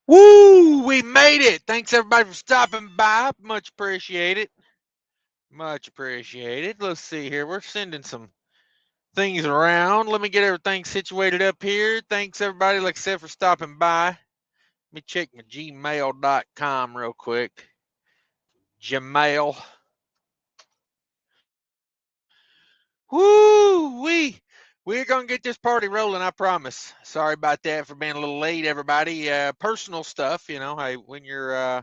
Woo! We made it. Thanks everybody for stopping by. Much appreciated. Much appreciated. Let's see here. We're sending some things around. Let me get everything situated up here. Thanks everybody, like I said, for stopping by. Let me check my gmail.com real quick. Gmail. Woo! We're gonna get this party rolling, I promise. Sorry about that for being a little late, everybody. Personal stuff, hey, when you're on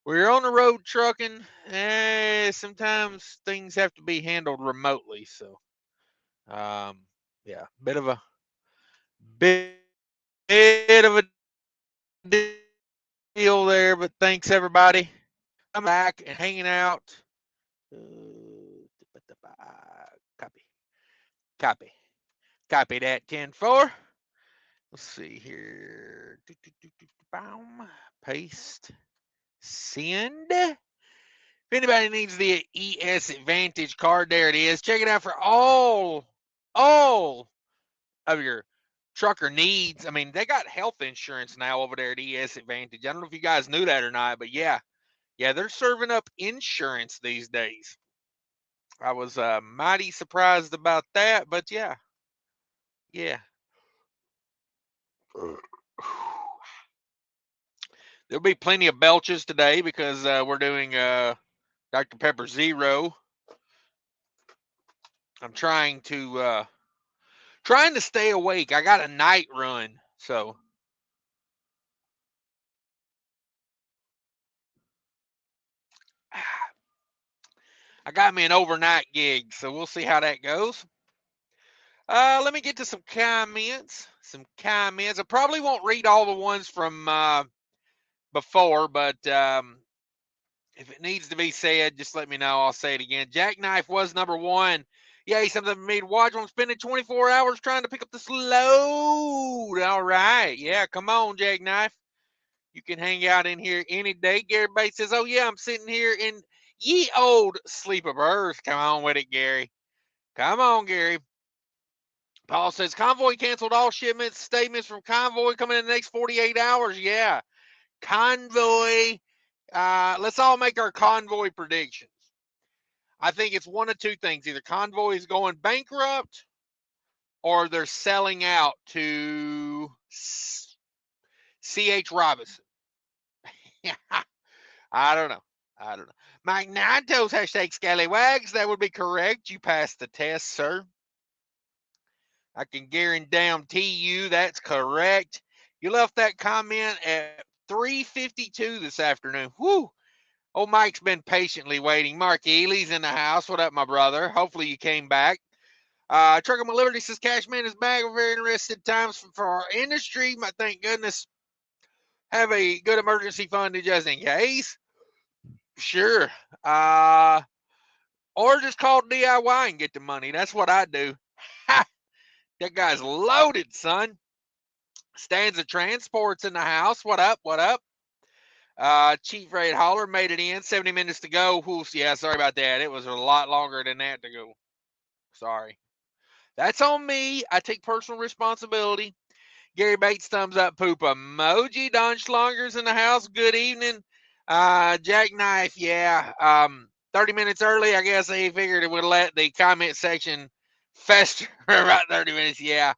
the road trucking, sometimes things have to be handled remotely. So, yeah, bit of a deal there. But thanks everybody. I'm back and hanging out. Copy, copy, copy that 10-4. Let's see here. Paste, send. If anybody needs the ES Advantage card, there it is. Check it out for all of your trucker needs. I mean, they got health insurance now over there at ES Advantage. I don't know if you guys knew that or not, but yeah, they're serving up insurance these days. I was mighty surprised about that, but yeah. There'll be plenty of belches today because we're doing Dr. Pepper Zero. I'm trying to stay awake. I got a night run, so I got me an overnight gig. So we'll see how that goes. Let me get to some comments. I probably won't read all the ones from before, but if it needs to be said, just let me know. I'll say it again. Jackknife was number one. Yay, something for me to watch. I'm spending 24 hours trying to pick up this load. All right. Yeah, come on, Jackknife. You can hang out in here any day. Gary Bates says, oh, yeah, I'm sitting here in ye old sleep of earth. Come on with it, Gary. Come on, Gary. Paul says, Convoy canceled all shipments. Statements from Convoy coming in the next 48 hours. Yeah. Convoy. Let's all make our Convoy predictions. I think it's one of two things. Either Convoy is going bankrupt or they're selling out to C.H. Robinson. I don't know. Mike Nantos, hashtag scallywags. That would be correct. You passed the test, sir. I can guarantee you that's correct. You left that comment at 3:52 this afternoon. Whoo! Oh, Mike's been patiently waiting. Mark Ely's in the house. What up, my brother? Hopefully you came back. Trucker My Liberty says Cashman is back. We're very interested times for our industry. My thank goodness. Have a good emergency fund just in case. Sure. Or just call DIY and get the money. That's what I do. Ha! That guy's loaded, son. Stanza Transport's in the house. What up? Chief Raid Holler made it in. 70 minutes to go. Oof, yeah, sorry about that. It was a lot longer than that to go. Sorry. That's on me. I take personal responsibility. Gary Bates, thumbs up, poop emoji. Don Schlonger's in the house. Good evening. Jackknife, yeah. 30 minutes early. I guess they figured it would let the comment section fester for about 30 minutes. Yeah.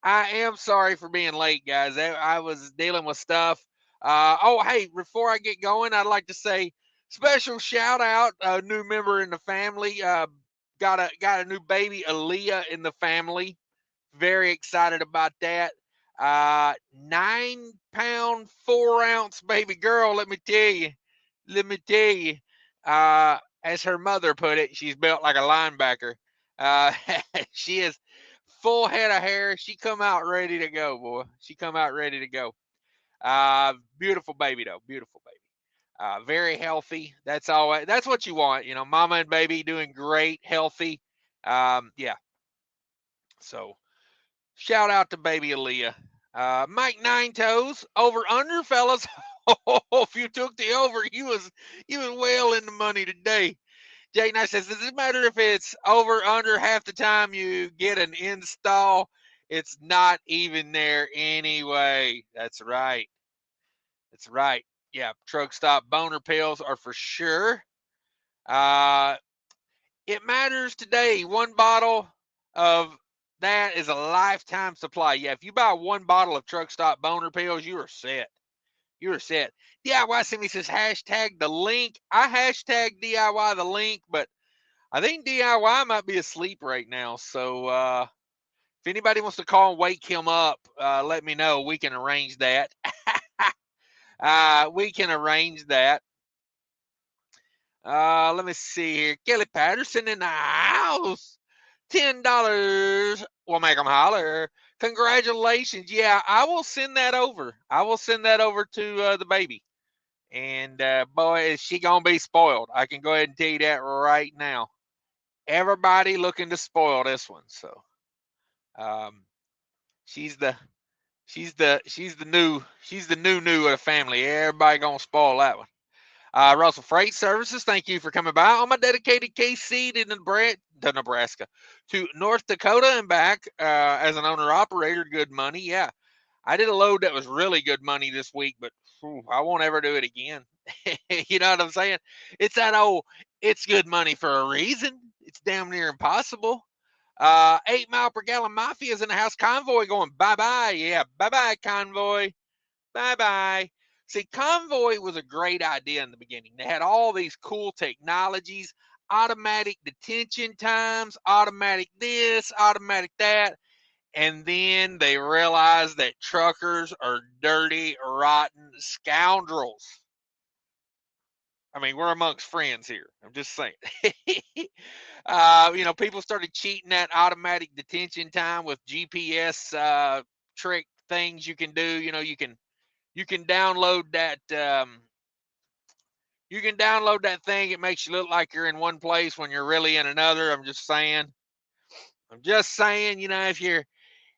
I am sorry for being late, guys. I was dealing with stuff. Hey, before I get going, I'd like to say special shout out, a new member in the family. Got a new baby, Aaliyah, in the family. Very excited about that. 9-pound, 4-ounce baby girl. Let me tell you. As her mother put it, she's built like a linebacker. She is full head of hair. She come out ready to go, boy. She come out ready to go. Beautiful baby though. Beautiful baby. Very healthy. That's all. That's what you want. Mama and baby doing great, healthy. Yeah. So shout out to baby Aaliyah. Mike Nine Toes, over under, fellas. If you took the over, you was well in the money today. Jake Knight says, does it matter if it's over under? Half the time you get an install, it's not even there anyway. That's right. That's right. Yeah, truck stop boner pills are for sure. It matters today. One bottle of that is a lifetime supply. Yeah, if you buy one bottle of truck stop boner pills, you are set. You are set. DIY Simi says hashtag the link. I hashtag DIY the link, but I think DIY might be asleep right now. So if anybody wants to call and wake him up, let me know. We can arrange that. We can arrange that. Let me see here. Kelly Patterson in the house. $10 will make them holler. Congratulations. Yeah, I will send that over. I will send that over to the baby. And boy, is she going to be spoiled. I can go ahead and tell you that right now. Everybody looking to spoil this one. So she's the new of the family. Everybody going to spoil that one. Russell Freight Services, thank you for coming by on my dedicated KC to Nebraska, to North Dakota and back as an owner-operator. Good money, yeah. I did a load that was really good money this week, but I won't ever do it again. You know what I'm saying? It's that old, it's good money for a reason. It's damn near impossible. 8 mile per gallon Mafia's in the house. Convoy going bye-bye. Yeah, bye-bye, Convoy. Bye-bye. See, Convoy was a great idea in the beginning. They had all these cool technologies, automatic detention times, automatic this, automatic that. And then they realized that truckers are dirty, rotten scoundrels. I mean, we're amongst friends here. I'm just saying. People started cheating that automatic detention time with GPS trick things you can do. You can download that. You can download that thing. It makes you look like you're in one place when you're really in another. I'm just saying.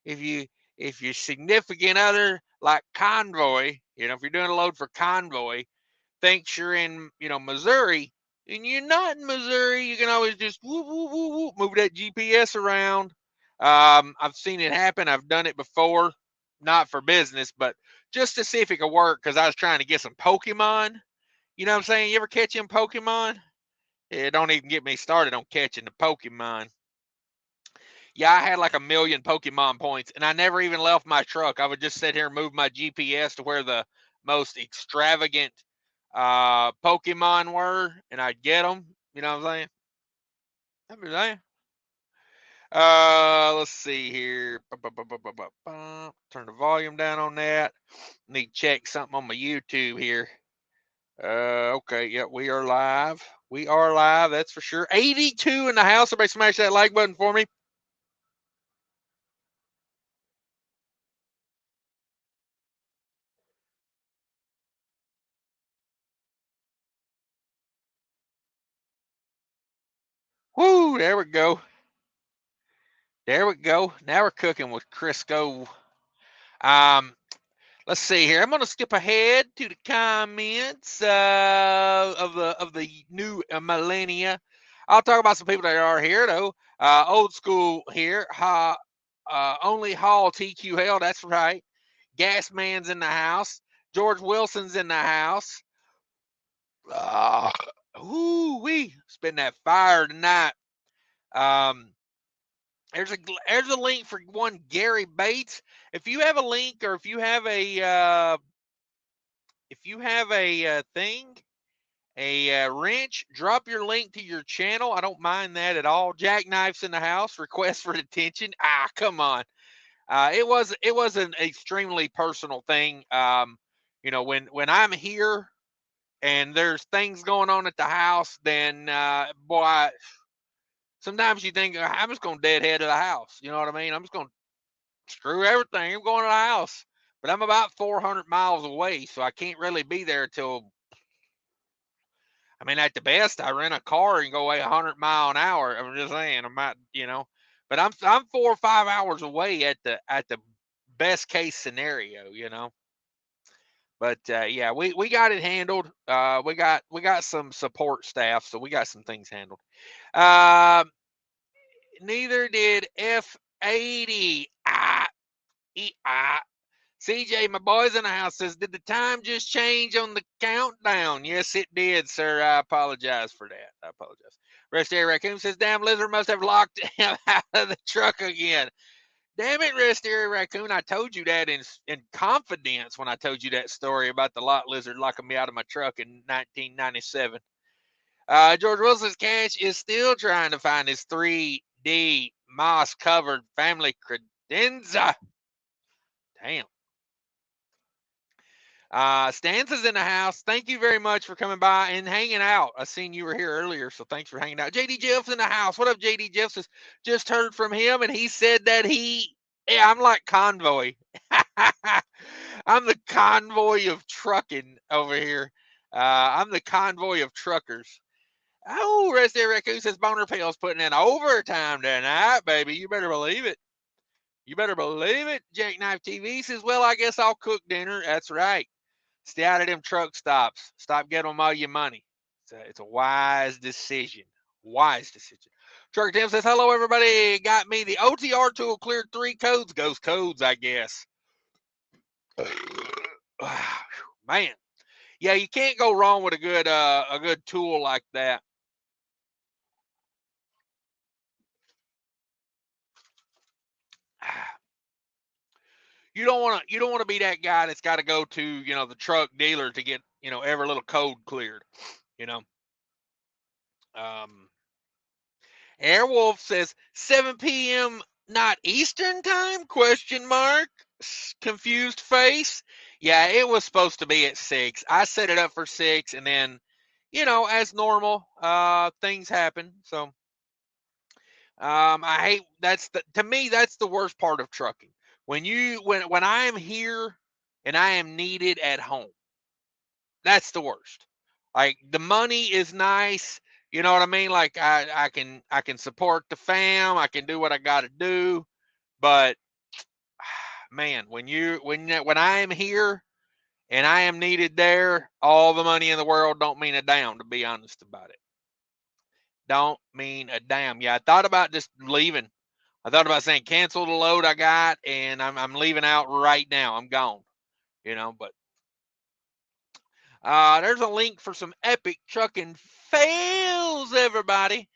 If your significant other like Convoy, if you're doing a load for Convoy, thinks you're in, Missouri, and you're not in Missouri, you can always just whoop, whoop, whoop, whoop, move that GPS around. I've seen it happen. I've done it before, not for business, but just to see if it could work because I was trying to get some Pokemon. You know what I'm saying? You ever catch them Pokemon? Yeah, don't even get me started on catching the Pokemon. Yeah, I had like 1 million Pokemon points, and I never even left my truck. I would just sit here and move my GPS to where the most extravagant Pokemon were, and I'd get them. You know what I'm saying? I'm saying. Let's see here. Turn the volume down on that. Need to check something on my YouTube here. Okay, yeah, we are live. We are live, that's for sure. 82 in the house. Everybody smash that like button for me. Woo, there we go. There we go. Now we're cooking with Crisco. Let's see here. I'm going to skip ahead to the comments of the new millennia. I'll talk about some people that are here though. Old school here. Only Hall TQ Hell. That's right. Gas Man's in the house. George Wilson's in the house. We spin that fire tonight. There's a link for one Gary Bates. If you have a link or if you have a thing, a wrench, drop your link to your channel. I don't mind that at all. Jackknife's in the house. Request for detention. Come on. It was an extremely personal thing. When I'm here and there's things going on at the house, then boy, sometimes you think I'm just going to deadhead to the house. You know what I mean? I'm just going to screw everything. I'm going to the house, but I'm about 400 miles away, so I can't really be there till. I mean, at the best, I rent a car and go away 100 mile an hour. I'm just saying, I'm not, but I'm 4 or 5 hours away at the best case scenario. But yeah, we got it handled. We got some support staff, so we got some things handled. Neither did F80. CJ, my boys in the house, says, did the time just change on the countdown? Yes, it did, sir. I apologize for that. I apologize. Rest Area Raccoon says, damn lizard must have locked him out of the truck again. Damn it, Rest Area Raccoon. I told you that in confidence when I told you that story about the lot lizard locking me out of my truck in 1997. George Wilson's Cash is still trying to find his 3D moss-covered family credenza. Damn. Stanza's in the house. Thank you very much for coming by and hanging out. I seen you were here earlier, so thanks for hanging out. JD Jeff's in the house. What up, JD Jeff's? Just heard from him, and he said that I'm like Convoy. I'm the convoy of trucking over here. I'm the convoy of truckers. Oh, Rest Area Raccoon says Boner Pale's putting in overtime tonight, baby. You better believe it. You better believe it. Jackknife TV says, well, I guess I'll cook dinner. That's right. Stay out of them truck stops. Stop getting them all your money. It's a wise decision. Wise decision. Trucker Tim says, hello, everybody. Got me. The OTR tool cleared 3 codes. Ghost codes, I guess. Man. Yeah, you can't go wrong with a good tool like that. You don't want to be that guy that's got to go to, the truck dealer to get, every little code cleared, Airwolf says 7 p.m. not Eastern time? Question mark. Confused face. Yeah, it was supposed to be at 6. I set it up for 6, and then, as normal, things happen. So, I hate to me that's the worst part of trucking. When I am here and I am needed at home, that's the worst. Like the money is nice, you know what I mean? Like I can support the fam, I can do what I got to do, but man, when I am here and I am needed there, all the money in the world don't mean a damn, to be honest about it. Don't mean a damn. Yeah, I thought about just leaving. I thought about saying cancel the load I got and I'm leaving out right now. I'm gone. But there's a link for some epic trucking fails, everybody.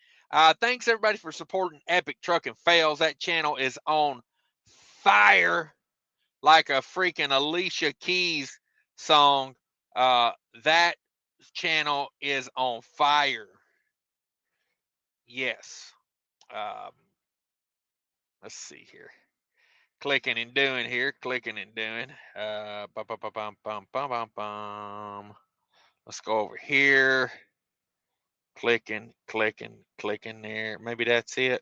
Thanks everybody for supporting Epic Trucking Fails. That channel is on fire like a freaking Alicia Keys song. That channel is on fire. Yes. Let's see here. Clicking and doing here. Clicking and doing. Let's go over here. Clicking there. Maybe that's it.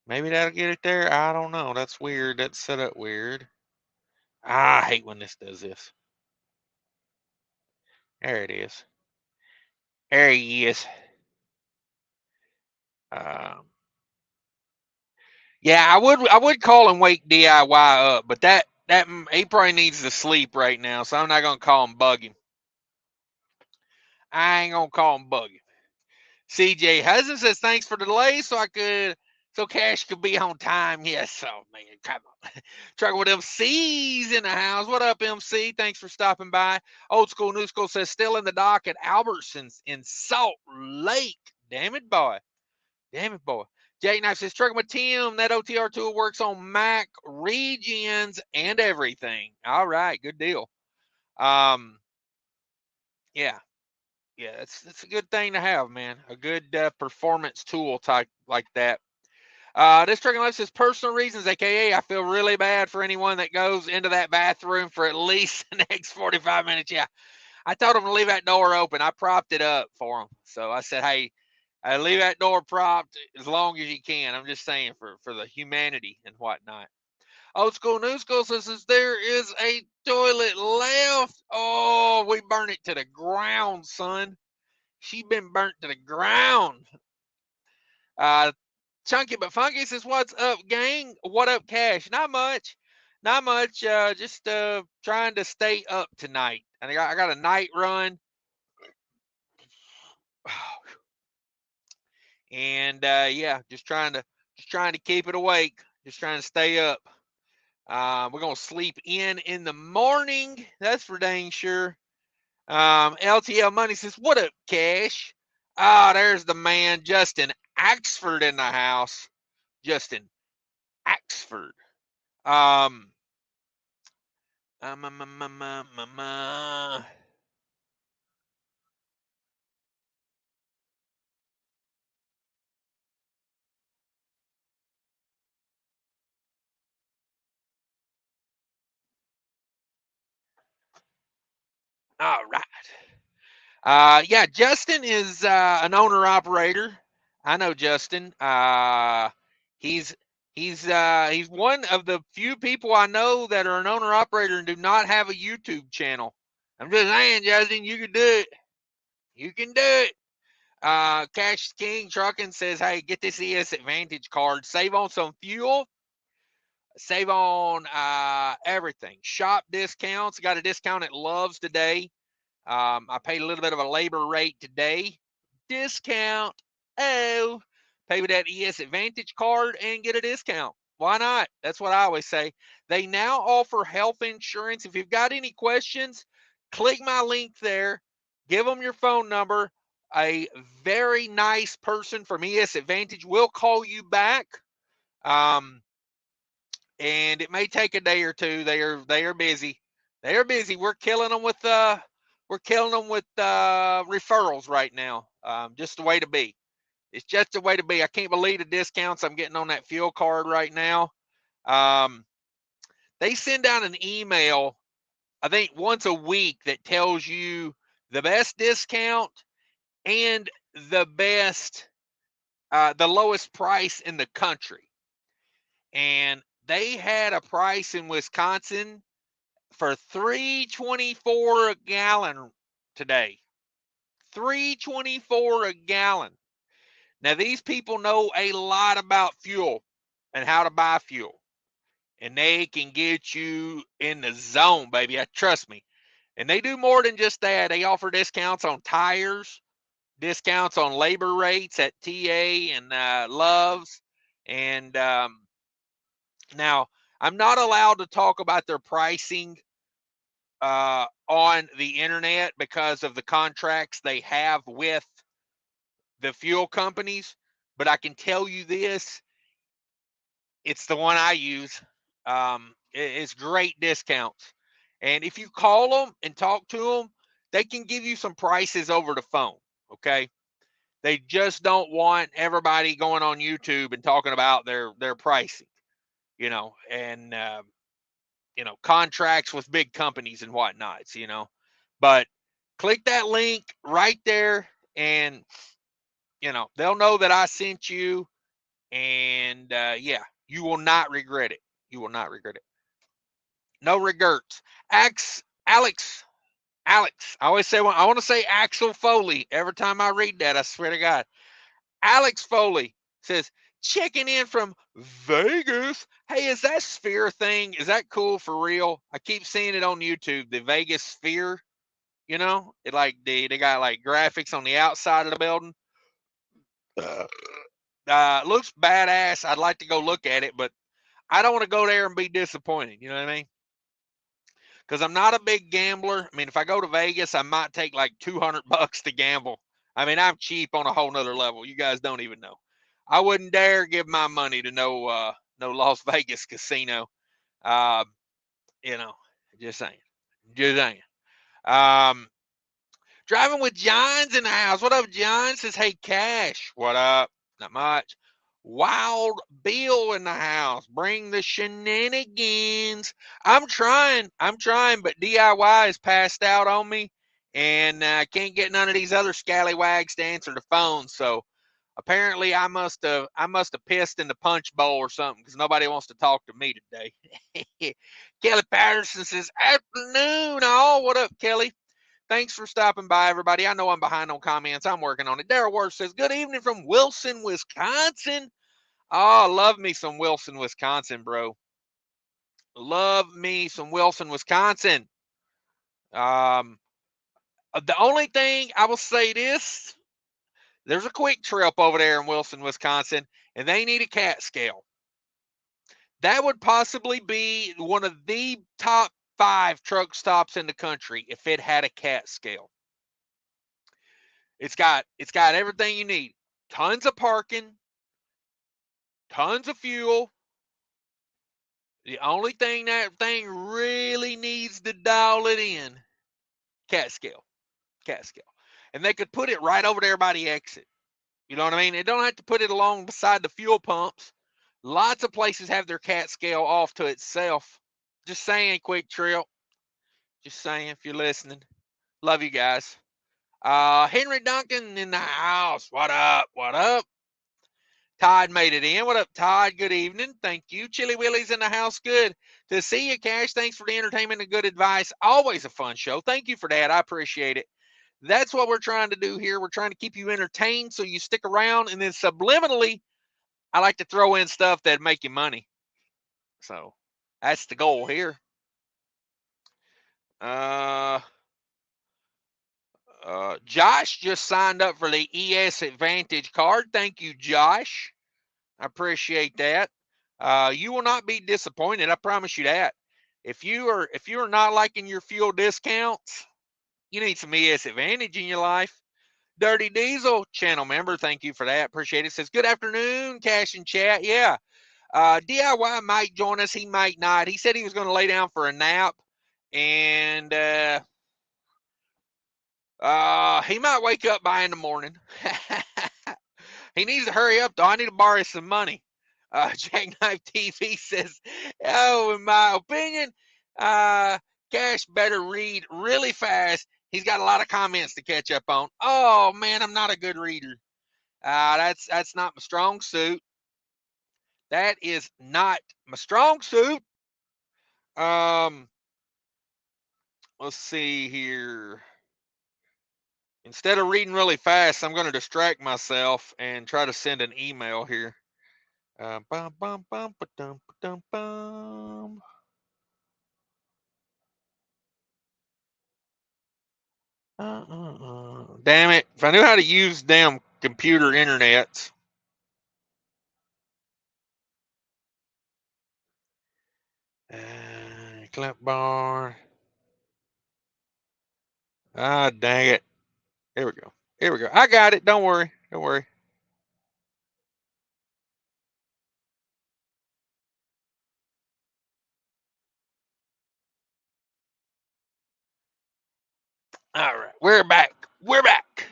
Maybe that'll get it there. I don't know. That's weird. That's set up weird. I hate when this does this. There it is. There he is. Yeah, I would call and wake DIY up, but that he probably needs to sleep right now, so I'm not gonna call him bug him. I ain't gonna call him bug him. CJ Hudson says thanks for the delay, so Cash could be on time. Yes, oh man, come on. Trucking with MC's in the house. What up, MC? Thanks for stopping by. Old School New School says still in the dock at Albertsons in Salt Lake. Damn it, boy. Damn it, boy. Jake Knife says trucking with Tim. That OTR tool works on Mac regions and everything. All right, good deal. Yeah. Yeah, it's a good thing to have, man. A good performance tool type like that. This trucking life says personal reasons, aka I feel really bad for anyone that goes into that bathroom for at least the next 45 minutes. Yeah, I told them to leave that door open. I propped it up for them. So I said, hey, leave that door propped as long as you can. I'm just saying for the humanity and whatnot. Old School New School says there is a toilet left. Oh, we burn it to the ground, son. She been burnt to the ground. Chunky but Funky says, what's up, gang? What up, Cash? Not much. Not much. Just trying to stay up tonight. And I got a night run. And yeah, just trying to keep it awake. Just trying to stay up. We're going to sleep in the morning. That's for dang sure. LTL Money says, what up, Cash? Ah, there's the man, Justin Axford in the house. Justin Axford. Um, all right. Yeah, Justin is an owner operator. I know Justin. He's he's one of the few people I know that are an owner operator and do not have a YouTube channel. I'm just saying, Justin, you can do it. You can do it. Cash King Trucking says, hey, get this ES Advantage card. Save on some fuel. Save on everything. Shop discounts. Got a discount at Love's today. I paid a little bit of a labor rate today. Discount. Oh, pay with that ES Advantage card and get a discount. Why not? That's what I always say. They now offer health insurance. If you've got any questions, click my link there. Give them your phone number. A very nice person from ES Advantage will call you back. And it may take a day or two. They are busy. They are busy. We're killing them with referrals right now. Just the way to be. It's just the way to be. I can't believe the discounts I'm getting on that fuel card right now. They send out an email, I think once a week, that tells you the best discount and the lowest price in the country. And they had a price in Wisconsin for $3.24 a gallon today. $3.24 a gallon. Now, these people know a lot about fuel and how to buy fuel. And they can get you in the zone, baby. Trust me. And they do more than just that. They offer discounts on tires, discounts on labor rates at TA and Love's. And now, I'm not allowed to talk about their pricing on the internet because of the contracts they have with the fuel companies. But I can tell you this, it's the one I use. It's great discounts. And if you call them and talk to them, they can give you some prices over the phone. Okay. They just don't want everybody going on YouTube and talking about their pricing, and contracts with big companies and whatnots, But click that link right there, and they'll know that I sent you, and yeah, you will not regret it. You will not regret it. No regrets. Alex. I always say, I want to say Axel Foley every time I read that. I swear to God. Alex Foley says, checking in from Vegas. Hey, is that sphere thing? Is that cool for real? I keep seeing it on YouTube, the Vegas sphere. It like they got like graphics on the outside of the building. Looks badass. I'd like to go look at it, but I don't want to go there and be disappointed. You know what I mean? Because I'm not a big gambler. I mean, if I go to Vegas, I might take like $200 to gamble. I mean, I'm cheap on a whole nother level. You guys don't even know. I wouldn't dare give my money to no Las Vegas casino. Uh, just saying. Just saying. Um, Driving with John's in the house. What up, John? Says, hey, Cash. What up? Not much. Wild Bill in the house. Bring the shenanigans. I'm trying, but DIY is passed out on me, and I can't get none of these other scallywags to answer the phone. So apparently, I must have pissed in the punch bowl or something, because nobody wants to talk to me today. Kelly Patterson says, afternoon, all. What up, Kelly? Thanks for stopping by, everybody. I know I'm behind on comments. I'm working on it. Daryl Worth says, good evening from Wilson, Wisconsin. Oh, love me some Wilson, Wisconsin, bro. Love me some Wilson, Wisconsin. The only thing I will say this, there's a quick trip over there in Wilson, Wisconsin, and they need a cat scale. That would possibly be one of the top 5 truck stops in the country if it had a cat scale. It's got everything you need. Tons of parking, tons of fuel. The only thing that thing really needs to dial it in, cat scale. Cat scale. And they could put it right over there by the exit. You know what I mean? They don't have to put it along beside the fuel pumps. Lots of places have their cat scale off to itself. Just saying, Quick Trip. Just saying, if you're listening. Love you guys. Henry Duncan in the house. What up? What up? Todd made it in. What up, Todd? Good evening. Thank you. Chili Willie's in the house. Good to see you, Cash. Thanks for the entertainment and good advice. Always a fun show. Thank you for that. I appreciate it. That's what we're trying to do here. We're trying to keep you entertained so you stick around. And then subliminally, I like to throw in stuff that make you money. So that's the goal here. Josh just signed up for the ES Advantage card. Thank you, Josh. I appreciate that. You will not be disappointed. I promise you that. If you are not liking your fuel discounts, you need some ES Advantage in your life. Dirty Diesel channel member, thank you for that. Appreciate it. Says good afternoon, Cash and Chat. Yeah. DIY might join us. He might not. He said he was going to lay down for a nap, and he might wake up by in the morning. He needs to hurry up, though. I need to borrow some money. Jackknife TV says, oh, in my opinion, Cash better read really fast. He's got a lot of comments to catch up on. Oh, man, I'm not a good reader. That's not my strong suit. That is not my strong suit. Let's see here. Instead of reading really fast, I'm going to distract myself and try to send an email here. Damn it. If I knew how to use damn computer internets. Clip bar. Ah, dang it. Here we go. Here we go. I got it. Don't worry. Don't worry. All right. We're back. We're back.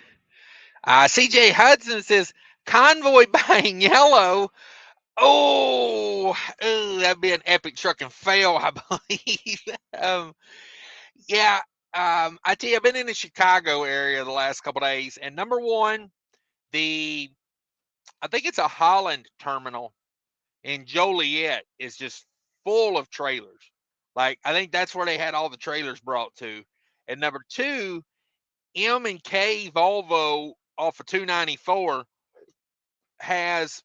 CJ Hudson says, Convoy buying yellow. Oh, that'd be an epic trucking fail, I believe. Yeah, I tell you, I've been in the Chicago area the last couple of days, and number one, I think it's a Holland terminal in Joliet is just full of trailers. Like, I think that's where they had all the trailers brought to. And number two, M&K Volvo off of 294 has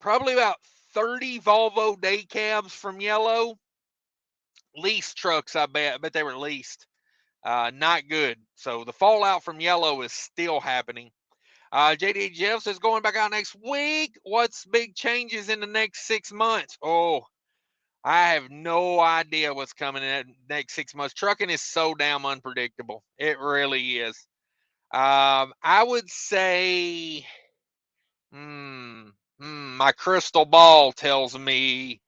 probably about 30 Volvo day cabs from Yellow. Lease trucks, I bet. I bet they were leased. Not good. So the fallout from Yellow is still happening. JD Jeff says going back out next week. What's big changes in the next 6 months? Oh, I have no idea what's coming in the next 6 months. Trucking is so damn unpredictable. It really is. I would say, my crystal ball tells me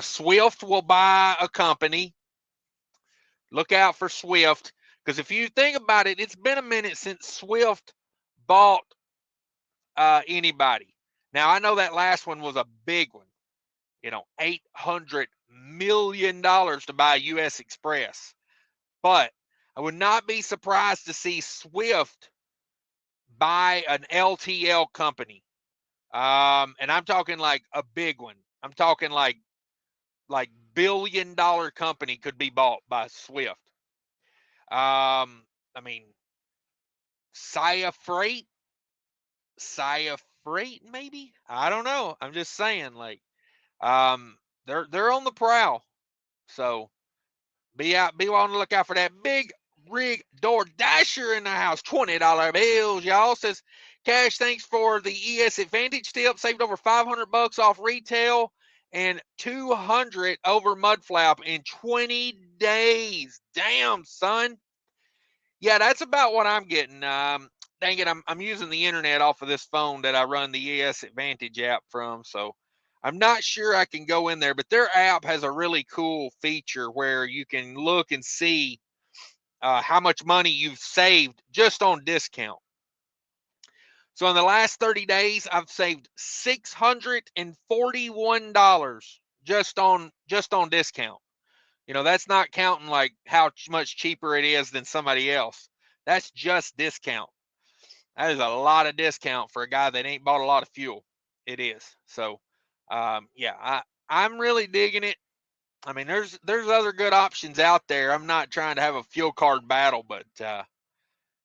Swift will buy a company. Look out for Swift, because if you think about it, it's been a minute since Swift bought anybody. Now, I know that last one was a big one, $800 million to buy US Express. But I would not be surprised to see Swift buy an LTL company. And I'm talking like a big one. I'm talking like billion-dollar company could be bought by Swift. I mean, Saya Freight, maybe. I don't know. I'm just saying, like, they're on the prowl. So be on the lookout for that. Big Rig Door Dasher in the house. $20 bills, y'all. Says Cash, thanks for the ES Advantage tip. Saved over $500 off retail and 200 over Mudflap in 20 days. Damn, son. Yeah, that's about what I'm getting. Dang it, I'm using the internet off of this phone that I run the ES Advantage app from, so I'm not sure I can go in there, but their app has a really cool feature where you can look and see how much money you've saved just on discount. So in the last 30 days, I've saved $641 just on discount. You know, that's not counting like how much cheaper it is than somebody else. That's just discount. That is a lot of discount for a guy that ain't bought a lot of fuel. It is. So, yeah, I'm really digging it. I mean, there's other good options out there. I'm not trying to have a fuel card battle, but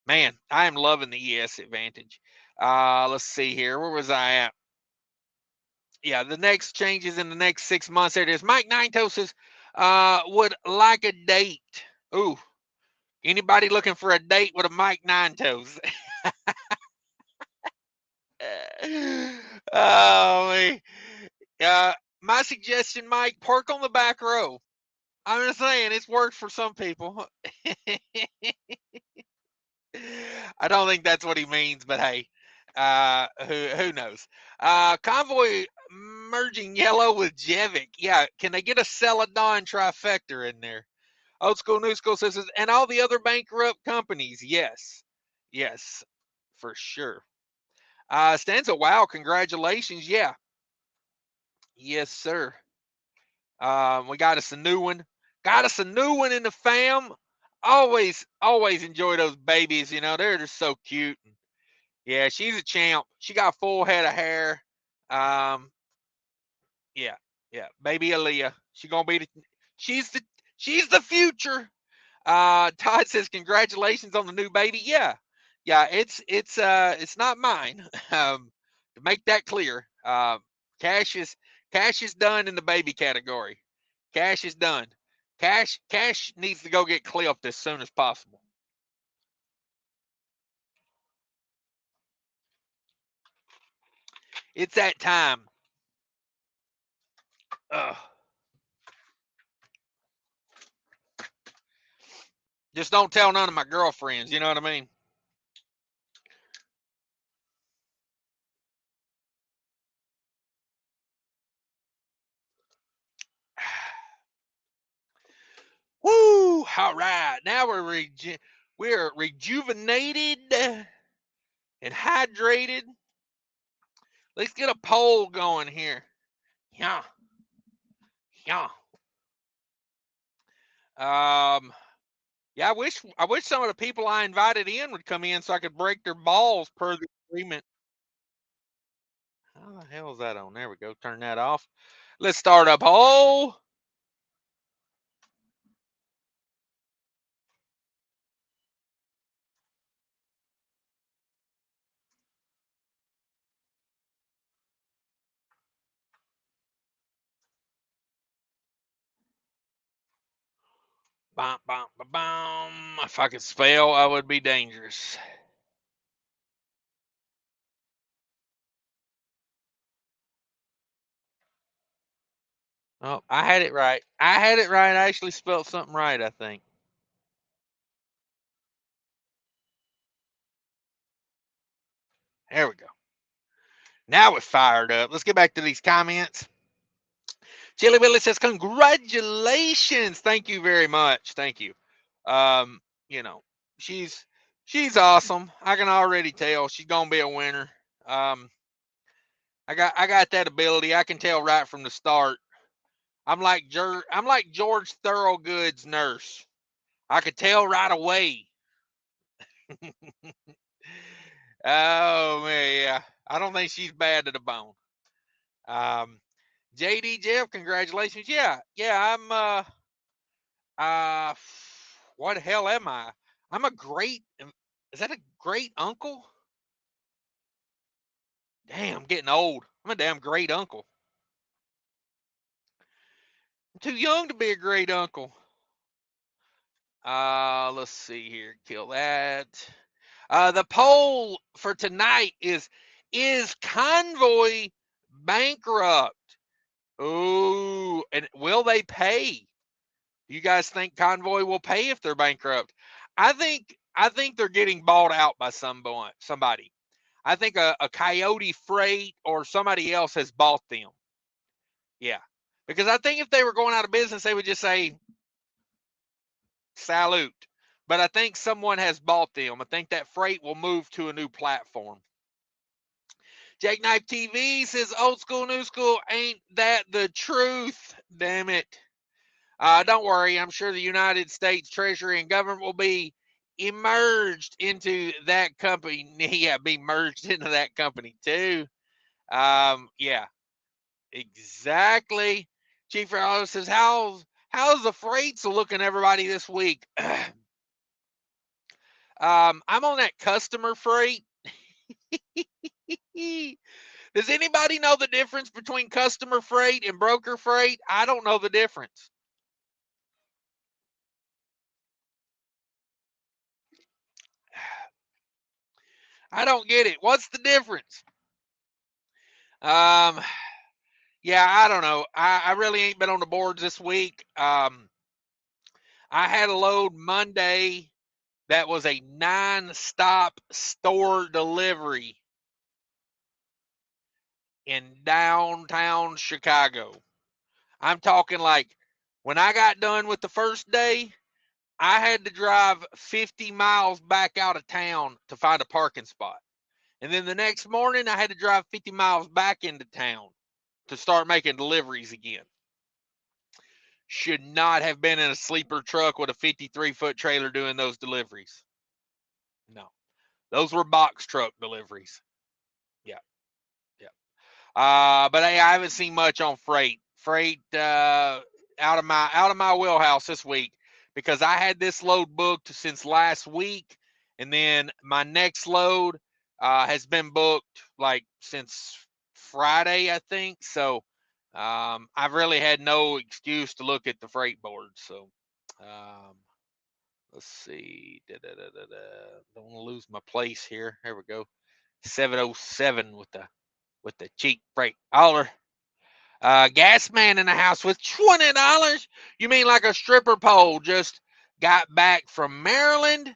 man, I am loving the ES Advantage. Let's see here. Where was I at? Yeah, the next changes in the next 6 months. There it is. Mike Ninto says, would like a date. Ooh, anybody looking for a date with a Mike Nine Toes? Oh, man. My suggestion, Mike, park on the back row. I'm just saying, it's worked for some people. I don't think that's what he means, but hey, who knows? Convoy merging yellow with Jevic. Yeah, can they get a Celadon trifecta in there? Old School New School says, and all the other bankrupt companies. Yes, yes, for sure. Stanza, wow, congratulations. Yeah, yes, sir. We got us a new one. Got us a new one in the fam. Always enjoy those babies. You know, they're just so cute. Yeah, she's a champ. She got a full head of hair. Um, yeah, yeah, baby Aaliyah. She's the she's the future. Todd says congratulations on the new baby. Yeah, yeah, it's not mine. To make that clear, Cash is done in the baby category. Cash is done. Cash needs to go get clipped as soon as possible. It's that time. Ugh. Just don't tell none of my girlfriends. You know what I mean? Woo! All right, now we're rejuvenated and hydrated. Let's get a poll going here. Yeah, yeah. Yeah. I wish some of the people I invited in would come in so I could break their balls per the agreement. How the hell is that on? There we go. Turn that off. Let's start a poll. Bom, bom, bom, bom. If I could spell, I would be dangerous. Oh, I had it right. I had it right. I actually spelled something right, I think. There we go. Now we're fired up. Let's get back to these comments. Chili Willie says, congratulations. Thank you very much. Thank you. You know, she's awesome. I can already tell she's gonna be a winner. I got that ability. I can tell right from the start. I'm like George Thorogood's nurse. I could tell right away. Oh man, yeah. I don't think she's bad to the bone. Um, JD Jeff, congratulations. Yeah, yeah. Uh, what the hell am I? I'm a great. Is that a great uncle? Damn, I'm getting old. I'm a damn great uncle. I'm too young to be a great uncle. Let's see here. Kill that. The poll for tonight is Convoy bankrupt? Ooh, and will they pay? You guys think Convoy will pay if they're bankrupt? I think they're getting bought out by somebody. I think a Coyote Freight or somebody else has bought them. Yeah. Because I think if they were going out of business, they would just say salute. But I think someone has bought them. I think that freight will move to a new platform. Jackknife TV says old school, new school. Ain't that the truth? Damn it. Don't worry. I'm sure the United States Treasury and government will be emerged into that company. Yeah, be merged into that company too. Yeah, exactly. Chief Rallo says, how's the freights looking, everybody, this week? I'm on that customer freight. Does anybody know the difference between customer freight and broker freight? I don't know the difference. I don't get it. What's the difference? Um, yeah, I don't know. I really ain't been on the boards this week. I had a load Monday that was a non-stop store delivery in downtown Chicago. I'm talking like when I got done with the first day, I had to drive 50 miles back out of town to find a parking spot. And then the next morning, I had to drive 50 miles back into town to start making deliveries again. Should not have been in a sleeper truck with a 53-foot trailer doing those deliveries. No, those were box truck deliveries. Yeah, yeah. But hey, I haven't seen much on freight. Freight out of my wheelhouse this week because I had this load booked since last week, and then my next load has been booked like since Friday, I think. So I've really had no excuse to look at the freight board. So um, let's see. Don't want to lose my place here. Here we go. 707 with the cheap freight hauler. Gas man in the house with $20. You mean like a stripper pole? Just got back from Maryland,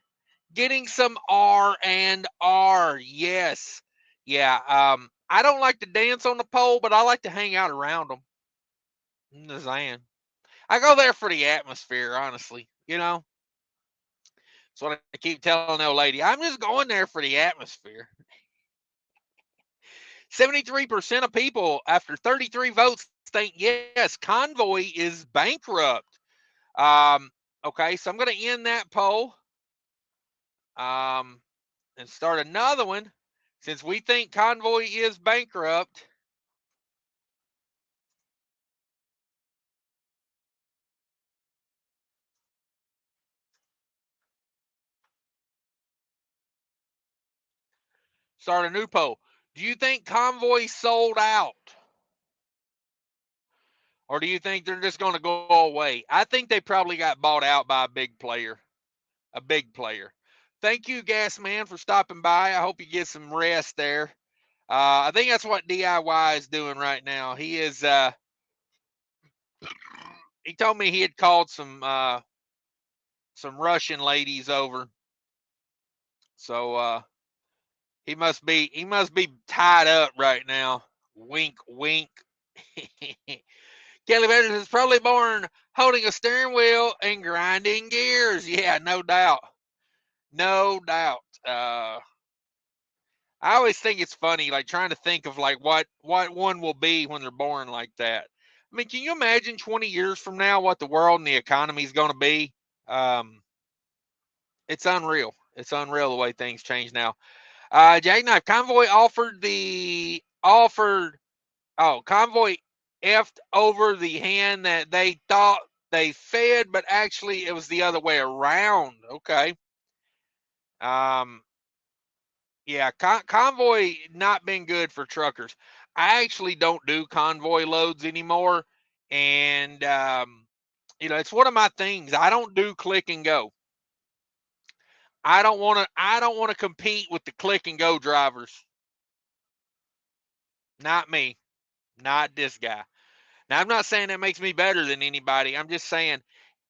getting some R&R. Yes, yeah. I don't like to dance on the pole, but I like to hang out around them. I'm just saying. I go there for the atmosphere, honestly. You know, that's what I keep telling the old lady. I'm just going there for the atmosphere. 73% of people after 33 votes think yes, Convoy is bankrupt. Okay, so I'm going to end that poll and start another one. Since we think Convoy is bankrupt, start a new poll. Do you think Convoy sold out? Or do you think they're just going to go away? I think they probably got bought out by a big player. A big player. Thank you, Gas Man, for stopping by. I hope you get some rest there. I think that's what DIY is doing right now. He is. He told me he had called some Russian ladies over, so he must be tied up right now. Wink, wink. Kelly Betters is probably born holding a steering wheel and grinding gears. Yeah, no doubt, no doubt. I always think it's funny, like trying to think of like what one will be when they're born like that. I mean, can you imagine 20 years from now what the world and the economy is going to be? Um, it's unreal. It's unreal the way things change now. Jackknife Convoy offered. Oh, Convoy effed over the hand that they thought they fed, but actually it was the other way around. Okay. Um, Yeah, Convoy not been good for truckers. I actually don't do Convoy loads anymore, and it's one of my things. I don't do click and go. I don't want to. I don't want to compete with the click and go drivers. Not me. Not this guy. Now, I'm not saying that makes me better than anybody. I'm just saying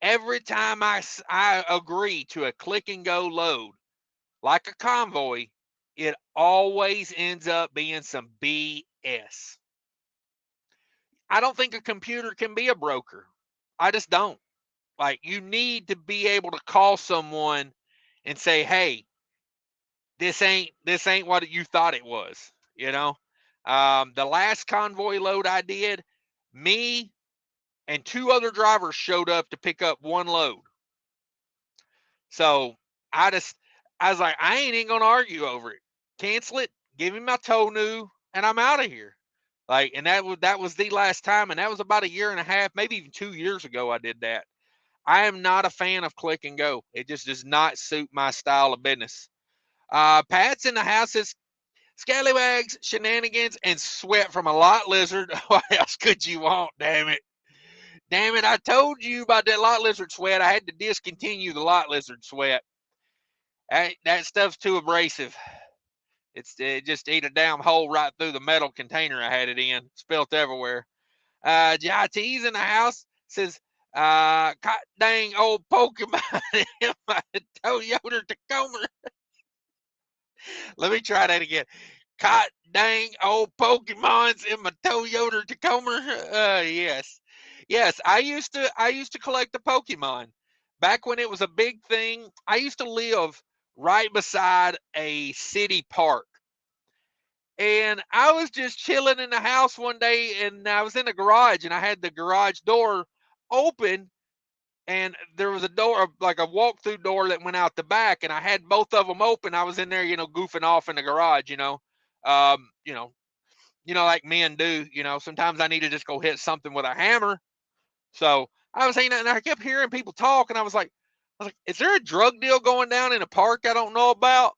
every time I agree to a click and go load, like a Convoy, it always ends up being some BS. I don't think a computer can be a broker. I just don't. Like, you need to be able to call someone and say, "Hey, this ain't what you thought it was." You know, the last Convoy load I did, me and two other drivers showed up to pick up one load. So I was like, I ain't even gonna argue over it. Cancel it, give me my tow new, and I'm out of here. Like, and that was the last time, and that was about a year and a half, maybe even 2 years ago I did that. I am not a fan of click and go. It just does not suit my style of business. Pat's in the house is scallywags, shenanigans, and sweat from a lot lizard. What else could you want? Damn it. Damn it, I told you about that lot lizard sweat. I had to discontinue the lot lizard sweat. That stuff's too abrasive. It just ate a damn hole right through the metal container I had it in. Spilt everywhere. JT's in the house. Says, dang old Pokemon in my Toyota Tacoma. Let me try that again. Cot dang old Pokemons in my Toyota Tacoma. Yes. Yes, I used to collect the Pokemon. Back when it was a big thing, I used to live right beside a city park. And I was just chilling in the house one day, and I was in the garage, and I had the garage door open, and there was a door, like a walk-through door that went out the back, and I had both of them open. I was in there, goofing off in the garage, um, you know, like men do. Sometimes I need to just go hit something with a hammer. So I was hanging out, and I kept hearing people talk, and I was like, is there a drug deal going down in a park I don't know about?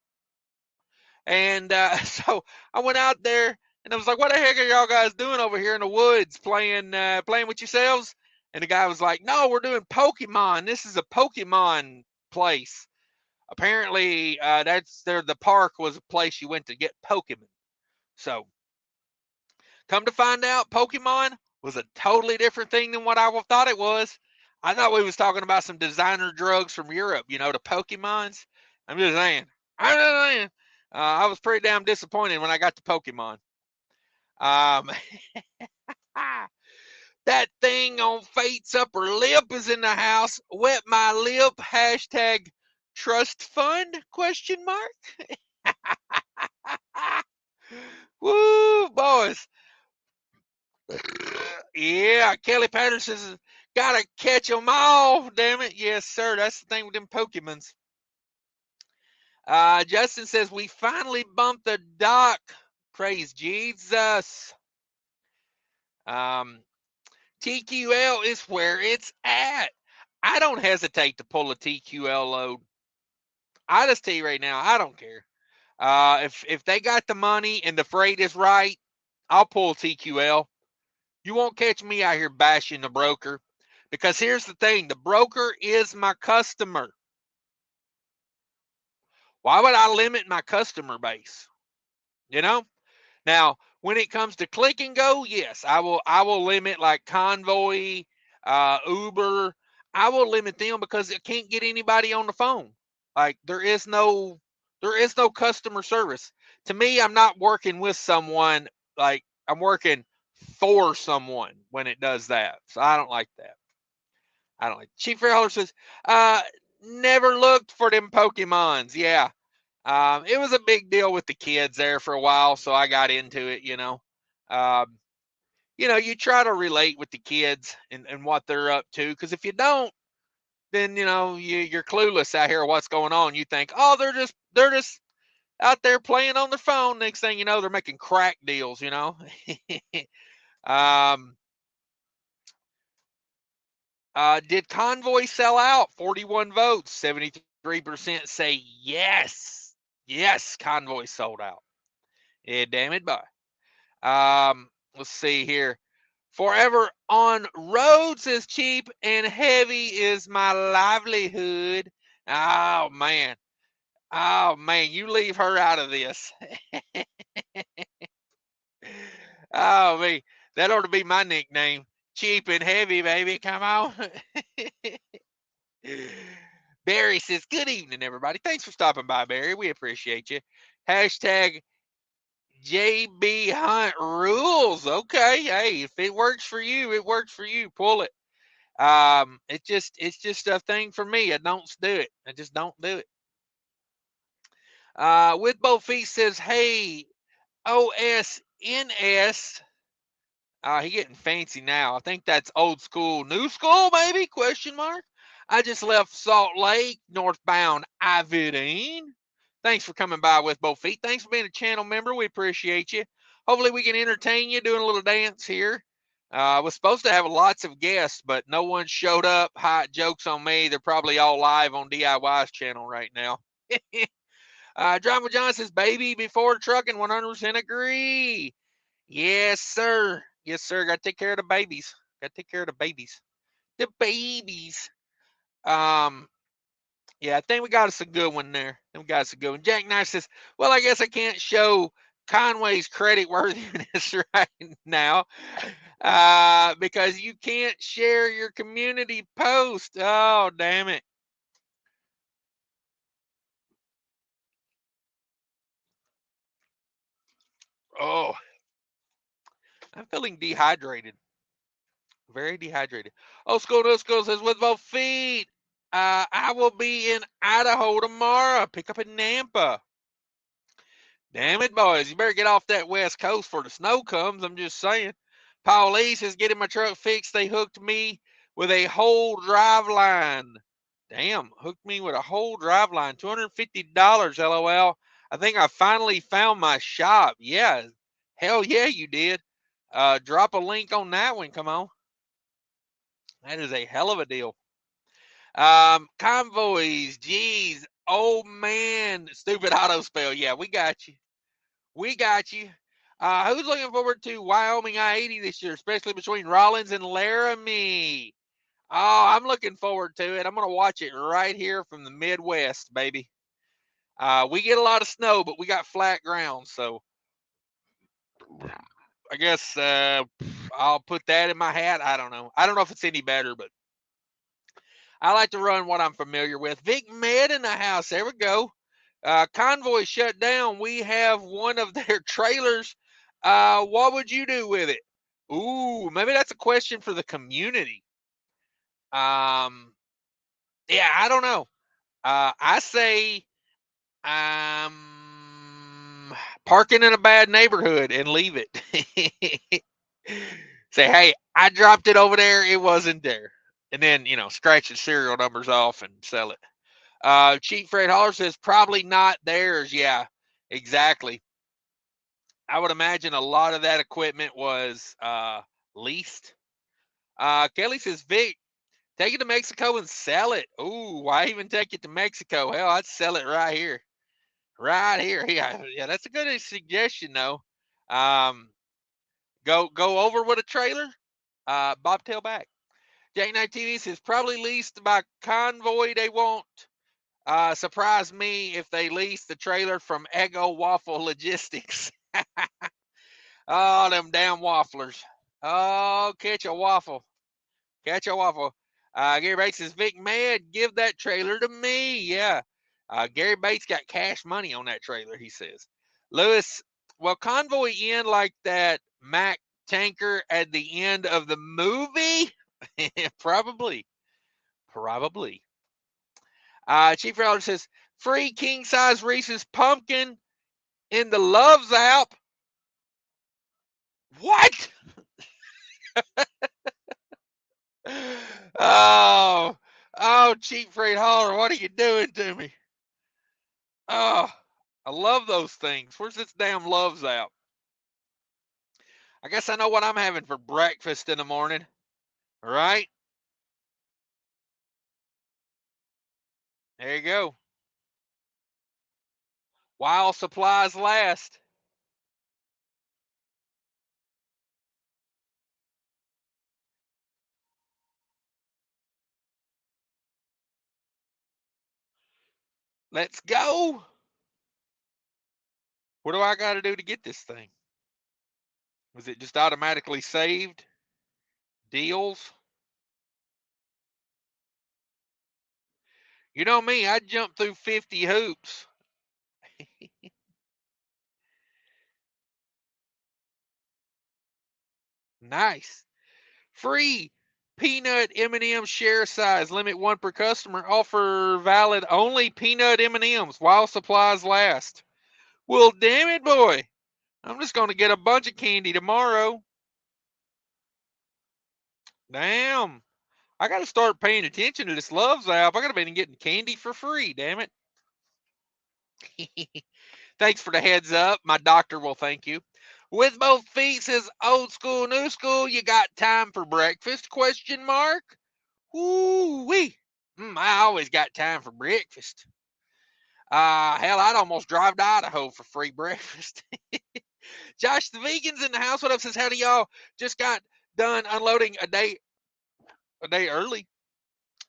And so I went out there, and I was like, what the heck are y'all guys doing over here in the woods playing with yourselves? And the guy was like, no, we're doing Pokemon. This is a Pokemon place. Apparently, the park was a place you went to get Pokemon. So come to find out, Pokemon was a totally different thing than what I thought it was. I thought we was talking about some designer drugs from Europe, the Pokemons. I'm just saying. I was pretty damn disappointed when I got the Pokemon. Um, that thing on Fate's upper lip is in the house. Wet my lip. Hashtag trust fund? Question mark. Woo, boys. Yeah, Kelly Patterson's gotta catch them all. Damn it. Yes, sir. That's the thing with them Pokemons. Justin says, we finally bumped the dock. Praise Jesus. TQL is where it's at. I don't hesitate to pull a TQL load. I just tell you right now, I don't care. If they got the money and the freight is right, I'll pull TQL. You won't catch me out here bashing the broker, because here's the thing: the broker is my customer. Why would I limit my customer base? Now, when it comes to click and go, yes, I will limit like Convoy, Uber. I will limit them because I can't get anybody on the phone. Like there is no customer service. To me, I'm not working with someone, like I'm working for someone when it does that. So I don't like that. I don't like. Chief Fairholder says, never looked for them Pokemons. Yeah. It was a big deal with the kids there for a while, so I got into it, you try to relate with the kids and what they're up to, because if you don't, then you're clueless out here what's going on. You think, oh, they're just out there playing on their phone. Next thing you know, they're making crack deals. Did Convoy sell out? 41 votes, 73% say yes. Yes, Convoy sold out. Yeah, damn it, boy. Let's see here. Forever on roads is cheap and heavy is my livelihood. Oh man. Oh man, you leave her out of this. Oh man, that ought to be my nickname. cheap and heavy, baby. Come on. Barry says, good evening, everybody. Thanks for stopping by, Barry. We appreciate you. Hashtag JB Hunt rules. Okay. Hey, if it works for you, it works for you. Pull it. It's just a thing for me. I don't do it. I just don't do it. With both feet says, hey, OSNS. He getting fancy now. I think that's old school, new school, maybe? Question mark. I just left Salt Lake, northbound I-15. Thanks for coming by with both feet. Thanks for being a channel member. We appreciate you. Hopefully we can entertain you doing a little dance here. I was supposed to have lots of guests, but no one showed up. Hot jokes on me. They're probably all live on DIY's channel right now. Driver John says, baby before trucking, 100% agree. Yes, sir. Yes, sir. Got to take care of the babies. Got to take care of the babies. The babies. Yeah, I think we got us a good one there. We got us a good one. Jack Knight says, well, I guess I can't show Conway's credit worthiness right now because you can't share your community post. Oh, damn it. Oh, I'm feeling dehydrated. Very dehydrated. Old school says, with both feet, I will be in Idaho tomorrow. Pick up in Nampa. Damn it, boys. You better get off that west coast before the snow comes. I'm just saying. Paul Lee says, getting my truck fixed. They hooked me with a whole drive line. Damn, hooked me with a whole drive line. $250, LOL. I think I finally found my shop. Yeah. Hell yeah, you did. Drop a link on that one. Come on. That is a hell of a deal. Convoys, geez, oh man, stupid auto spell. Yeah, we got you. We got you. Who's looking forward to Wyoming I-80 this year, especially between Rollins and Laramie? Oh, I'm looking forward to it. I'm going to watch it right here from the Midwest, baby. We get a lot of snow, but we got flat ground, so I guess I'll put that in my hat. I don't know. I don't know if it's any better, but I like to run what I'm familiar with. Vic Med in the house. There we go. Convoy shut down. We have one of their trailers. What would you do with it? Ooh, maybe that's a question for the community. Yeah, I don't know. I say parking in a bad neighborhood and leave it. Say, hey, I dropped it over there. It wasn't there. And then, scratch the serial numbers off and sell it. Cheap Fred Holler says probably not theirs. Yeah, exactly. I would imagine a lot of that equipment was leased. Kelly says, Vic, take it to Mexico and sell it. Ooh, why even take it to Mexico? Hell, I'd sell it right here. Right here. Yeah, that's a good suggestion though. Go over with a trailer, bobtail back. Jack Knight TV says probably leased by Convoy. They won't surprise me if they lease the trailer from Eggo Waffle Logistics. Oh, them damn wafflers. Oh, catch a waffle. Catch a waffle. Gary Bates says, Vic Mad, give that trailer to me. Yeah. Gary Bates got cash money on that trailer, he says. Lewis, will Convoy end like that Mac tanker at the end of the movie? Probably. Probably. Chief Rowler says, free king size Reese's pumpkin in the Loves app. What? Oh, cheap freight hauler, what are you doing to me? Oh, I love those things. Where's this damn Loves app? I guess I know what I'm having for breakfast in the morning. All right. There you go. While supplies last. Let's go. What do I got to do to get this thing? Was it just automatically saved? deals. You know me, I'd jump through 50 hoops. Nice. Free peanut M&M share size, limit 1 per customer, offer valid only peanut M&Ms while supplies last. Well, damn it, boy. I'm just going to get a bunch of candy tomorrow. Damn. I got to start paying attention to this Loves app. I got to be getting candy for free, damn it. Thanks for the heads up. My doctor will thank you. With both feet says old school, new school. You got time for breakfast? Question mark. Ooh wee. I always got time for breakfast. Hell, I'd almost drive to Idaho for free breakfast. Josh, the vegans in the house. What up? Says howdy y'all. Just got done unloading a day early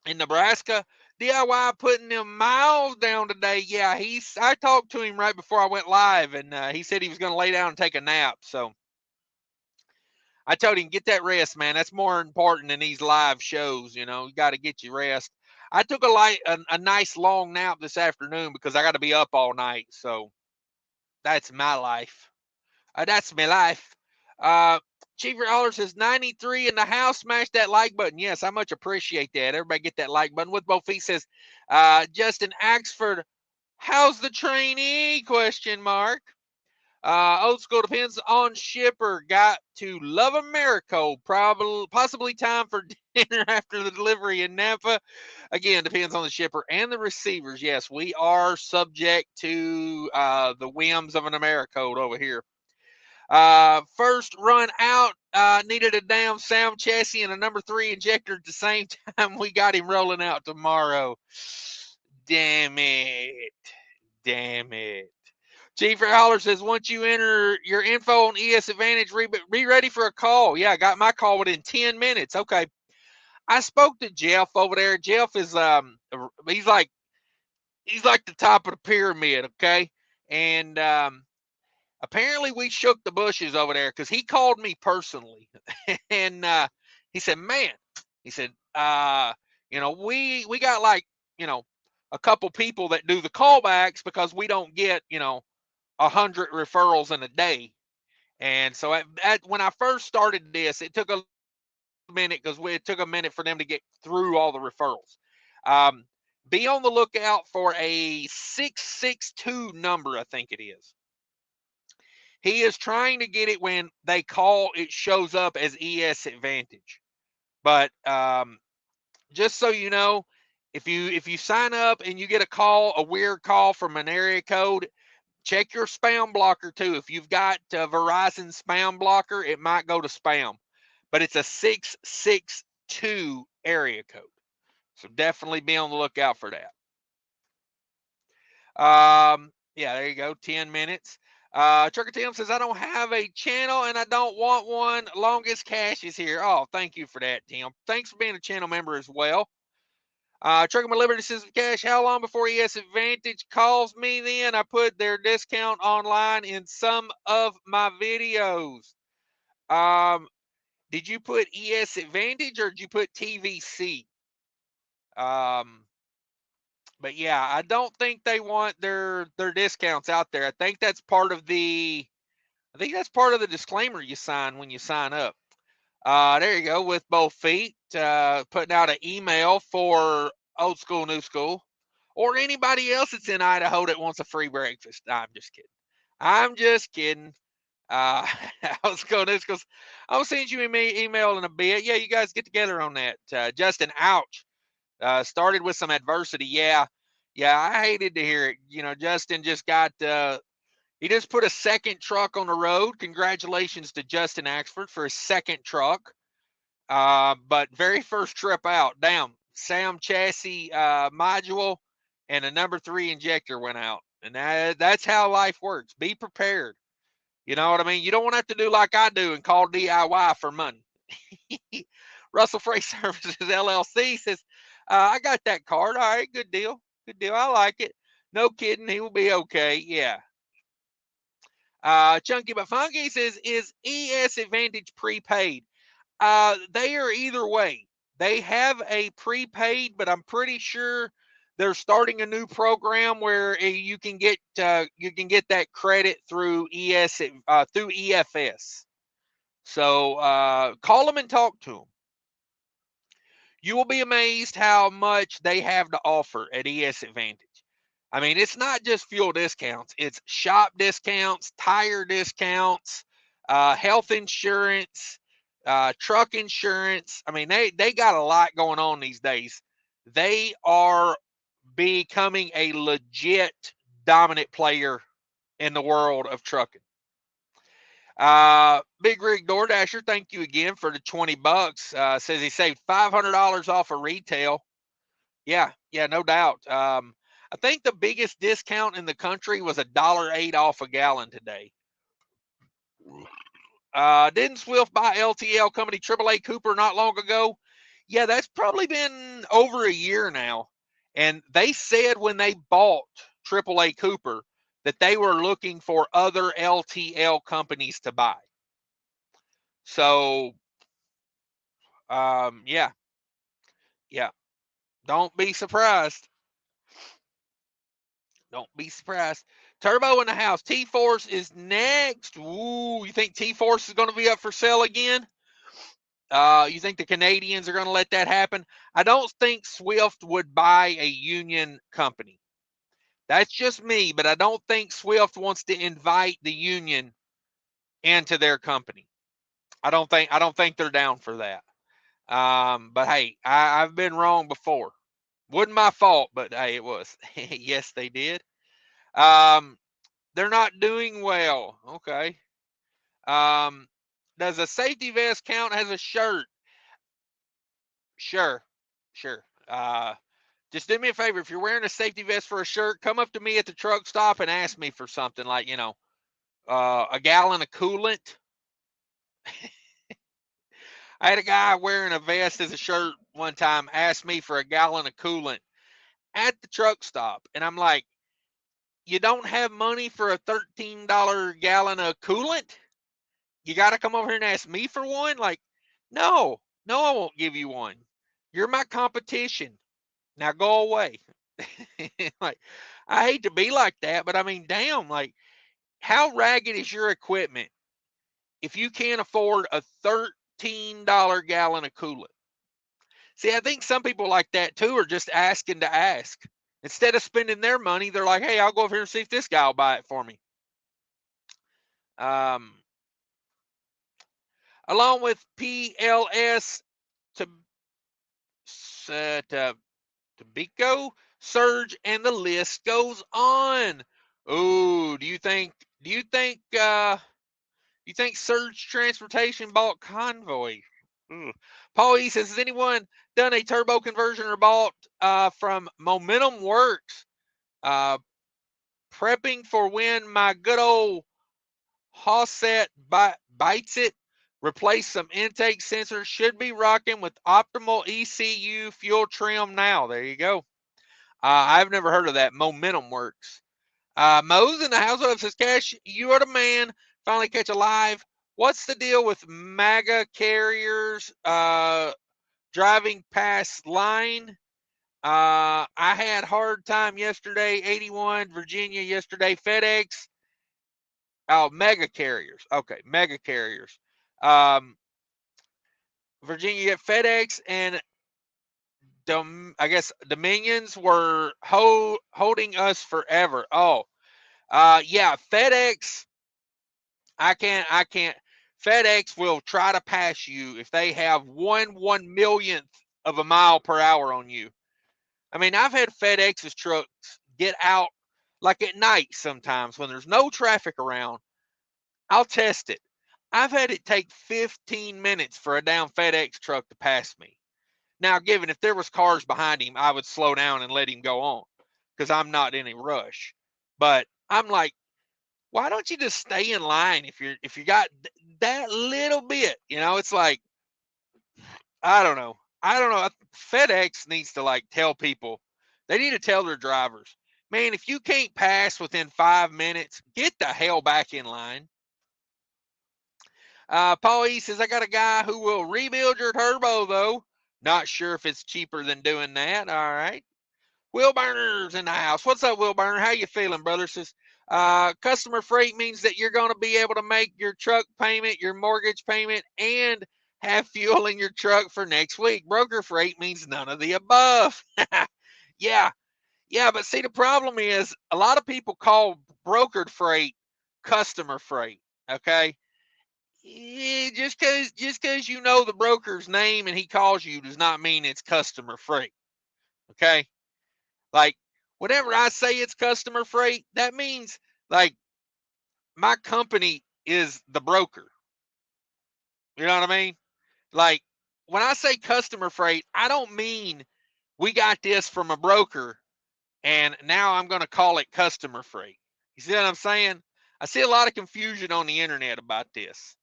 in Nebraska. DIY putting them miles down today. Yeah, I talked to him right before I went live, and he said he was going to lay down and take a nap. So I told him, get that rest, man. That's more important than these live shows. You got to get your rest. I took a nice long nap this afternoon because I got to be up all night. So that's my life. That's my life. Cheever Holler says 93 in the house. Smash that like button. Yes, I much appreciate that. Everybody get that like button. With both feet says Justin Axford, how's the trainee? Question mark. Old school depends on shipper. Got to love America. Possibly time for dinner after the delivery in Nampa. Again, depends on the shipper and the receivers. Yes, we are subject to the whims of an Americode over here. First run out, needed a damn sound chassis and a number 3 injector at the same time. We got him rolling out tomorrow. Damn it. Damn it. Chief Holler says, once you enter your info on ES Advantage, be ready for a call. Yeah, I got my call within 10 minutes. Okay. I spoke to Jeff over there. Jeff is he's like the top of the pyramid, okay? And apparently we shook the bushes over there because he called me personally. And he said, man, he said, we got like, a couple people that do the callbacks because we don't get, 100 referrals in a day. And so when I first started this, it took a minute because it took a minute for them to get through all the referrals. Be on the lookout for a 662 number, I think it is. He is trying to get it when they call, it shows up as ES Advantage. But just so you know, if you sign up and you get a weird call from an area code, check your spam blocker too. If you've got Verizon spam blocker, it might go to spam. But it's a 662 area code. So definitely be on the lookout for that. Yeah, there you go. 10 minutes. Trucker Tim says, I don't have a channel and I don't want one. Longest Cash is here. Oh, thank you for that, Tim. Thanks for being a channel member as well. Trucker My Liberty says, Cash, how long before ES Advantage calls me then? I put their discount online in some of my videos. Did you put ES Advantage or did you put TVC? But yeah, I don't think they want their discounts out there. I think that's part of the disclaimer you sign when you sign up. There you go, with both feet, putting out an email for old school, new school, or anybody else that's in Idaho that wants a free breakfast. I'm just kidding. Old school, new school. I'll send you an email in a bit. Yeah, you guys get together on that. Justin, ouch. Started with some adversity. Yeah, I hated to hear it. Justin just got he just put a second truck on the road. Congratulations to Justin Axford for his second truck. But very first trip out, damn, sound chassis module and a number 3 injector went out. And that's how life works. Be prepared. You know what I mean? You don't want to have to do like I do and call DIY for money. Russell Freight Services LLC says, I got that card. All right, good deal. Good deal. I like it. No kidding. He will be okay. Yeah. Chunky but Funky says, is ES Advantage prepaid? They are either way. They have a prepaid, but I'm pretty sure they're starting a new program where you can get that credit through through EFS. So call them and talk to them. You will be amazed how much they have to offer at ES Advantage. I mean, it's not just fuel discounts, it's shop discounts, tire discounts, health insurance, truck insurance. I mean, they got a lot going on these days. They are becoming a legit dominant player in the world of trucking. Big Rig DoorDasher, thank you again for the 20 bucks. Says he saved $500 off of retail. Yeah, no doubt. I think the biggest discount in the country was $1.08 off a gallon today. Didn't Swift buy LTL company AAA Cooper not long ago? Yeah, that's probably been over a year now. And they said when they bought AAA Cooper that they were looking for other LTL companies to buy. So, yeah. Don't be surprised. Don't be surprised. Turbo in the house. T-Force is next. Ooh, you think T-Force is going to be up for sale again? You think the Canadians are going to let that happen? I don't think Swift would buy a union company. That's just me, but I don't think Swift wants to invite the union into their company. I don't think they're down for that. But hey, I've been wrong before. Wasn't my fault, but hey, it was. Yes, they did. They're not doing well. Okay. Does a safety vest count as a shirt? Sure. Just do me a favor. If you're wearing a safety vest for a shirt, come up to me at the truck stop and ask me for something like, a gallon of coolant. I had a guy wearing a vest as a shirt one time ask me for a gallon of coolant at the truck stop. And I'm like, you don't have money for a $13 gallon of coolant? You got to come over here and ask me for one? Like, no, I won't give you one. You're my competition. Now go away. Like, I hate to be like that, but I mean, damn, like, how ragged is your equipment if you can't afford a $13 gallon of coolant? See, I think some people like that too are just asking to ask. Instead of spending their money, they're like, hey, I'll go over here and see if this guy will buy it for me. Along with PLS to Tobacco, Surge, and the list goes on. Oh, do you think Surge Transportation bought Convoy? Ooh. Paul E says, has anyone done a turbo conversion or bought from Momentum Works? Prepping for when my good old Hosset bites it. Replace some intake sensors. Should be rocking with optimal ECU fuel trim now. There you go. I've never heard of that. Momentum Works. Mo's in the house of says, Cash, you are the man. Finally catch a live. What's the deal with MAGA carriers driving past line? I had hard time yesterday. 81 Virginia yesterday. FedEx. Oh, mega carriers. Okay, mega carriers. Virginia FedEx and I guess Dominions were holding us forever. Oh, yeah, FedEx. I can't. FedEx will try to pass you if they have 1/1,000,000th of a mile per hour on you. I mean, I've had FedEx's trucks get out like at night sometimes when there's no traffic around. I'll test it. I've had it take 15 minutes for a down FedEx truck to pass me. Now, given if there was cars behind him, I would slow down and let him go on because I'm not in a rush. But I'm like, why don't you just stay in line if you got that little bit? It's like, I don't know. FedEx needs to like tell people. They need to tell their drivers, man, if you can't pass within 5 minutes, get the hell back in line. Paul E says, I got a guy who will rebuild your turbo, though. Not sure if it's cheaper than doing that. All right. Will Burner's in the house. What's up, Will Burner? How you feeling, brother? Says, customer freight means that you're going to be able to make your truck payment, your mortgage payment, and have fuel in your truck for next week. Broker freight means none of the above. Yeah, but see, the problem is a lot of people call brokered freight customer freight. Okay, just because you know the broker's name and he calls you does not mean it's customer freight. Okay, like whenever I say it's customer freight, that means like my company is the broker. You know what I mean? Like when I say customer freight, I don't mean we got this from a broker and now I'm going to call it customer freight. You see what I'm saying? I see a lot of confusion on the internet about this.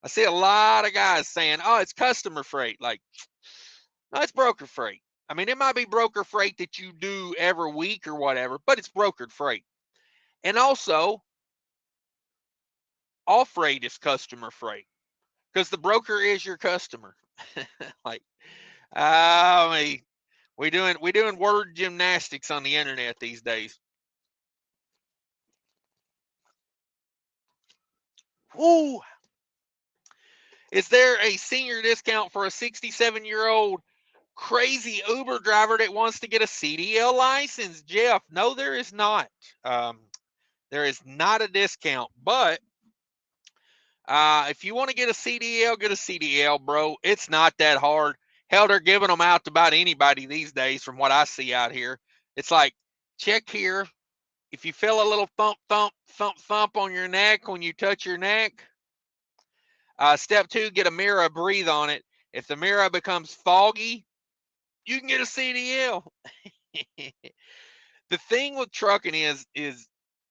I see a lot of guys saying, oh, it's customer freight. Like, no, it's broker freight. I mean, it might be broker freight that you do every week or whatever, but it's brokered freight. And also, all freight is customer freight because the broker is your customer. Like, I mean, we doing word gymnastics on the internet these days. Ooh. Is there a senior discount for a 67-year-old crazy Uber driver that wants to get a CDL license? Jeff, no, there is not. There is not a discount, but if you want to get a CDL, get a CDL, bro. It's not that hard. Hell, they're giving them out to about anybody these days from what I see out here. It's like, check here. If you feel a little thump, thump, thump, thump on your neck when you touch your neck, step 2, get a mirror, breathe on it. If the mirror becomes foggy, you can get a CDL. The thing with trucking is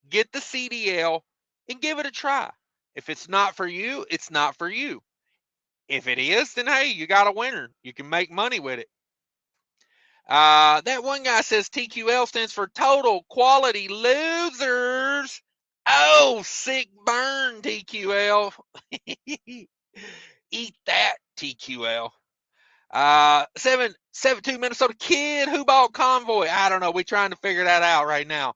get the CDL and give it a try. If it's not for you, it's not for you. If it is, then hey, you got a winner. You can make money with it. That one guy says TQL stands for Total Quality Losers. Oh, sick burn, TQL. Eat that, TQL. 772 Minnesota Kid who bought Convoy. I don't know. We're trying to figure that out right now.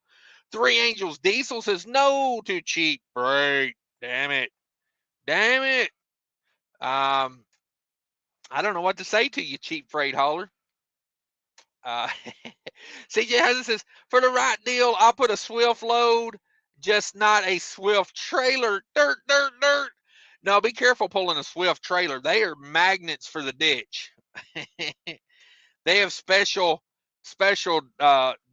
3 Angels Diesel says no to cheap freight. Damn it. I don't know what to say to you, cheap freight hauler. CJ Hudson says, for the right deal, I'll put a Swift load, just not a Swift trailer. Dirt. No, be careful pulling a Swift trailer. They are magnets for the ditch. They have special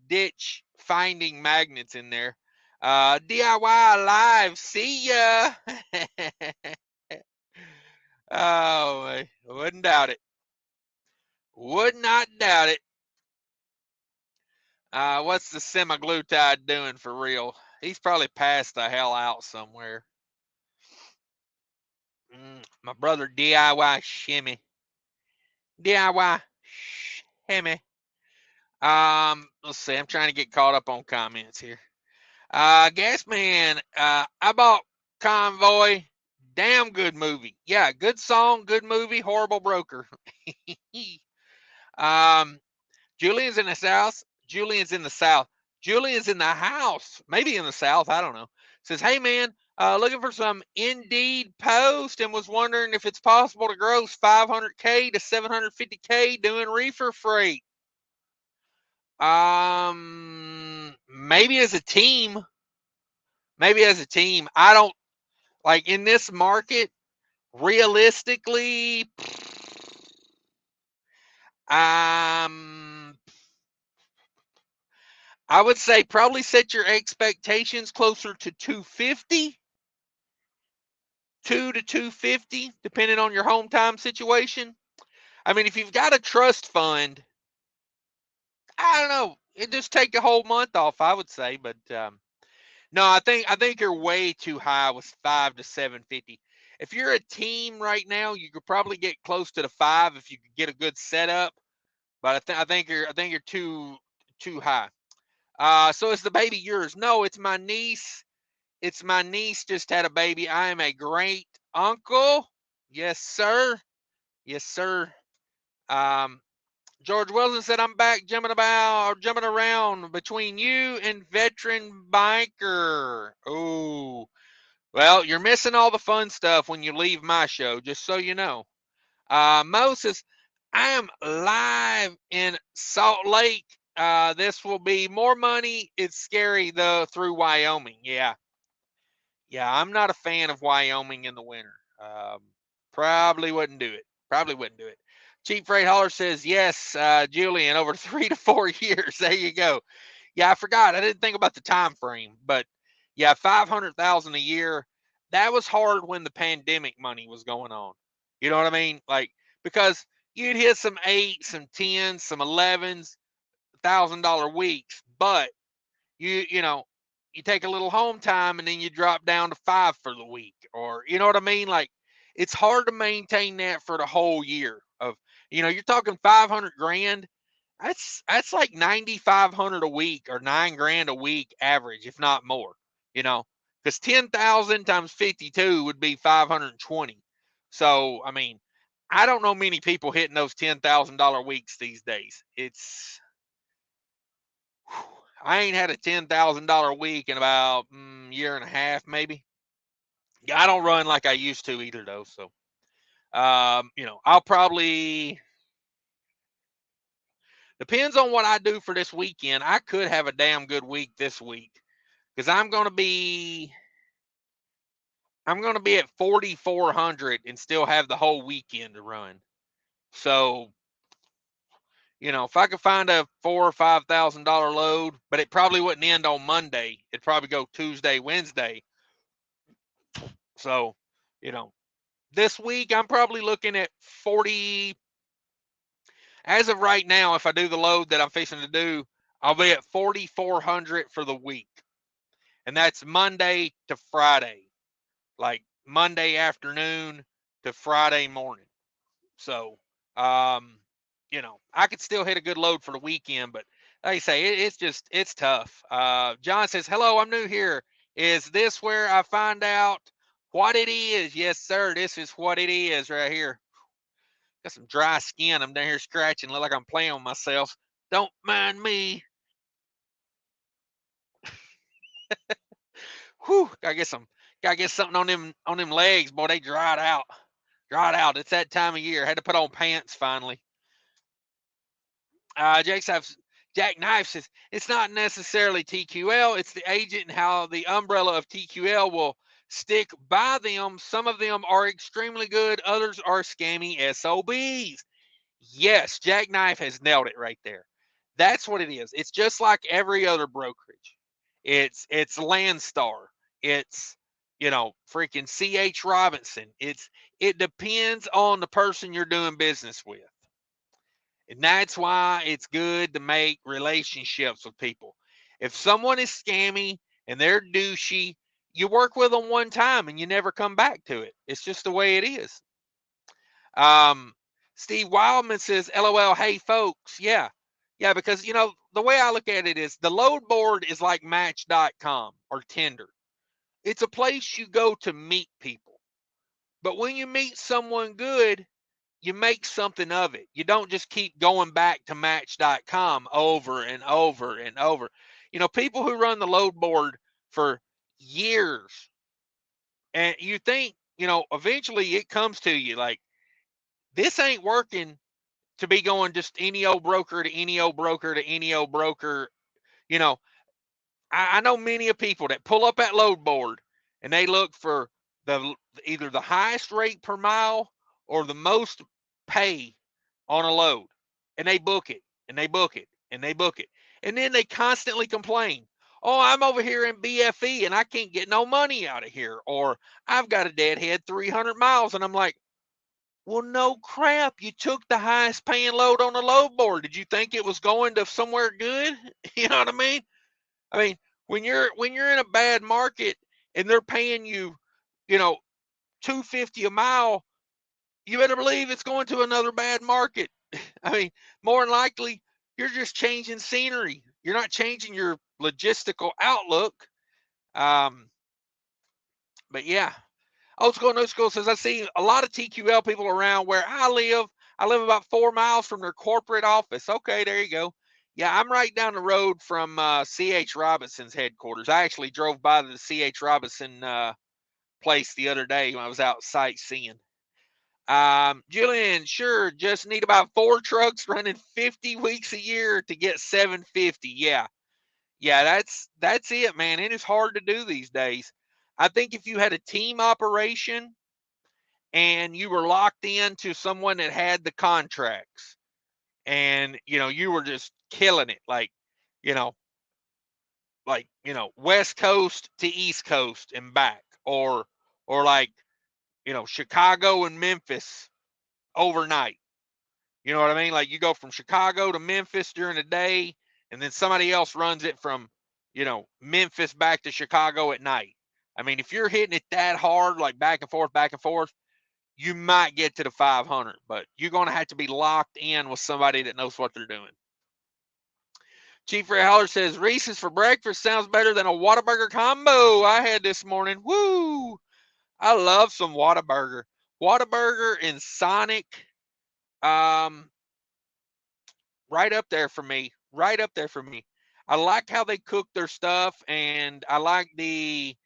ditch finding magnets in there. DIY Live, see ya. Oh, I wouldn't doubt it. Would not doubt it. What's the semaglutide doing for real? He's probably passed the hell out somewhere. My brother DIY shimmy. DIY shimmy. Let's see. I'm trying to get caught up on comments here. Gasman, I bought Convoy. Damn good movie. Yeah, good song, good movie, horrible broker. Julian's in the south. Julian's in the house. Maybe in the south. I don't know. Says, hey man, looking for some Indeed post and was wondering if it's possible to gross 500K to 750K doing reefer freight. Maybe as a team. I don't like in this market. Realistically, I would say probably set your expectations closer to 250, 2 to 250, depending on your home time situation. I mean, if you've got a trust fund, I don't know, it just take a whole month off, I would say. But no, I think you're way too high with 5 to 750. If you're a team right now, you could probably get close to the 5 if you could get a good setup. But I think you're too high. So is the baby yours? No, it's my niece. It's my niece just had a baby. I am a great Uncle. Yes, sir. Yes, sir. George Wilson said, I'm back jumping around between you and veteran biker. Oh, well, you're missing all the fun stuff when you leave my show, just so you know. Moses, I am live in Salt Lake. This will be more money. It's scary though through Wyoming. Yeah, I'm not a fan of Wyoming in the winter. Probably wouldn't do it. Probably wouldn't do it. Cheap Freight Hauler says yes, Julian, over 3 to 4 years. There you go. Yeah, I forgot. I didn't think about the time frame, but yeah, 500,000 a year. That was hard when the pandemic money was going on. You know what I mean? Like, because you'd hit some 8s, some 10s, some 11s, $1,000 weeks, but you know, you take a little home time and then you drop down to 5 for the week, or you know what I mean? Like, it's hard to maintain that for the whole year of, you're talking 500 grand. That's like 9,500 a week or 9 grand a week average, if not more, because 10,000 times 52 would be 520. So, I mean, I don't know many people hitting those $10,000 weeks these days. I ain't had a $10,000 week in about year and a half, maybe. Yeah, I don't run like I used to either, though. So, I'll probably, depends on what I do for this weekend. I could have a damn good week this week because I'm going to be at 4,400 and still have the whole weekend to run. So, if I could find a $4,000 or $5,000 load, but it probably wouldn't end on Monday. It'd probably go Tuesday, Wednesday. So, this week I'm probably looking at 40. As of right now, if I do the load that I'm fixing to do, I'll be at 4,400 for the week. And that's Monday to Friday, like Monday afternoon to Friday morning. So, I could still hit a good load for the weekend, but like I say, it's tough. John says, hello, I'm new here. Is this where I find out what it is? Yes, sir. This is what it is right here. Got some dry skin. I'm down here scratching. Look like I'm playing with myself. Don't mind me. Whew. Gotta get something on them legs, boy. They dried out. Dried out. It's that time of year. Had to put on pants finally. Jack Knife says it's not necessarily TQL, it's the agent and how the umbrella of TQL will stick by them. Some of them are extremely good, others are scammy SOBs. Yes, Jack Knife has nailed it right there. That's what it is. It's just like every other brokerage. It's Landstar. It's freaking CH Robinson. It depends on the person you're doing business with. And that's why it's good to make relationships with people. If someone is scammy and they're douchey, you work with them one time and you never come back to it. It's just the way it is. Steve Wildman says, LOL, hey folks. Yeah, because the way I look at it is the load board is like Match.com or Tinder. It's a place you go to meet people. But when you meet someone good, you make something of it. You don't just keep going back to Match.com over and over and over. People who run the load board for years, and you think, eventually it comes to you like, this ain't working to be going just any old broker to any old broker to any old broker. You know, I know many of people that pull up at load board and they look for either the highest rate per mile or the most pay on a load, and they book it and they book it and they book it, and then they constantly complain, oh, I'm over here in BFE and I can't get no money out of here, or I've got a deadhead 300 miles. And I'm like, well, no crap, you took the highest paying load on the load board. Did you think it was going to somewhere good? You know what I mean? When you're in a bad market and they're paying you, $250 a mile, you better believe it's going to another bad market. More than likely, you're just changing scenery. You're not changing your logistical outlook. But yeah, Old School New School says, I see a lot of TQL people around where I live. I live about 4 miles from their corporate office. Okay, there you go. Yeah, I'm right down the road from C.H. Robinson's headquarters. I actually drove by the C.H. Robinson place the other day when I was out sightseeing. Julian, sure, just need about 4 trucks running 50 weeks a year to get 750. Yeah. Yeah, that's it, man. It is hard to do these days. I think if you had a team operation and you were locked into someone that had the contracts and you were just killing it, you know west coast to east coast and back, or like Chicago and Memphis overnight. You know what I mean? Like you go from Chicago to Memphis during the day, and then somebody else runs it from Memphis back to Chicago at night. I mean, if you're hitting it that hard, like back and forth, you might get to the 500, but you're going to have to be locked in with somebody that knows what they're doing. Chief Ray Holler says, Reese's for breakfast sounds better than a Whataburger combo I had this morning. Woo! I love some Whataburger. Whataburger and Sonic, right up there for me. Right up there for me. I like how they cook their stuff, and I like the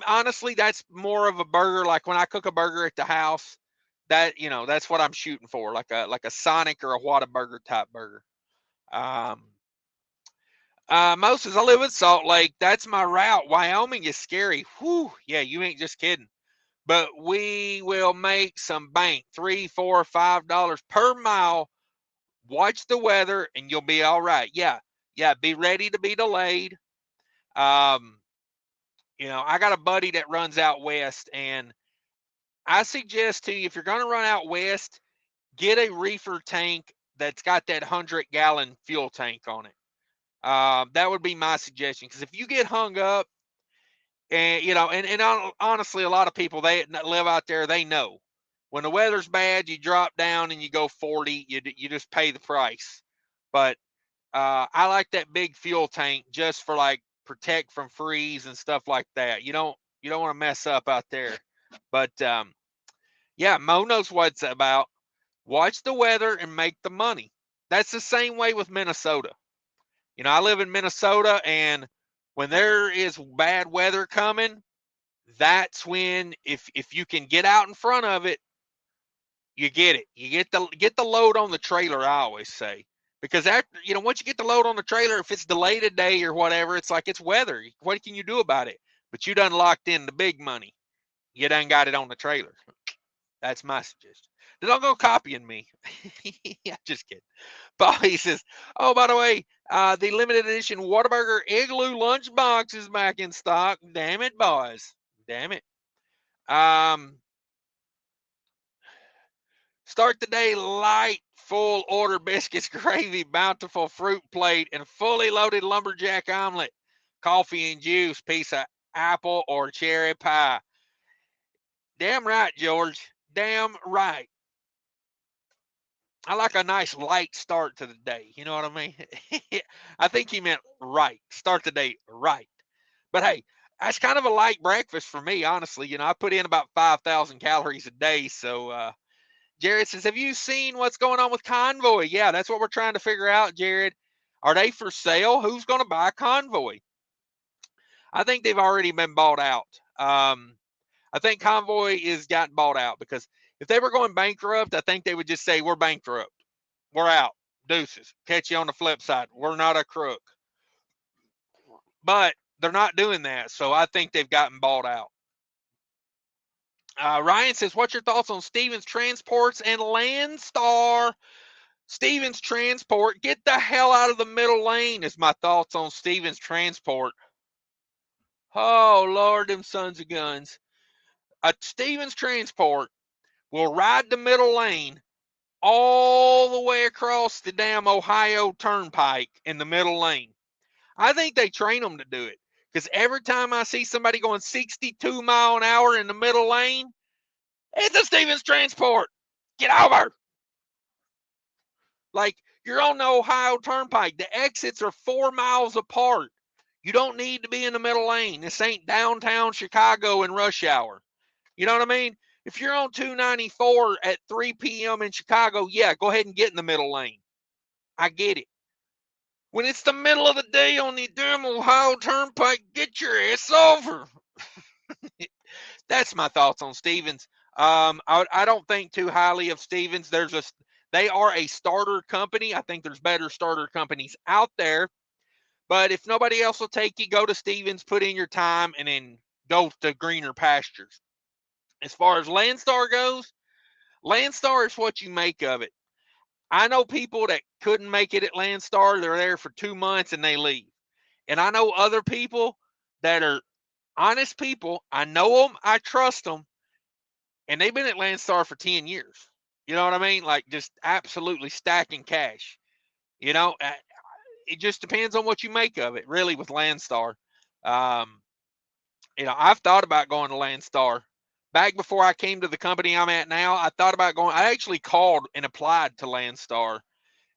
honestly, that's more of a burger. Like when I cook a burger at the house, that's what I'm shooting for, like a Sonic or a Whataburger type burger. Moses, I live in Salt Lake. That's my route. Wyoming is scary. Whew, yeah, you ain't just kidding. But we will make some bank, $3, $4, $5 per mile. Watch the weather, and you'll be all right. Yeah, be ready to be delayed. I got a buddy that runs out west, and I suggest to you, if you're going to run out west, get a reefer tank that's got that 100-gallon fuel tank on it. That would be my suggestion, because if you get hung up, and honestly, a lot of people they live out there, they know when the weather's bad, you drop down and you go 40, you just pay the price. But I like that big fuel tank just for like protect from freeze and stuff like that. You don't want to mess up out there. But yeah, Mo knows what it's about. Watch the weather and make the money. That's the same way with Minnesota. I live in Minnesota, and when there is bad weather coming, that's when if you can get out in front of it, you get it. You get the load on the trailer, I always say. Because after, once you get the load on the trailer, if it's delayed a day or whatever, it's like it's weather. What can you do about it? But you done locked in the big money. You done got it on the trailer. That's my suggestion. Don't go copying me. Yeah, just kidding. Bobby says, oh, by the way, the limited edition Whataburger Igloo lunchbox is back in stock. Damn it, boys. Damn it. Start the day light, full order biscuits, gravy, bountiful fruit plate, and fully loaded lumberjack omelet. Coffee and juice, piece of apple or cherry pie. Damn right, George. Damn right. I like a nice light start to the day. You know what I mean? I think he meant right. Start the day right. But hey, that's kind of a light breakfast for me, honestly. I put in about 5,000 calories a day. So, Jared says, have you seen what's going on with Convoy? Yeah, that's what we're trying to figure out, Jared. Are they for sale? Who's going to buy Convoy? I think they've already been bought out. I think Convoy is gotten bought out, because if they were going bankrupt, I think they would just say, we're bankrupt. We're out. Deuces. Catch you on the flip side. We're not a crook. But they're not doing that, so I think they've gotten bought out. Ryan says, what's your thoughts on Stevens Transports and Landstar? Stevens Transport, get the hell out of the middle lane is my thoughts on Stevens Transport. Oh, Lord, them sons of guns. Stevens Transport will ride the middle lane all the way across the damn Ohio Turnpike in the middle lane. I think they train them to do it, because every time I see somebody going 62 mile an hour in the middle lane, it's a Stevens Transport. Get over. Like, you're on the Ohio Turnpike. The exits are 4 miles apart. You don't need to be in the middle lane. This ain't downtown Chicago in rush hour. You know what I mean? If you're on 294 at 3 p.m. in Chicago, yeah, go ahead and get in the middle lane. I get it. When it's the middle of the day on the damn Ohio Turnpike, get your ass over. That's my thoughts on Stevens. I don't think too highly of Stevens. They are a starter company. I think there's better starter companies out there. But if nobody else will take you, go to Stevens, put in your time, and then go to greener pastures. As far as Landstar goes, Landstar is what you make of it. I know people that couldn't make it at Landstar. They're there for 2 months and they leave. And I know other people that are honest people. I know them. I trust them. And they've been at Landstar for 10 years. You know what I mean? Like just absolutely stacking cash. You know, it just depends on what you make of it, really, with Landstar. Um, I've thought about going to Landstar. Back before I came to the company I'm at now, I thought about going. I actually called and applied to Landstar,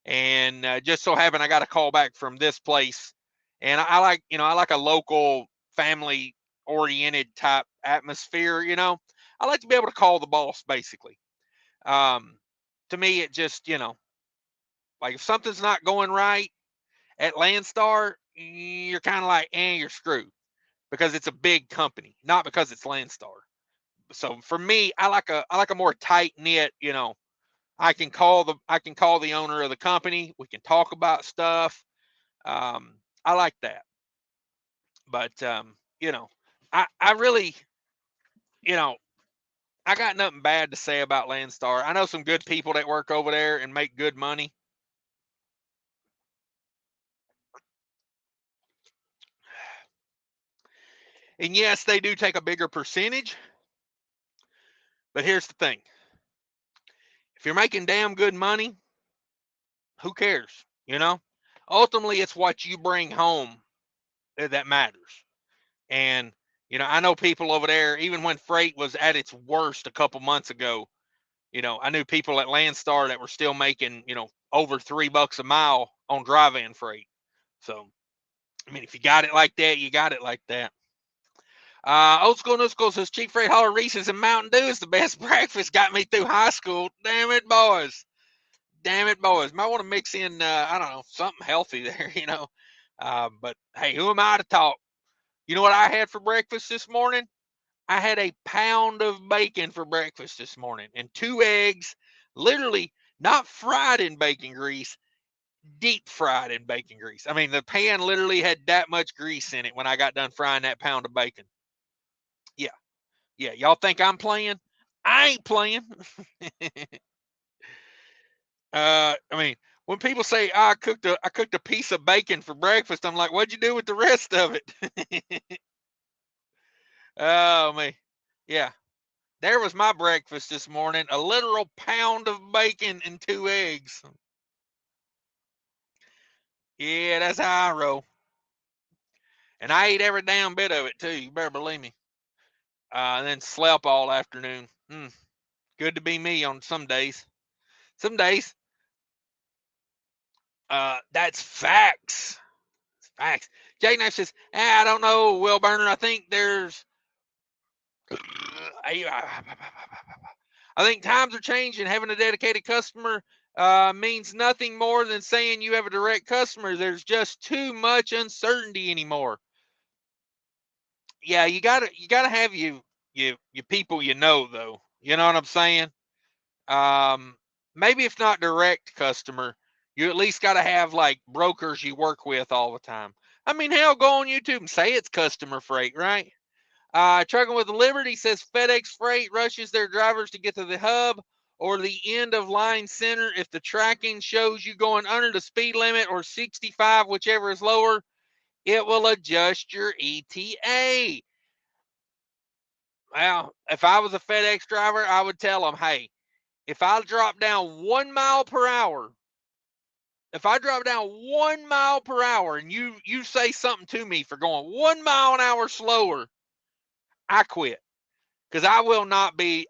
and just so happened I got a call back from this place. And I like, I like a local family oriented type atmosphere. I like to be able to call the boss basically. Um, to me, it just, like if something's not going right at Landstar, you're kind of like, you're screwed because it's a big company, not because it's Landstar. So for me, I like a more tight knit, I can call the owner of the company. We can talk about stuff. I like that. But I really, you know, I got nothing bad to say about Landstar. I know some good people that work over there and make good money. And yes, they do take a bigger percentage. But here's the thing. If you're making damn good money, who cares? Ultimately, it's what you bring home that matters. And, I know people over there, even when freight was at its worst a couple months ago, I knew people at Landstar that were still making, over $3 a mile on dry-van freight. So, I mean, if you got it like that, you got it like that. Old School New School says cheap freight hauler Reese's and Mountain Dew is the best breakfast. Got me through high school. Damn it, boys. Damn it, boys. Might want to mix in, I don't know, something healthy there, But hey, who am I to talk? You know what I had for breakfast this morning? I had a pound of bacon for breakfast this morning and 2 eggs, literally not fried in bacon grease, deep fried in bacon grease. I mean, the pan literally had that much grease in it when I got done frying that pound of bacon. Yeah. Yeah. Y'all think I'm playing? I ain't playing. I mean, when people say I cooked a piece of bacon for breakfast, I'm like, what'd you do with the rest of it? Oh man. Yeah. There was my breakfast this morning, a literal pound of bacon and 2 eggs. Yeah, that's how I roll. And I ate every damn bit of it too. You better believe me. And then slept all afternoon. Good to be me on some days. Some days, that's facts. Facts. Jay Knife says, I don't know, Will Burner. I think there's. I think times are changing. Having a dedicated customer means nothing more than saying you have a direct customer. There's just too much uncertainty anymore. Yeah, you gotta have you people though. You know what I'm saying? Maybe if not direct customer, you at least gotta have like brokers you work with all the time. I mean, hell, go on YouTube and say it's customer freight, right? Trucking with Liberty says FedEx Freight rushes their drivers to get to the hub or the end of line center. If the tracking shows you going under the speed limit or 65, whichever is lower, it will adjust your ETA. Well, if I was a FedEx driver, I would tell them, hey, if I drop down 1 mile per hour, if I drop down 1 mile per hour and you say something to me for going 1 mile an hour slower, I quit. Because I will not be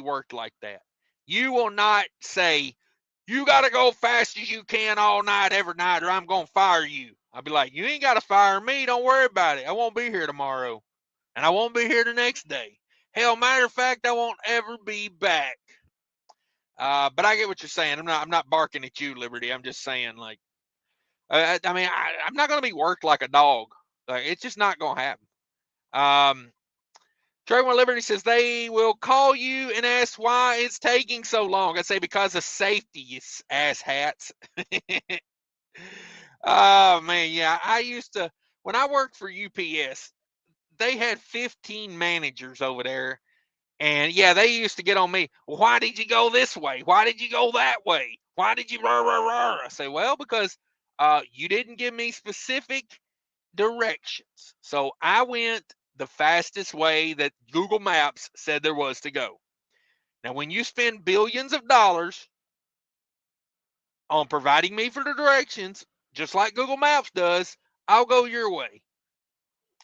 worked like that. You will not say, you got to go fast as you can all night, every night, or I'm going to fire you. I'll be like, you ain't got to fire me. Don't worry about it. I won't be here tomorrow. And I won't be here the next day. Hell, matter of fact, I won't ever be back. But I get what you're saying. I'm not barking at you, Liberty. I'm just saying, like, I mean, I'm not going to be worked like a dog. Like, it's just not going to happen. Trayvon Liberty says they will call you and ask why it's taking so long. I say because of safety, you ass hats. Oh man, yeah. I used to, when I worked for UPS, they had 15 managers over there. And yeah, they used to get on me. Well, why did you go this way? Why did you go that way? Why did you rah, rah, rah? I say, well, because you didn't give me specific directions. So I went the fastest way that Google Maps said there was to go. Now, when you spend billions of dollars on providing me for the directions, just like Google Maps does, I'll go your way.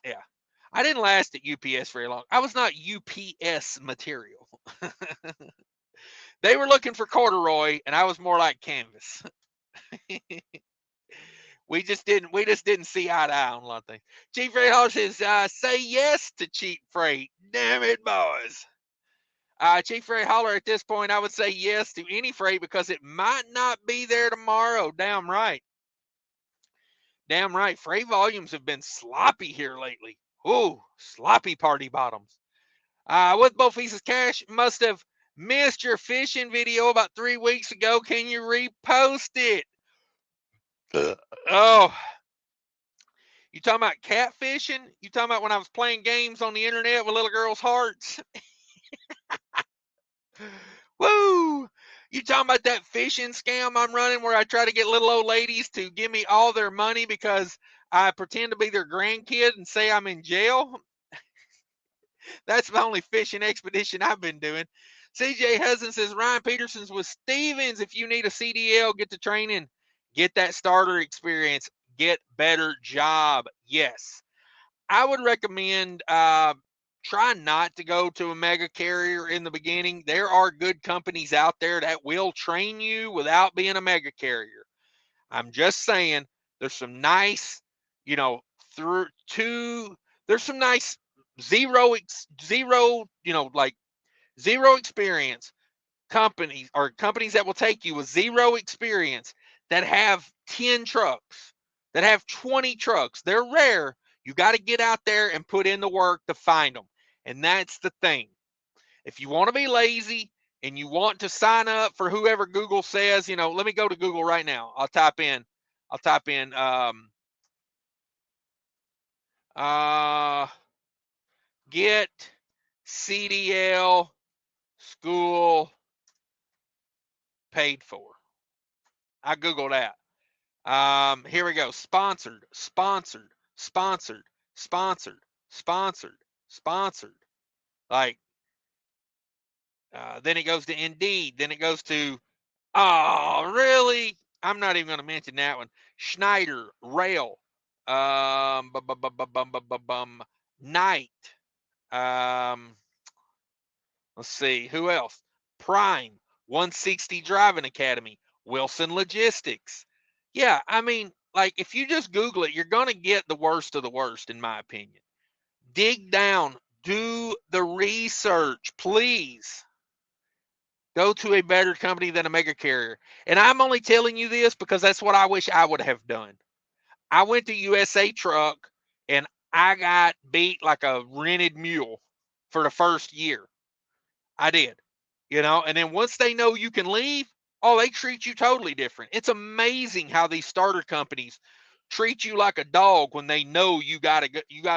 Yeah. I didn't last at UPS very long. I was not UPS material. They were looking for corduroy, and I was more like canvas. we just didn't see eye to eye on a lot of things. Cheap Freight Hauler says, say yes to cheap freight. Damn it, boys. Cheap Freight Hauler, at this point, I would say yes to any freight because it might not be there tomorrow. Damn right. Damn right. Freight volumes have been sloppy here lately. Ooh, sloppy party bottoms. With both pieces cash, must have missed your fishing video about 3 weeks ago. Can you repost it? Oh, you talking about catfishing? You talking about when I was playing games on the internet with little girls' hearts? Woo! You talking about that fishing scam I'm running where I try to get little old ladies to give me all their money because I pretend to be their grandkid and say I'm in jail? That's the only fishing expedition I've been doing. CJ Hudson says Ryan Peterson's with Stevens. If you need a CDL, get the training, get that starter experience, get better job. Yes, I would recommend try not to go to a mega carrier in the beginning. There are good companies out there that will train you without being a mega carrier. I'm just saying there's some nice, you know, there's some nice zero, like zero experience companies or companies that will take you with zero experience that have 10 trucks, that have 20 trucks. They're rare. You got to get out there and put in the work to find them. And that's the thing. If you want to be lazy and you want to sign up for whoever Google says, let me go to Google right now. I'll type in get CDL school paid for. I Google that. Here we go. Sponsored, sponsored, sponsored, sponsored, sponsored, sponsored. Like, then it goes to Indeed. Then it goes to, oh, really? I'm not even going to mention that one. Schneider, Rail, Knight. Let's see, who else? Prime, 160 Driving Academy, Wilson Logistics. Yeah, I mean, like if you just Google it, you're going to get the worst of the worst, in my opinion. Dig down, do the research, please. Go to a better company than a mega carrier. And I'm only telling you this because that's what I wish I would have done. I went to USA Truck and I got beat like a rented mule for the first year. I did, and then once they know you can leave, oh, they treat you totally different. It's amazing how these starter companies treat you like a dog when they know you gotta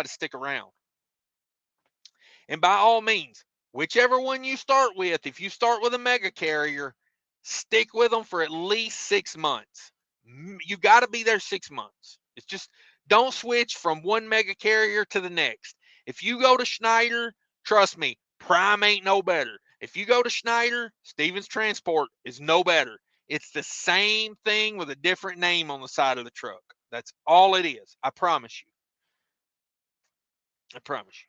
stick around. And by all means, whichever one you start with, if you start with a mega carrier, stick with them for at least 6 months. You got to be there 6 months. It's just don't switch from one mega carrier to the next. If you go to Schneider, trust me, Prime ain't no better. If you go to Schneider, Stevens Transport is no better. It's the same thing with a different name on the side of the truck. That's all it is. I promise you. I promise you.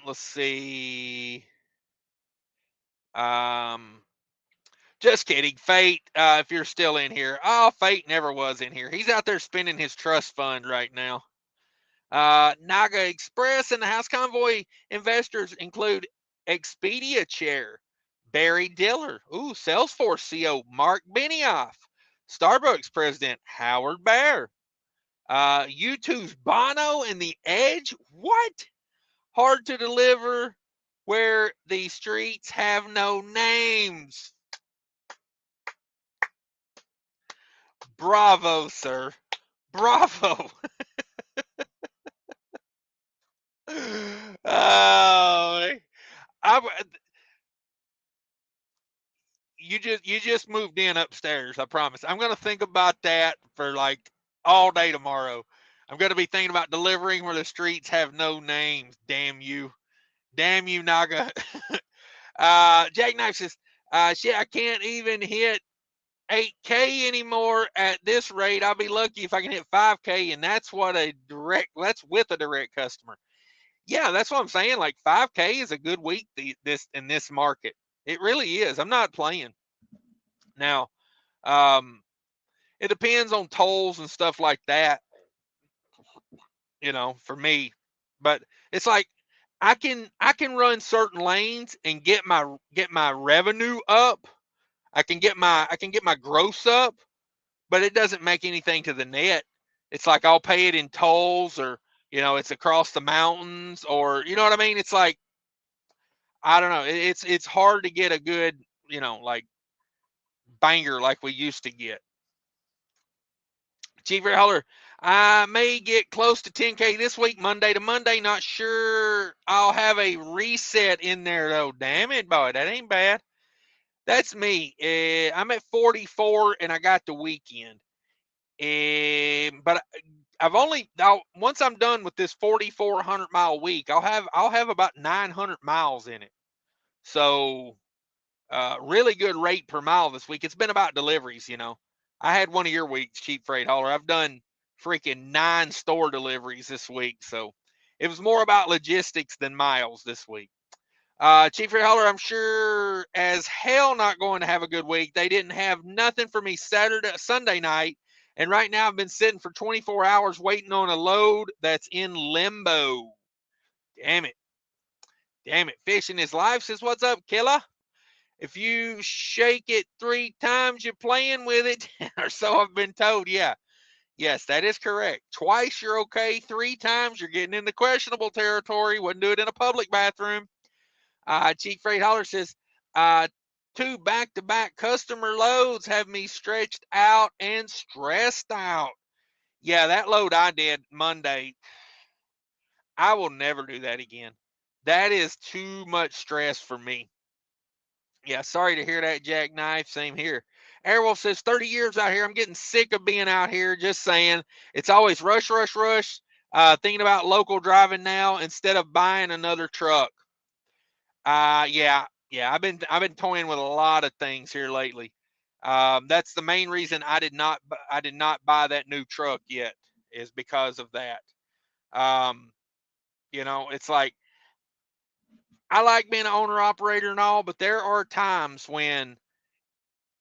Let's see. Just kidding. Fate, if you're still in here. Oh, Fate never was in here. He's out there spending his trust fund right now. Naga Express and the House Convoy investors include Expedia Chair, Barry Diller, Salesforce CEO Mark Benioff, Starbucks President Howard Baer, U2's Bono and The Edge. What? Hard to deliver where the streets have no names. Bravo, sir. Bravo. Oh, you just moved in upstairs. I promise. I'm gonna think about that for like all day tomorrow. I'm gonna be thinking about delivering where the streets have no names. Damn you, Naga. Jackknife says, shit, I can't even hit 8K anymore at this rate. I'll be lucky if I can hit 5K, and that's with a direct customer. Yeah, that's what I'm saying. Like 5K is a good week in this market. It really is. I'm not playing. Now, it depends on tolls and stuff like that, for me. But it's like I can run certain lanes and get my revenue up. I can get my gross up, but it doesn't make anything to the net. It's like I'll pay it in tolls, or it's across the mountains, or you know what I mean? It's like I don't know. It's hard to get a good, like banger like we used to get. Chief Ray Holler, I may get close to 10K this week, Monday to Monday. Not sure I'll have a reset in there though. Damn it, boy, that ain't bad. That's me. I'm at 44 and I got the weekend. But once I'm done with this 4,400 mile week, I'll have about 900 miles in it. So really good rate per mile this week. It's been about deliveries, I had one of your weeks, Cheap Freight Hauler. I've done freaking 9 store deliveries this week. So it was more about logistics than miles this week. Chief Freight Hauler, I'm sure as hell not going to have a good week. They didn't have nothing for me Sunday night. And right now I've been sitting for 24 hours waiting on a load that's in limbo. Damn it. Fishing is life says, what's up, killer? If you shake it 3 times, you're playing with it, or so I've been told. Yeah. Yes, that is correct. Twice, you're okay. 3 times, you're getting into questionable territory. Wouldn't do it in a public bathroom. Chief Freight Hauler says, 2 back-to-back customer loads have me stretched out and stressed out. Yeah, that load I did Monday, I will never do that again. That is too much stress for me. Yeah, sorry to hear that, Jackknife. Same here. Airwolf says 30 years out here. I'm getting sick of being out here. Just saying, it's always rush, rush, rush. Thinking about local driving now instead of buying another truck. Yeah. I've been toying with a lot of things here lately. That's the main reason I did not buy that new truck yet, is because of that. It's like I like being an owner operator and all, but there are times when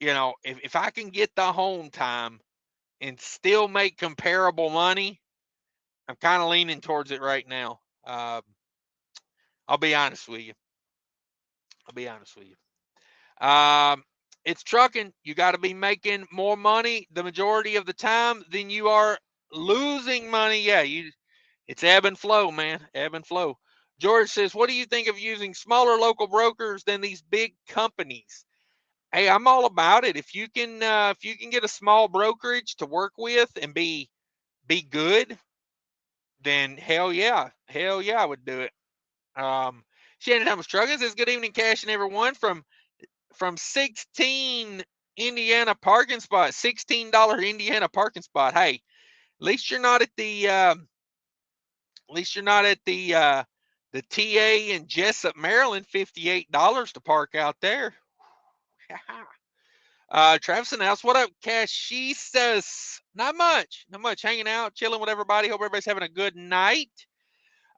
if I can get the home time and still make comparable money, I'm kind of leaning towards it right now. I'll be honest with you. It's trucking. You got to be making more money the majority of the time than you are losing money. Yeah, it's ebb and flow, man. Ebb and flow. George says, what do you think of using smaller local brokers than these big companies? Hey, I'm all about it. If you can get a small brokerage to work with and be good, then hell yeah, I would do it. Shannon Thomas Trucking says, good evening, Cash and everyone from 16 Indiana parking spot, $16 Indiana parking spot. Hey, at least you're not at the the TA in Jessup, Maryland, $58 to park out there. Travis announced, what up, Cashiskingenterprises? Not much. Hanging out, chilling with everybody. Hope everybody's having a good night.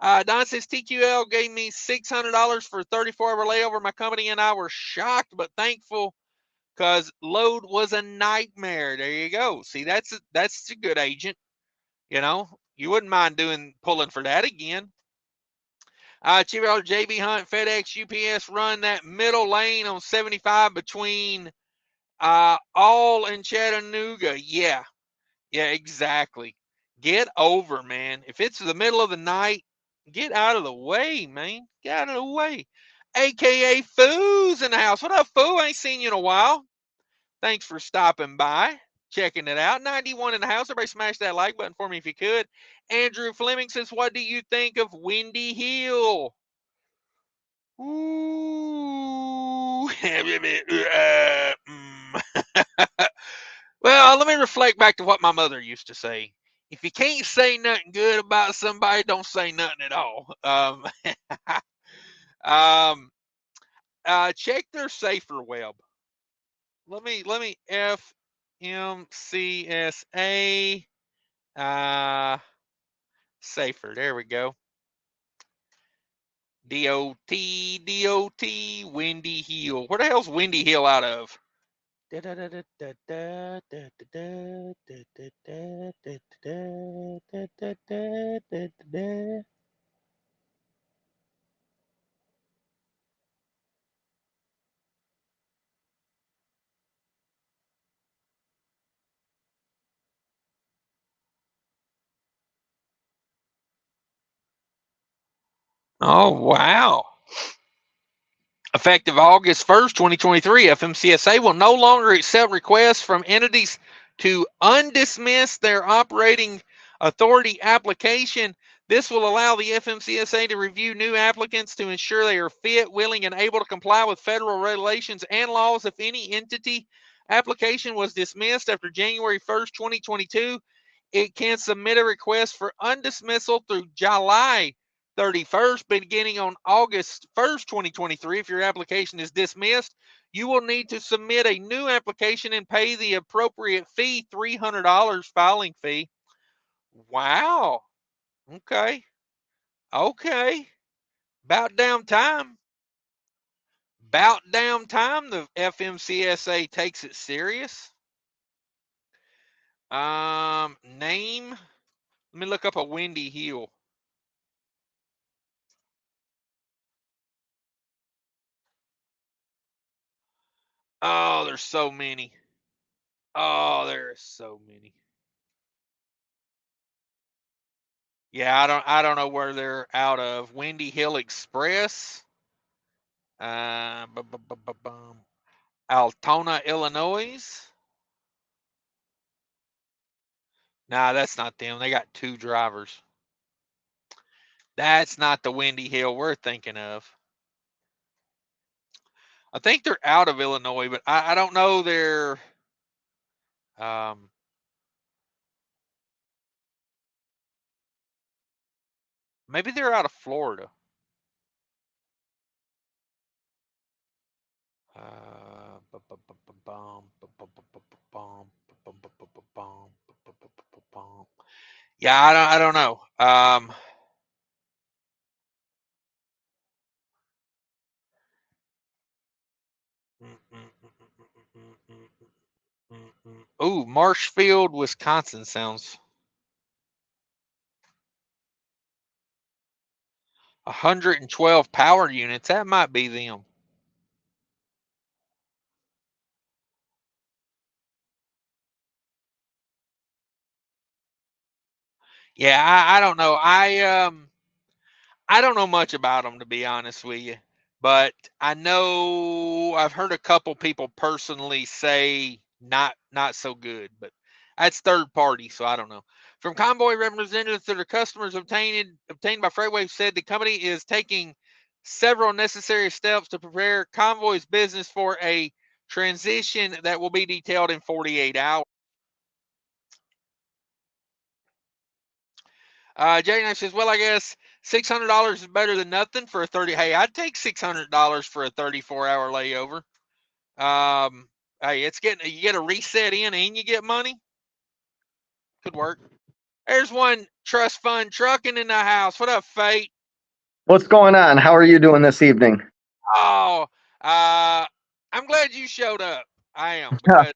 Don says, TQL gave me $600 for a 34-hour layover. My company and I were shocked but thankful because load was a nightmare. There you go. See, that's a good agent. You wouldn't mind pulling for that again. Chief JB Hunt, FedEx, UPS run that middle lane on 75 between all and Chattanooga. Yeah, exactly. Get over, man. If it's the middle of the night, get out of the way, man. Get out of the way. AKA Foo's in the house. What up, Foo? Ain't seen you in a while. Thanks for stopping by, checking it out. 91 in the house. Everybody smash that like button for me if you could. Andrew Fleming says, what do you think of Windy Hill? Ooh. Well, let me reflect back to what my mother used to say. If you can't say nothing good about somebody, don't say nothing at all. Check their safer web. Let me fmcsa safer. There we go. DOT Windy Hill. Where the hell's Windy Hill out of? Oh, wow. Effective August 1st, 2023, FMCSA will no longer accept requests from entities to undismiss their operating authority application. This will allow the FMCSA to review new applicants to ensure they are fit, willing, and able to comply with federal regulations and laws. If any entity application was dismissed after January 1st, 2022, it can submit a request for undismissal through July 31st, beginning on August 1st, 2023. If your application is dismissed, you will need to submit a new application and pay the appropriate fee, $300 filing fee. Wow. Okay. About damn time. The FMCSA takes it serious. Name. Let me look up a Windy Hill. Oh, there's so many. Oh, there's so many. Yeah, I don't know where they're out of. Windy Hill Express. Altona, Illinois. Nah, that's not them. They got 2 drivers. That's not the Windy Hill we're thinking of. I think they're out of Illinois, but I don't know their maybe they're out of Florida. Yeah, I don't know. Ooh, Marshfield, Wisconsin sounds. 112 power units. That might be them. Yeah, I don't know. I don't know much about them, to be honest with you, but I know I've heard a couple people personally say not so good, but that's third party, so I don't know. From Convoy representatives that are customers obtained by Freightway said the company is taking several necessary steps to prepare Convoy's business for a transition that will be detailed in 48 hours. Jay says, well, I guess $600 is better than nothing for a 30. Hey, I'd take $600 for a 34-hour layover. Hey, you get a reset in and you get money. Could work. There's one Trust Fund Trucking in the house. What up, Fate? What's going on? How are you doing this evening? Oh, I'm glad you showed up. I am, because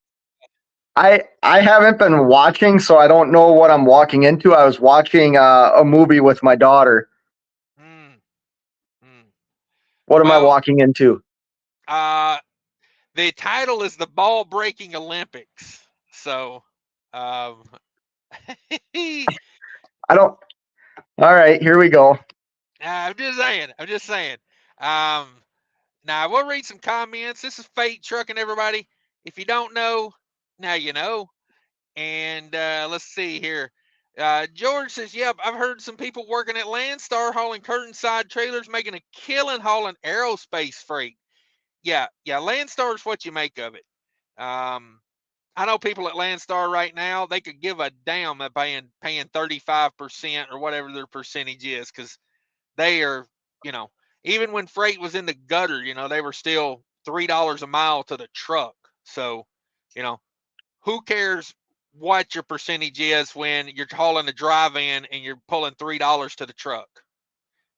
I haven't been watching, so I don't know what I'm walking into. I was watching a movie with my daughter. Mm, mm. What am I Well, walking into? the title is the Ball Breaking Olympics. So, um, I don't. All right, here we go. I'm just saying. I'm just saying. Um, now we'll read some comments. This is Fate Trucking, everybody. If you don't know, now you know. And let's see here. George says, "Yep, I've heard some people working at Landstar hauling curtain side trailers, making a killing hauling aerospace freight. Yeah, Landstar is what you make of it. I know people at Landstar right now, they could give a damn at paying 35% or whatever their percentage is, because they are, even when freight was in the gutter, they were still $3 a mile to the truck. So, who cares what your percentage is when you're hauling a drive-in and you're pulling $3 to the truck?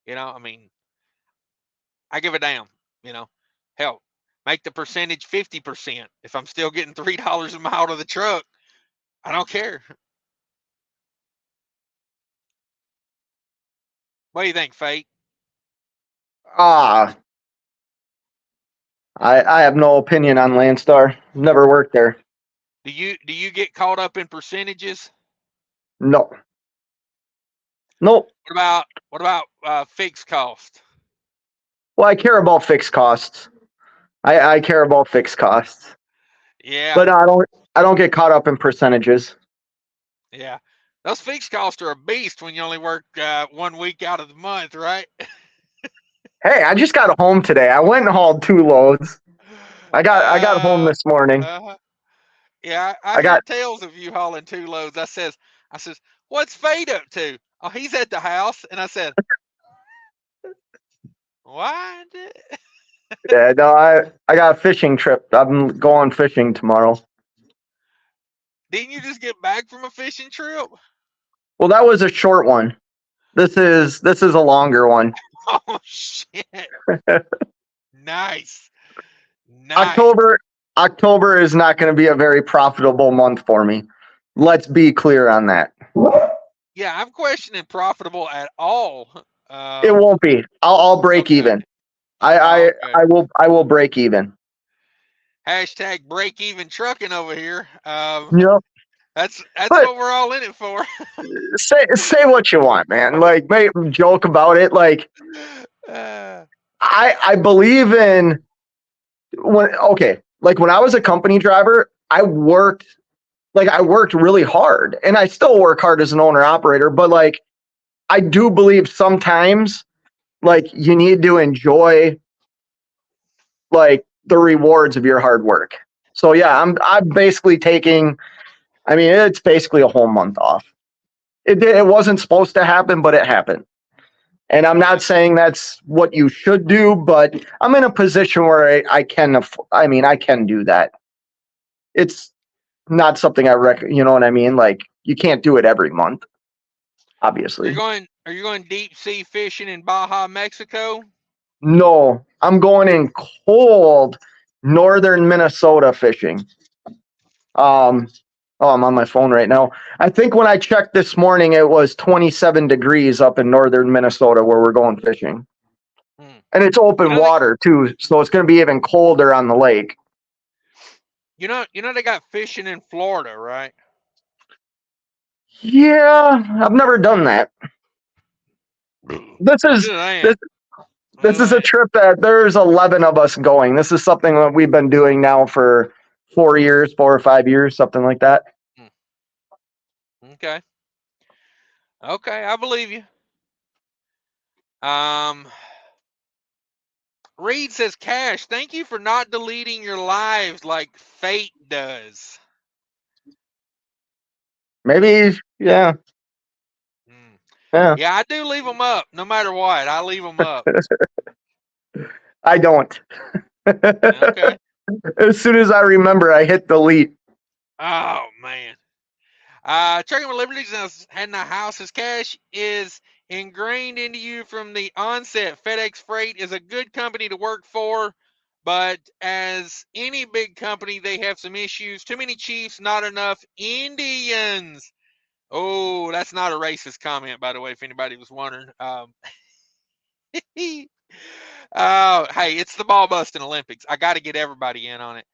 I mean, I give a damn. Hell, make the percentage 50%. If I'm still getting $3 a mile to the truck, I don't care. What do you think, Fate? Ah, I have no opinion on Landstar. Never worked there. Do you get caught up in percentages? No. Nope. What about fixed cost? Well, I care about fixed costs. I care about fixed costs, Yeah, but I don't get caught up in percentages. yeah. Those fixed costs are a beast when you only work 1 week out of the month, right? Hey, I just got home today. I went and hauled 2 loads. I got home Uh, this morning. uh, yeah, I I got heard tales of you hauling 2 loads. I says, what's Fate up to? Oh, he's at the house. And I said, what? yeah, no, I got a fishing trip. I'm going fishing tomorrow. Didn't you just get back from a fishing trip? Well, that was a short one. This is a longer one. Oh, shit. Nice. Nice. October October is not going to be a very profitable month for me. Let's be clear on that. Yeah, I'm questioning profitable at all. It won't be. I'll break Okay. even. Oh, okay. I will break even. Hashtag break even trucking over here. Yep. That's But what we're all in it for. say what you want, man. Like make joke about it. Like Uh, I believe in like when I was a company driver, I worked really hard and I still work hard as an owner operator, but like I do believe sometimes like you need to enjoy like the rewards of your hard work. So yeah, I'm basically taking, I mean, it's basically a whole month off. It wasn't supposed to happen, but it happened. And I'm yeah. not saying that's what you should do, but I'm in a position where I can do that. It's not something you know what I mean? Like you can't do it every month, obviously. Are you going deep sea fishing in Baja, Mexico? No, I'm going in cold northern Minnesota fishing. Um, oh, I'm on my phone right now. I think when I checked this morning, it was 27 degrees up in northern Minnesota where we're going fishing. Hmm. And it's You open know water too, so it's going to be even colder on the lake. they got fishing in Florida, right? Yeah, I've never done that. This I'm is just saying. this this is a trip that there's 11 of us going. This is something that we've been doing now for 4 years, 4 or 5 years, something like that. Okay. Okay, I believe you. Reed says, Cash, thank you for not deleting your lives like Fate does. Maybe, yeah, Hmm. yeah. Yeah, I do leave them up no matter what. I leave them up. I don't. Okay. As soon as I remember, I hit delete. Oh, man. Trucking with Liberty had in the house. His Cash is ingrained into you from the onset. FedEx Freight is a good company to work for, But as any big company, they have some issues. Too many chiefs, not enough Indians. Oh, that's not a racist comment, by the way, if anybody was wondering. Hey, it's the ball busting Olympics. I got to get everybody in on it.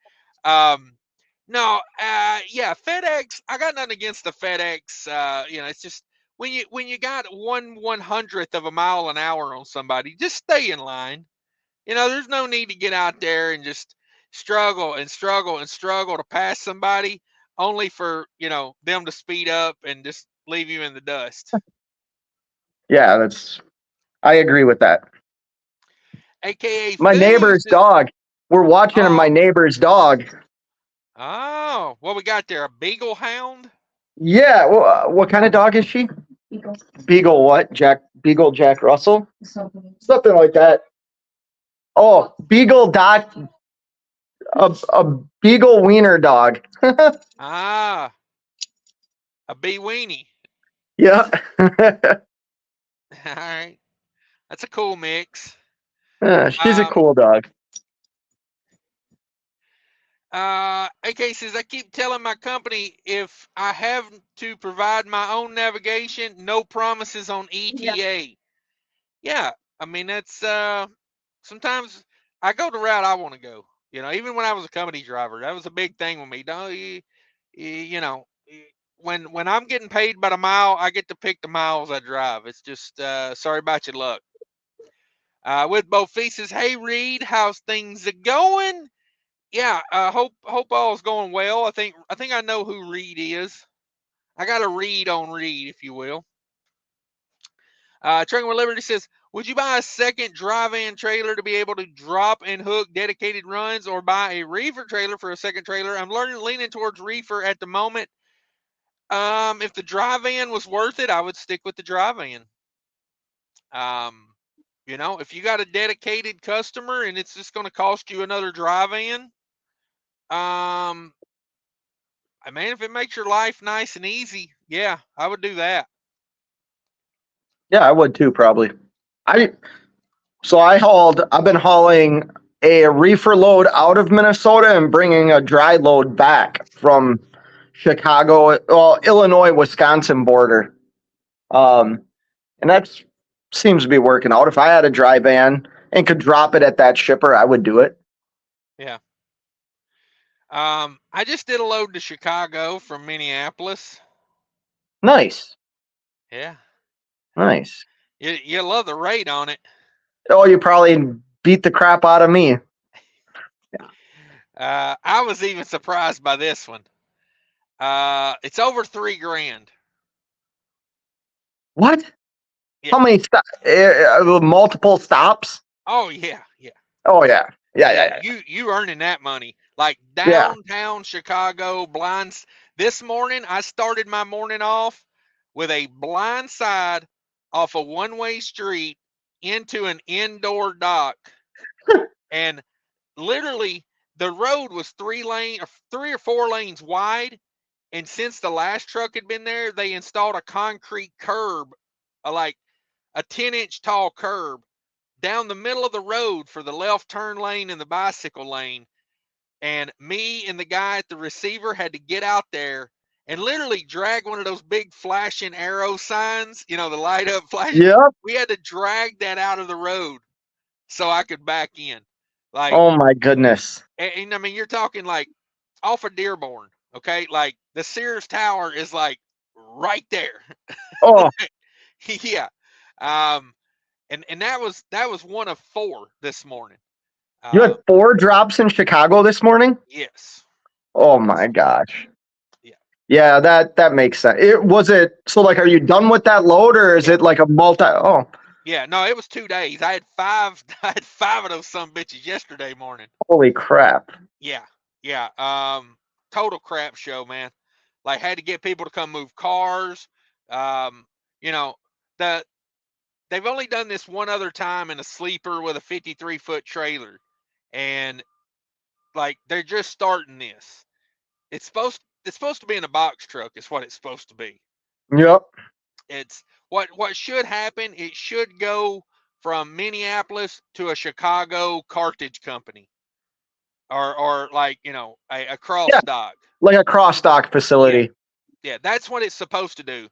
No, yeah, FedEx. I got nothing against the FedEx. It's just when you got 1/100th of a mile an hour on somebody, just stay in line. There's no need to get out there and just struggle and struggle and struggle to pass somebody, only for them to speed up and just leave you in the dust. Yeah, I agree with that. AKA My neighbor's food. dog. We're watching my neighbor's dog. Oh, what we got there? A beagle hound? Yeah. Well, what kind of dog is she? Beagle. Beagle what? Beagle Jack Russell? Something like that. Oh, Beagle dot. A Beagle wiener dog. A bee weenie. Yeah. All right. That's a cool mix. She's a cool dog. AK says, I keep telling my company if I have to provide my own navigation, no promises on ETA. Yeah, I mean, that's sometimes I go the route I want to go. Even when I was a company driver, that was a big thing with me. Don't when I'm getting paid by the mile, I get to pick the miles I drive. It's just sorry about your luck. With both faces, hey Reed, how's things going? Yeah, hope all's going well. I think I know who Reed is. I got a read on Reed, if you will. Trucking with Liberty says, would you buy a second dry-van trailer to be able to drop and hook dedicated runs, or buy a reefer trailer for a second trailer? I'm leaning towards reefer at the moment. If the dry van was worth it, I would stick with the dry van. If you got a dedicated customer and it's just going to cost you another dry van, if it makes your life nice and easy, yeah, I would do that. Yeah, I would too, probably. I've been hauling a reefer load out of Minnesota and bringing a dry load back from Chicago, Illinois, Wisconsin border. And that seems to be working out. If I had a dry van and could drop it at that shipper, I would do it. Yeah. I just did a load to Chicago from Minneapolis. Nice. Yeah. Nice. You love the rate on it. Oh, you probably beat the crap out of me. I was even surprised by this one. It's over $3,000. What? Yeah. How many multiple stops? Oh yeah. Oh yeah. Yeah. You earning that money. Like downtown Chicago blinds. This morning I started my morning off with a blind side off a one-way street into an indoor dock. And literally the road was 3 or 4 lanes wide. And since the last truck had been there, they installed a concrete curb, like a 10-inch tall curb down the middle of the road for the left turn lane and the bicycle lane. And me and the guy at the receiver had to get out there and literally drag one of those big flashing arrow signs, the light up flashing. Yep. We had to drag that out of the road so I could back in. Like, oh my goodness. And I mean, you're talking like off of Dearborn, okay? Like the Sears Tower is like right there. Oh. Yeah. And that was one of 4 this morning. You had 4 drops in Chicago this morning? Yes. Oh my gosh. Yeah. Yeah, that makes sense. So like, are you done with that load, or is it like a multi? Oh. Yeah, no, it was 2 days. I had 5 of those some bitches yesterday morning. Holy crap. Yeah. Total crap show, man. Like, had to get people to come move cars. They've only done this one other time in a sleeper with a 53-foot trailer. And like, they're just starting this. It's supposed to be in a box truck, is what it's supposed to be. Yep. It's what should happen. It should go from Minneapolis to a Chicago cartage company. or like, a cross Yeah, dock. like a cross dock facility. Yeah, that's what it's supposed to do.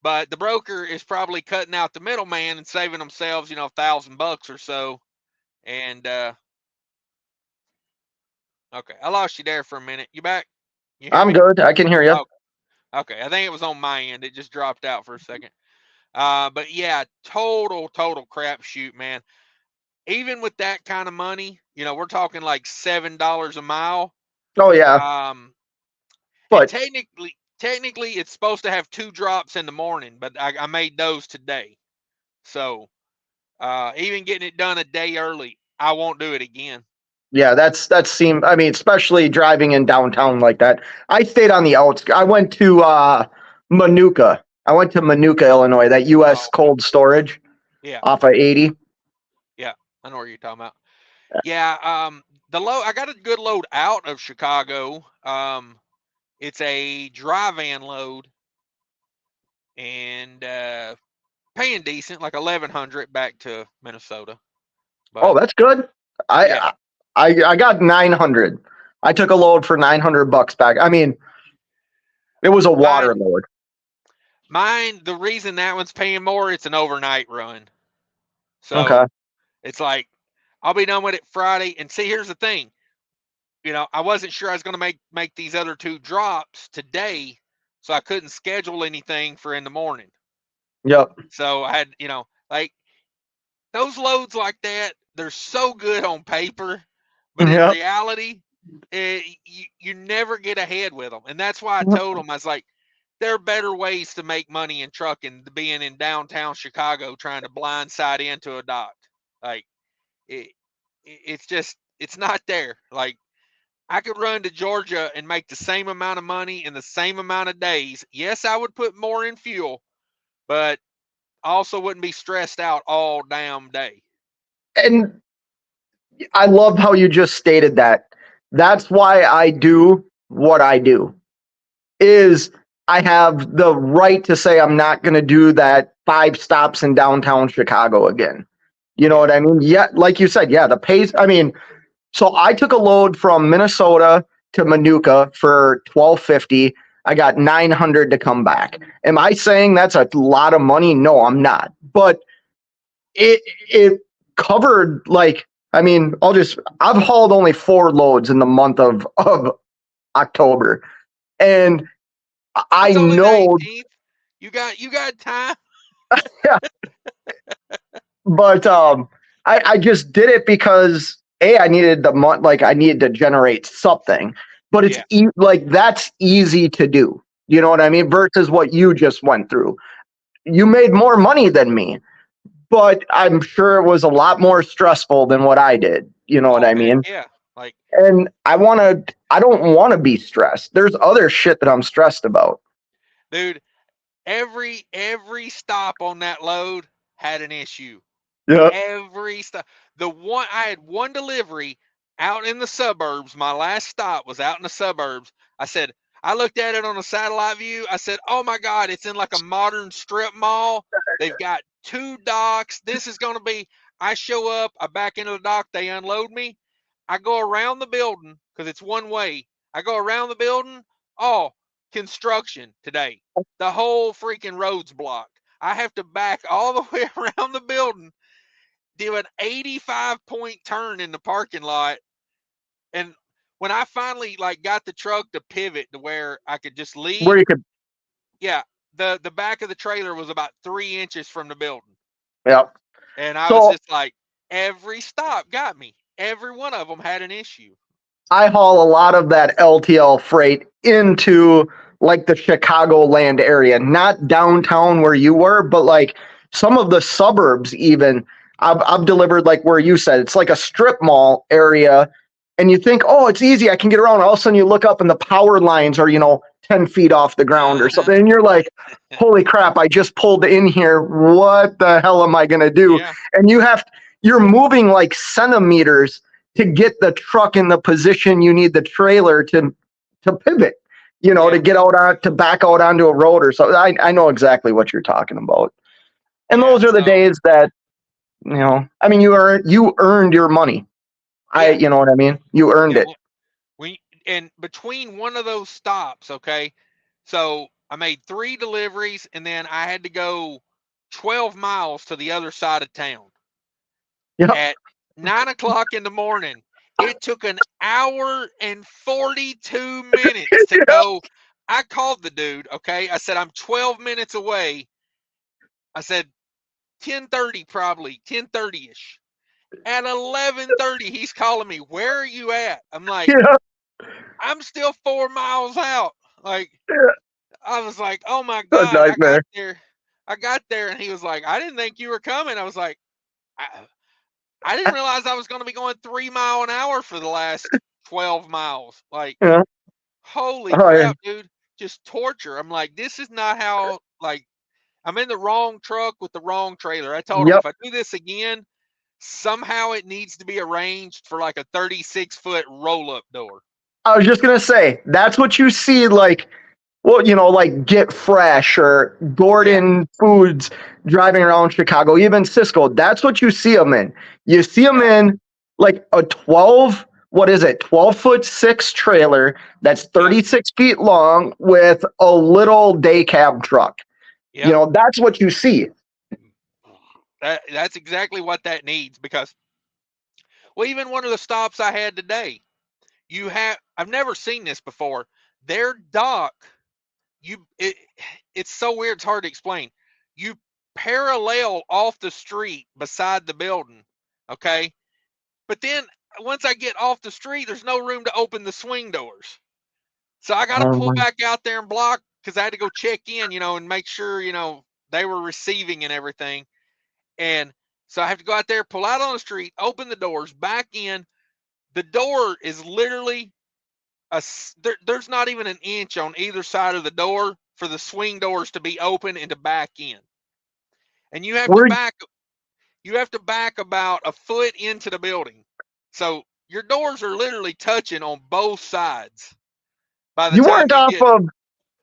But the broker is probably cutting out the middleman and saving themselves, $1,000 or so. And okay, I lost you there for a minute. You back? You hear I'm me? good. I can hear you. Okay. I think it was on my end. It just dropped out for a second. But yeah, total crapshoot, man. Even with that kind of money, we're talking like $7 a mile. Oh yeah, And but technically, it's supposed to have 2 drops in the morning, but I made those today. So even getting it done a day early, I won't do it again. yeah, that seemed. I mean, especially driving in downtown like that. I stayed on the outskirts. I went to Manuka. I went to Manuka, Illinois. That U.S. cold storage Yeah. off of 80. Yeah, I know what you're talking about. Yeah, the load, I got a good load out of Chicago. It's a dry van load, and paying decent, like 1,100 back to Minnesota. But Oh, that's good. yeah, I got 900. I took a load for $900 back. I mean, it was a water load. mine. The reason that one's paying more, it's an overnight run. So Okay. it's like I'll be done with it Friday. And see, here's the thing. I wasn't sure I was going to make these other 2 drops today, so I couldn't schedule anything for in the morning. Yep. So I had, like those loads like that, they're so good on paper, but in reality, you never get ahead with them. And that's why I told them, I was like, there are better ways to make money in trucking than being in downtown Chicago trying to blindside into a dock. Like, it's not there. Like, I could run to Georgia and make the same amount of money in the same amount of days. Yes, I would put more in fuel, but I also wouldn't be stressed out all damn day. And I love how you just stated that. That's why I do what I do. Is I have the right to say I'm not going to do that 5 stops in downtown Chicago again. You know what I mean? Yeah, like you said, yeah, the pace. I mean, so I took a load from Minnesota to Manuka for $1,250. I got 900 to come back. Am I saying that's a lot of money? No, I'm not. But it covered, like, I mean, I've hauled only 4 loads in the month of October. And I know 19th. You got time. yeah. But I just did it because I needed the month, like I needed to generate something. But it's like that's easy to do. You know what I mean? Versus what you just went through. You made more money than me, but I'm sure it was a lot more stressful than what I did. You know what I mean? Yeah. Like, and I don't want to be stressed. There's other shit that I'm stressed about. Dude, every stop on that load had an issue. Yeah. Every stop. I had one delivery out in the suburbs. My last stop was out in the suburbs. I looked at it on a satellite view. I said, oh my God, it's in like a modern strip mall. They've got 2 docks. This is going to be, I show up, I back into the dock, they unload me. I go around the building because it's one way. I go around the building. Oh, construction today. The whole freaking road's blocked. I have to back all the way around the building, do an 85-point turn in the parking lot. And when I finally got the truck to pivot to where I could just leave, where you could, the back of the trailer was about 3 inches from the building. Yeah. And I was just like, every stop got me. Every one of them had an issue. I haul a lot of that LTL freight into like the Chicagoland area, not downtown where you were, but like some of the suburbs even. I've delivered like where you said, it's like a strip mall area. And you think, oh, it's easy, I can get around. All of a sudden you look up and the power lines are, 10 feet off the ground or something. And you're like, holy crap, I just pulled in here. What the hell am I going to do? Yeah. And you're moving like centimeters to get the truck in the position you need the trailer to pivot, to get out to back out onto a road or something. I know exactly what you're talking about. And those are the days that, I mean, you earned your money. You know what I mean? You earned it. and between one of those stops, okay, so I made 3 deliveries, and then I had to go 12 miles to the other side of town Yep. at 9 o'clock in the morning. It took an hour and 42 minutes to go. I called the dude, okay? I said, I'm 12 minutes away. I said, 10:30 probably, 10:30-ish. At 11:30, he's calling me, where are you at? I'm like, Yeah. I'm still 4 miles out. Like, I was like, oh my A God, I got nightmare. there. I got there, and he was like, I didn't think you were coming. I was like, I didn't realize I was going to be going 3 mile an hour for the last 12 miles. Like, Yeah. holy Oh, yeah. crap, dude. Just torture. I'm like, this is not how, like, I'm in the wrong truck with the wrong trailer. I told him Yep. if I do this again, somehow it needs to be arranged for like a 36-foot roll up door. I was just gonna say that's what you see, like, well, like Get Fresh or Yeah. Gordon Foods driving around Chicago, even Cisco. That's what you see them in. You see them Yeah. in like a 12, what is it, 12'6" trailer that's Yep. 36 feet long with a little day cab truck. Yep. That's what you see. That's exactly what that needs because, well, even one of the stops I had today, I've never seen this before. Their dock, it's so weird, it's hard to explain. You parallel off the street beside the building, okay? But then once I get off the street, there's no room to open the swing doors. So I got to Oh pull my. back out there and block because I had to go check in, and make sure, they were receiving and everything. And so I have to go out there, pull out on the street, open the doors, back in. The door is literally there's not even an inch on either side of the door for the swing doors to be open and to back in. And Where you have to back about a foot into the building. So your doors are literally touching on both sides by the you time weren't you off get. of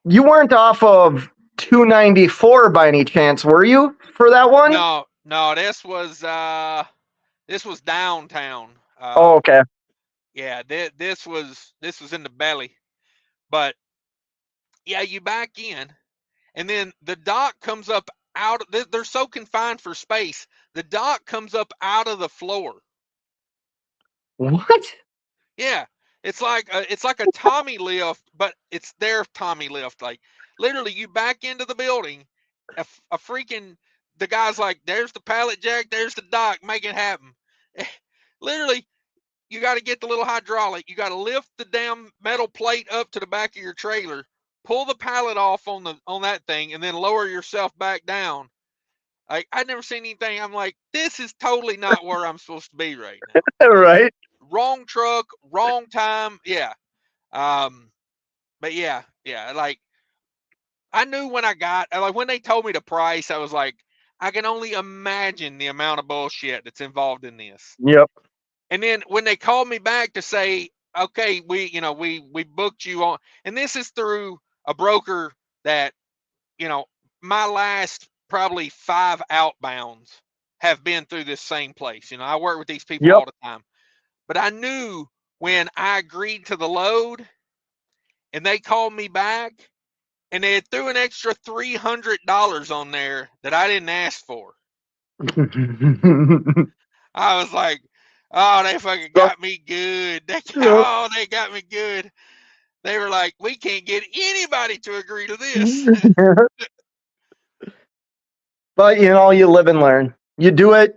you weren't off of 294 by any chance, were you, for that one? No, no, this was downtown. Oh, okay. Yeah, this was in the belly. But yeah, you back in, and then the dock comes up out. They're so confined for space. The dock comes up out of the floor. What? Yeah, it's like a Tommy lift, but it's their Tommy lift. Like literally, you back into the building, a freaking the guy's like, "There's the pallet jack, there's the dock, make it happen." Literally, you got to get the little hydraulic. You got to lift the damn metal plate up to the back of your trailer, pull the pallet off on that thing, and then lower yourself back down. Like I'd never seen anything. I'm like, this is totally not where I'm supposed to be right now. Right. Wrong truck, wrong time. Yeah. But yeah. Like I knew when when they told me the price, I was like, I can only imagine the amount of bullshit that's involved in this. Yep. And then when they called me back to say, okay, we booked you on, and this is through a broker that, my last probably 5 outbounds have been through this same place. I work with these people Yep. all the time. But I knew when I agreed to the load and they called me back and they had threw an extra $300 on there that I didn't ask for. I was like, oh, they fucking got me good. Yep. They got me good. They were like, we can't get anybody to agree to this. But you live and learn. You do it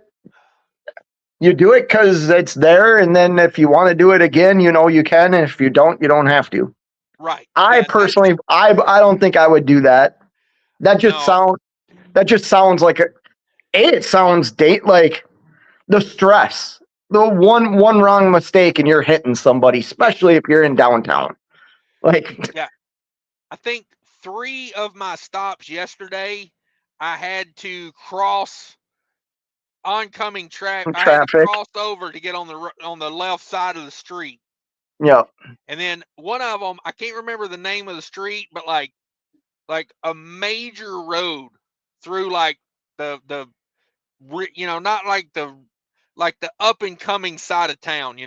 because it's there, and then if you want to do it again, you can, and if you don't have to. Right. I Yeah, personally, I don't think I would do that. That just no, sounds like it sounds like the stress. The one wrong mistake and you're hitting somebody, especially if you're in downtown. Like, yeah. I think 3 of my stops yesterday, I had to cross oncoming traffic. I had to traffic. cross over to get on the left side of the street. Yeah. And then one of them, I can't remember the name of the street, but like a major road through like the not like the up and coming side of town.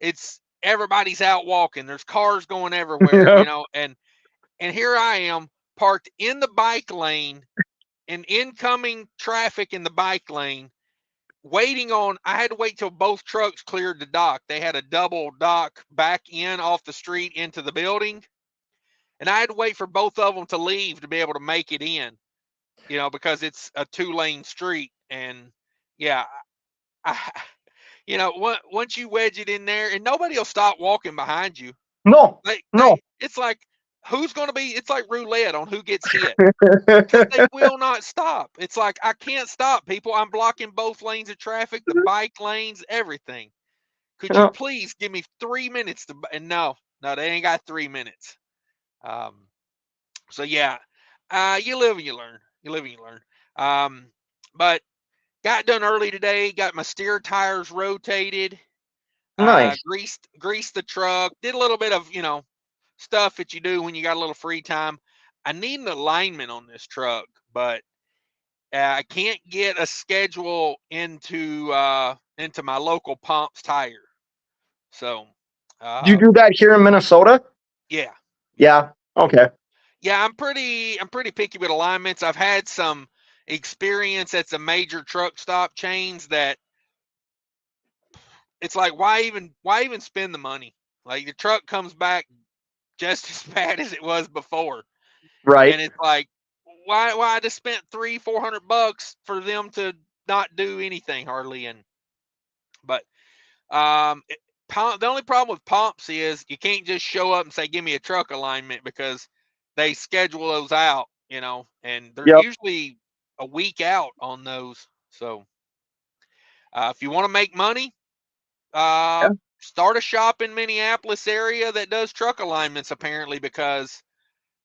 It's everybody's out walking. There's cars going everywhere, you know, and here I am parked in the bike lane in incoming traffic in the bike lane, waiting on. I had to wait till both trucks cleared the dock. They had a double dock back in off the street into the building, and I had to wait for both of them to leave to be able to make it in, you know, because it's a 2-lane street. And yeah, I, you know, once you wedge it in there, and nobody will stop walking behind you. No, They no. it's like, who's going to be, it's like roulette on who gets hit, because they will not stop. It's like, I can't stop, people. I'm blocking both lanes of traffic, the bike lanes, everything. Could you please give me 3 minutes to, and no, they ain't got 3 minutes. So yeah, you live and you learn. You live and you learn. But got done early today. Got my steer tires rotated. Nice. Greased the truck. Did a little bit of, you know, stuff that you do when you got a little free time. I need an alignment on this truck, but I can't get a schedule into my local Pumps Tire. So, Do you do that here in Minnesota? yeah. Yeah. Okay. Yeah, I'm pretty picky with alignments. I've had some experience at some major truck stop chains that it's like, why even spend the money? Like, the truck comes back just as bad as it was before. Right. And it's like, why I just spent $300-400 for them to not do anything hardly. And but the only problem with Pumps is you can't just show up and say, give me a truck alignment, because they schedule those out, you know, and they're Yep. usually a week out on those. So if you want to make money, Yeah. start a shop in Minneapolis area that does truck alignments, apparently, because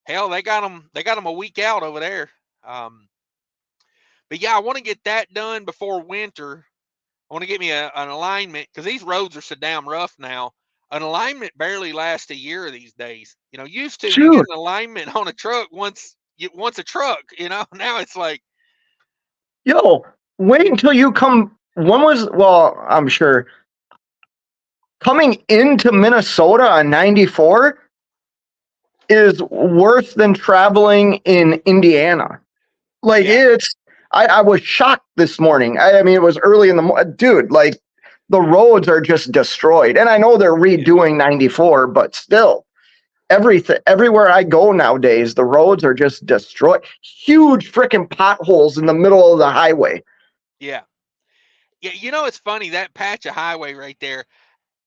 hell, they got them a week out over there. But yeah, I want to get that done before winter. I want to get me an alignment, because these roads are so damn rough now. An alignment barely lasts a year these days. You know, used to, you get Shoot. an alignment on a truck once a truck, you know. Now it's like, Yo, wait until you come. When was, well, I'm sure coming into Minnesota on 94 is worse than traveling in Indiana. Like, yeah, I was shocked this morning. I mean, it was early in the morning. Dude, like, the roads are just destroyed. And I know they're yeah, redoing 94, but still, everywhere I go nowadays, the roads are just destroyed. Huge freaking potholes in the middle of the highway. yeah. Yeah, you know, it's funny, that patch of highway right there.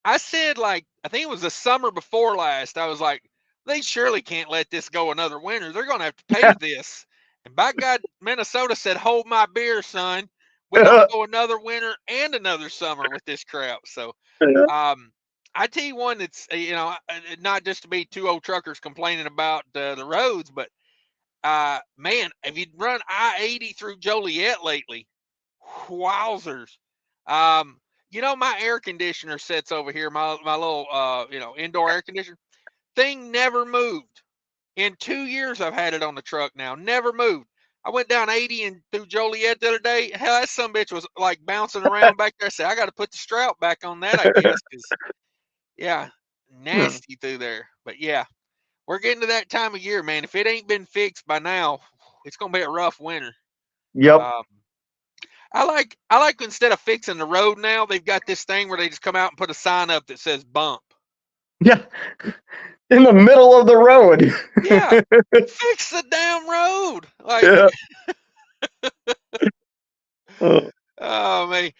I said, like, I think it was the summer before last, I was like, they surely can't let this go another winter. They're going to have to pave this. And by God, Minnesota said, hold my beer, son. We're going to go another winter and another summer with this crap. So, I tell you one that's, you know, not just to be two old truckers complaining about the roads, but man, have you run I-80 through Joliet lately? Wowzers. Um, you know, my air conditioner sits over here, my little you know, indoor air conditioner. Thing never moved. In 2 years I've had it on the truck now. Never moved. I went down 80 and through Joliet the other day. Hell, that sumbitch was like bouncing around back there. I said, I got to put the strap back on that, I guess, because yeah, nasty through there. But yeah, we're getting to that time of year, man. If it ain't been fixed by now, it's gonna be a rough winter. Yep. Um, I like instead of fixing the road now, they've got this thing where they just come out and put a sign up that says bump. Yeah. In the middle of the road. Yeah, fix the damn road. Like, Yeah. Uh, oh man,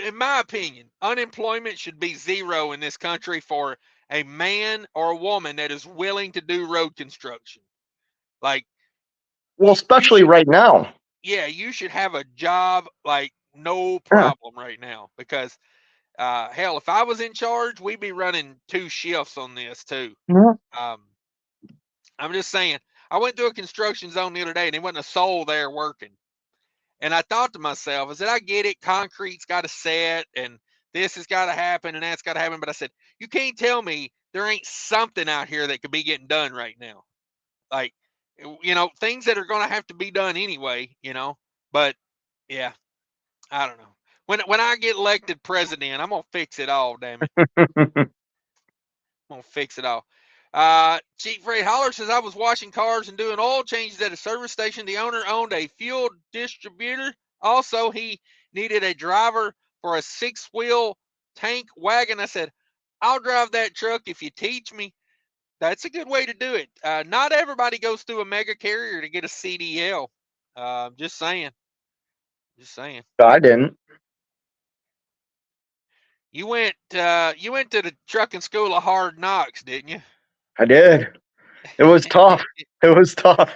in my opinion, unemployment should be zero in this country for a man or a woman that is willing to do road construction. Like, well, you especially should, right now. yeah, you should have a job like no Yeah. problem right now, because hell, if I was in charge, we'd be running 2 shifts on this too. Yeah. Um, I'm just saying, I went through a construction zone the other day and there wasn't a soul there working. And I thought to myself, I said, I get it, concrete's got to set and this has got to happen and that's got to happen. But I said, you can't tell me there ain't something out here that could be getting done right now. Like, you know, things that are going to have to be done anyway, you know. But yeah, I don't know. When I get elected president, I'm gonna fix it all. Damn it. gonna fix it all. Cheap Freight Holler says, I was washing cars and doing oil changes at a service station. The owner owned a fuel distributor. Also, he needed a driver for a 6-wheel tank wagon. I said, I'll drive that truck if you teach me. That's a good way to do it. Not everybody goes through a mega carrier to get a CDL. Just saying. Just saying. I didn't. You went to the trucking school of hard knocks, didn't you? I did. It was tough. It was tough.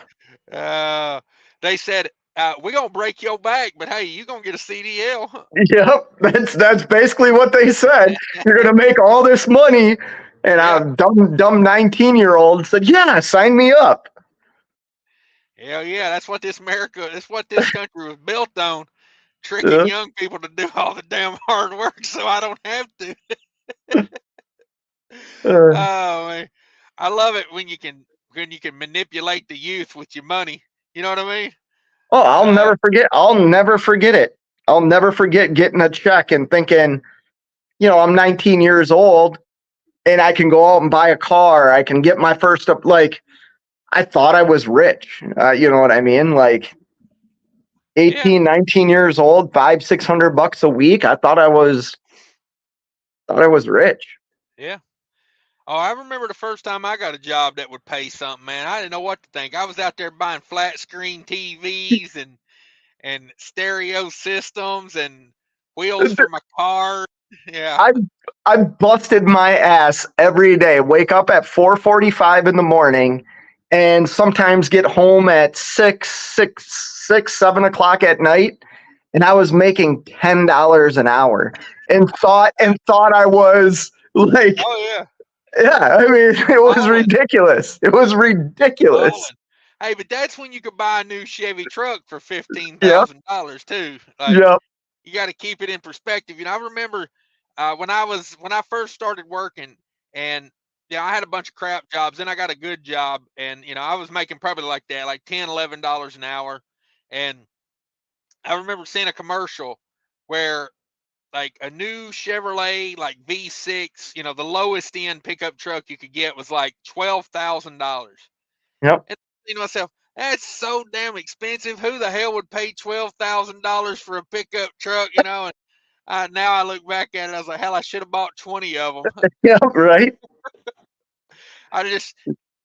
They said, we're gonna break your back, but hey, you're gonna get a CDL. Yep, that's basically what they said. You're gonna make all this money, and Yeah. a dumb 19-year-old said, "Yeah, sign me up." Hell yeah, that's what this country was built on, tricking young people to do all the damn hard work, so I don't have to. Oh man, I love it when you can manipulate the youth with your money. You know what I mean? Oh, I'll never forget. I'll never forget it. I'll never forget getting a check and thinking, I'm 19 years old and I can go out and buy a car. I can get my first up. Like, I thought I was rich. You know what I mean? Like 18, 19 years old, $500-600 a week. I thought I was rich. Yeah. Oh, I remember the first time I got a job that would pay something, man. I didn't know what to think. I was out there buying flat screen TVs and stereo systems and wheels for my car. Yeah. I busted my ass every day. Wake up at 4:45 in the morning and sometimes get home at 7 o'clock at night. And I was making $10 an hour and thought I was like, oh yeah. Yeah, I mean, it was ridiculous. It was ridiculous. Hey, but that's when you could buy a new Chevy truck for $15,000 too. Like, you got to keep it in perspective. I remember when I first started working, and I had a bunch of crap jobs. Then I got a good job, and I was making probably like that, like $10-11 an hour. And I remember seeing a commercial where, like, a new Chevrolet, like V6, the lowest end pickup truck you could get was like $12,000. Yep. And I myself, that's so damn expensive. Who the hell would pay $12,000 for a pickup truck? And now I look back at it, I was like, hell, I should have bought 20 of them. Yeah, right. I just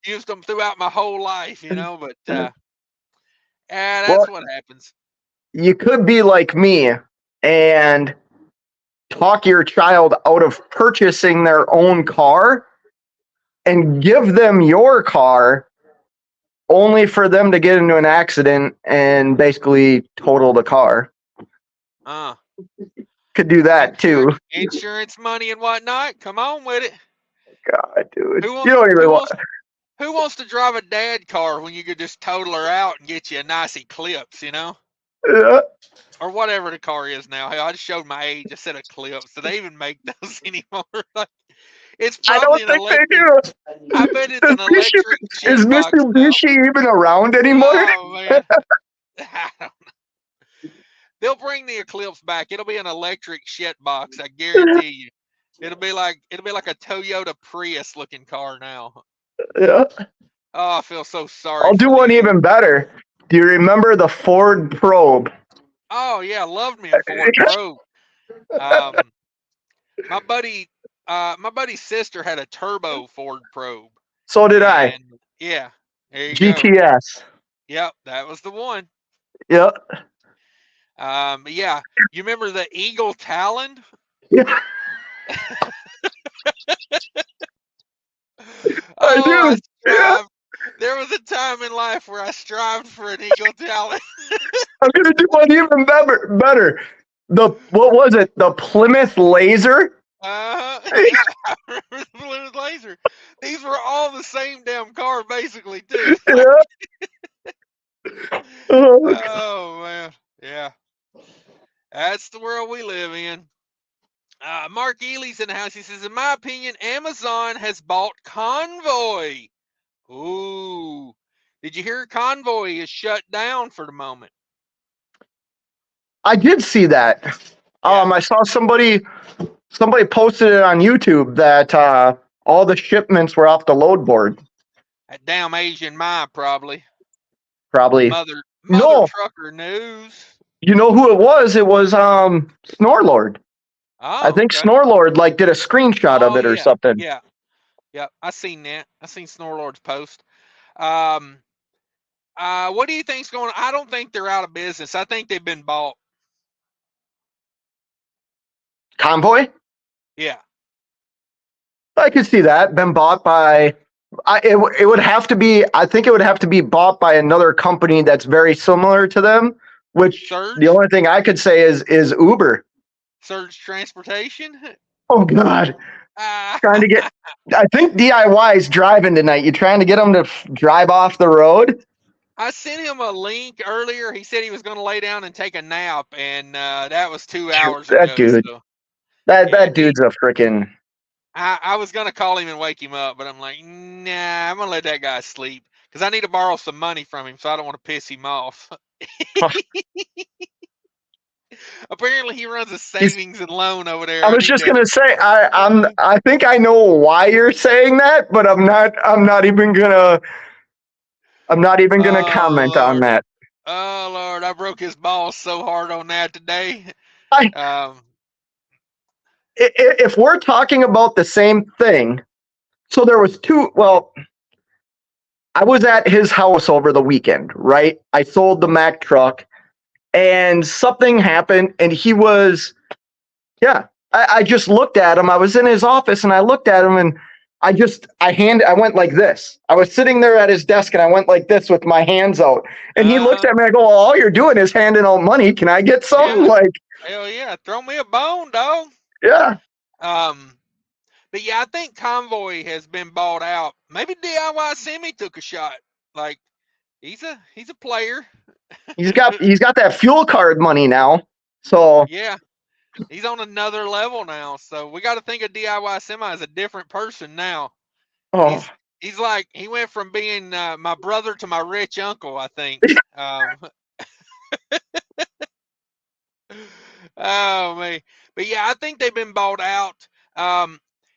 used them throughout my whole life, But that's what happens. You could be like me and talk your child out of purchasing their own car and give them your car only for them to get into an accident and basically total the car. Could do that too. Insurance money and whatnot. Come on with it. God, dude. Who wants to drive a dad car when you could just total her out and get you a nice Eclipse, Yeah. Or whatever the car is now. Hey, I just showed my age. I said Eclipse. Do they even make those anymore? It's probably an electric. They do. I bet it's an electric. Is Mitsubishi even around anymore? Oh man, I don't know. They'll bring the Eclipse back. It'll be an electric shit box. I guarantee you. It'll be like a Toyota Prius looking car now. Yeah. Oh, I feel so sorry. I'll do one even better. Do you remember the Ford Probe? Oh yeah, loved me a Ford Probe. My buddy's sister had a turbo Ford Probe. So did I. Yeah. There you GTS. Go. Yep, that was the one. Yep. Yeah. You remember the Eagle Talon? Yeah. I do. Yeah. There was a time in life where I strived for an Eagle Talon. I'm gonna do one even better. What was it? The Plymouth Laser? Yeah, I remember the Plymouth Laser. These were all the same damn car, basically, too. Yeah. Oh man, yeah. That's the world we live in. Mark Ely's in the house. He says, in my opinion, Amazon has bought Convoy. Ooh. Did you hear Convoy is shut down for the moment? I did see that. Yeah. I saw somebody posted it on YouTube that all the shipments were off the load board. That damn Asian my probably. Probably. Mother No, trucker news. you know who it was? It was Snorlord. I Oh, think okay. Snorlord like did a screenshot of Oh it or yeah, something. yeah, yeah. I seen that. I seen Snorlord's post. Um, what do you think's going on? I don't think they're out of business. I think they've been bought. Convoy? Yeah. I could see that. Been bought by it would have to be, I think it would have to be bought by another company that's very similar to them, which the Surge? only thing I could say is Uber. Surge Transportation? Oh God. Uh, Trying to get, I think DIY is driving tonight. You trying to get them to drive off the road? I sent him a link earlier. He said he was going to lay down and take a nap, and that was 2 hours That ago. dude. So yeah, That dude's a freaking. I was going to call him and wake him up, but I'm like, nah, I'm going to let that guy sleep because I need to borrow some money from him, so I don't want to piss him off. Apparently, he runs a savings and loan over there. I I was need just to. gonna say I think I know why you're saying that, but I'm not even gonna Oh comment on Lord, that. oh Lord, I broke his balls so hard on that today. I, Um, if we're talking about the same thing, so there was two. Well, I was at his house over the weekend, right? I sold the Mack truck, and something happened, and he was, yeah. I just looked at him. I was in his office, and I looked at him, and I went like this. I was sitting there at his desk, and I went like this with my hands out, and he looked at me. I go, well, all you're doing is handing out money. Can I get some? yeah, Like, hell yeah, throw me a bone, dog. yeah. Um, but yeah, I think Convoy has been bought out. Maybe DIY Semi took a shot. Like he's a player. He's got that fuel card money now. So, Yeah, he's on another level now. So we got to think of DIY Semi as a different person now. oh, He's like he went from being my brother to my rich uncle. I think. Oh man, but yeah, I think they've been bought out.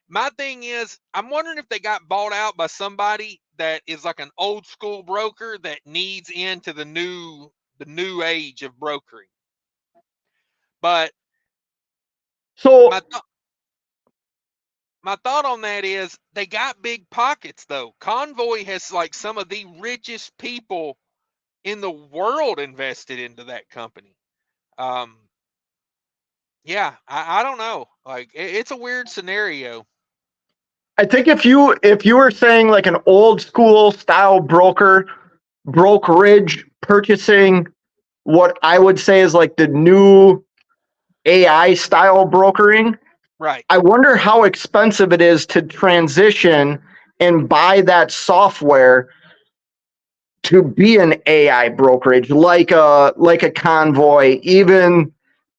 My thing is, I'm wondering if they got bought out by somebody that is like an old school broker that needs into the new age of brokering. But so my my thought on that is they got big pockets though. Convoy has like some of the richest people in the world invested into that company. Um, yeah, I don't know. Like it's a weird scenario. I think if you were saying like an old school style brokerage purchasing what I would say is like the new AI style brokering, Right. I wonder how expensive it is to transition and buy that software to be an AI brokerage, like a Convoy, even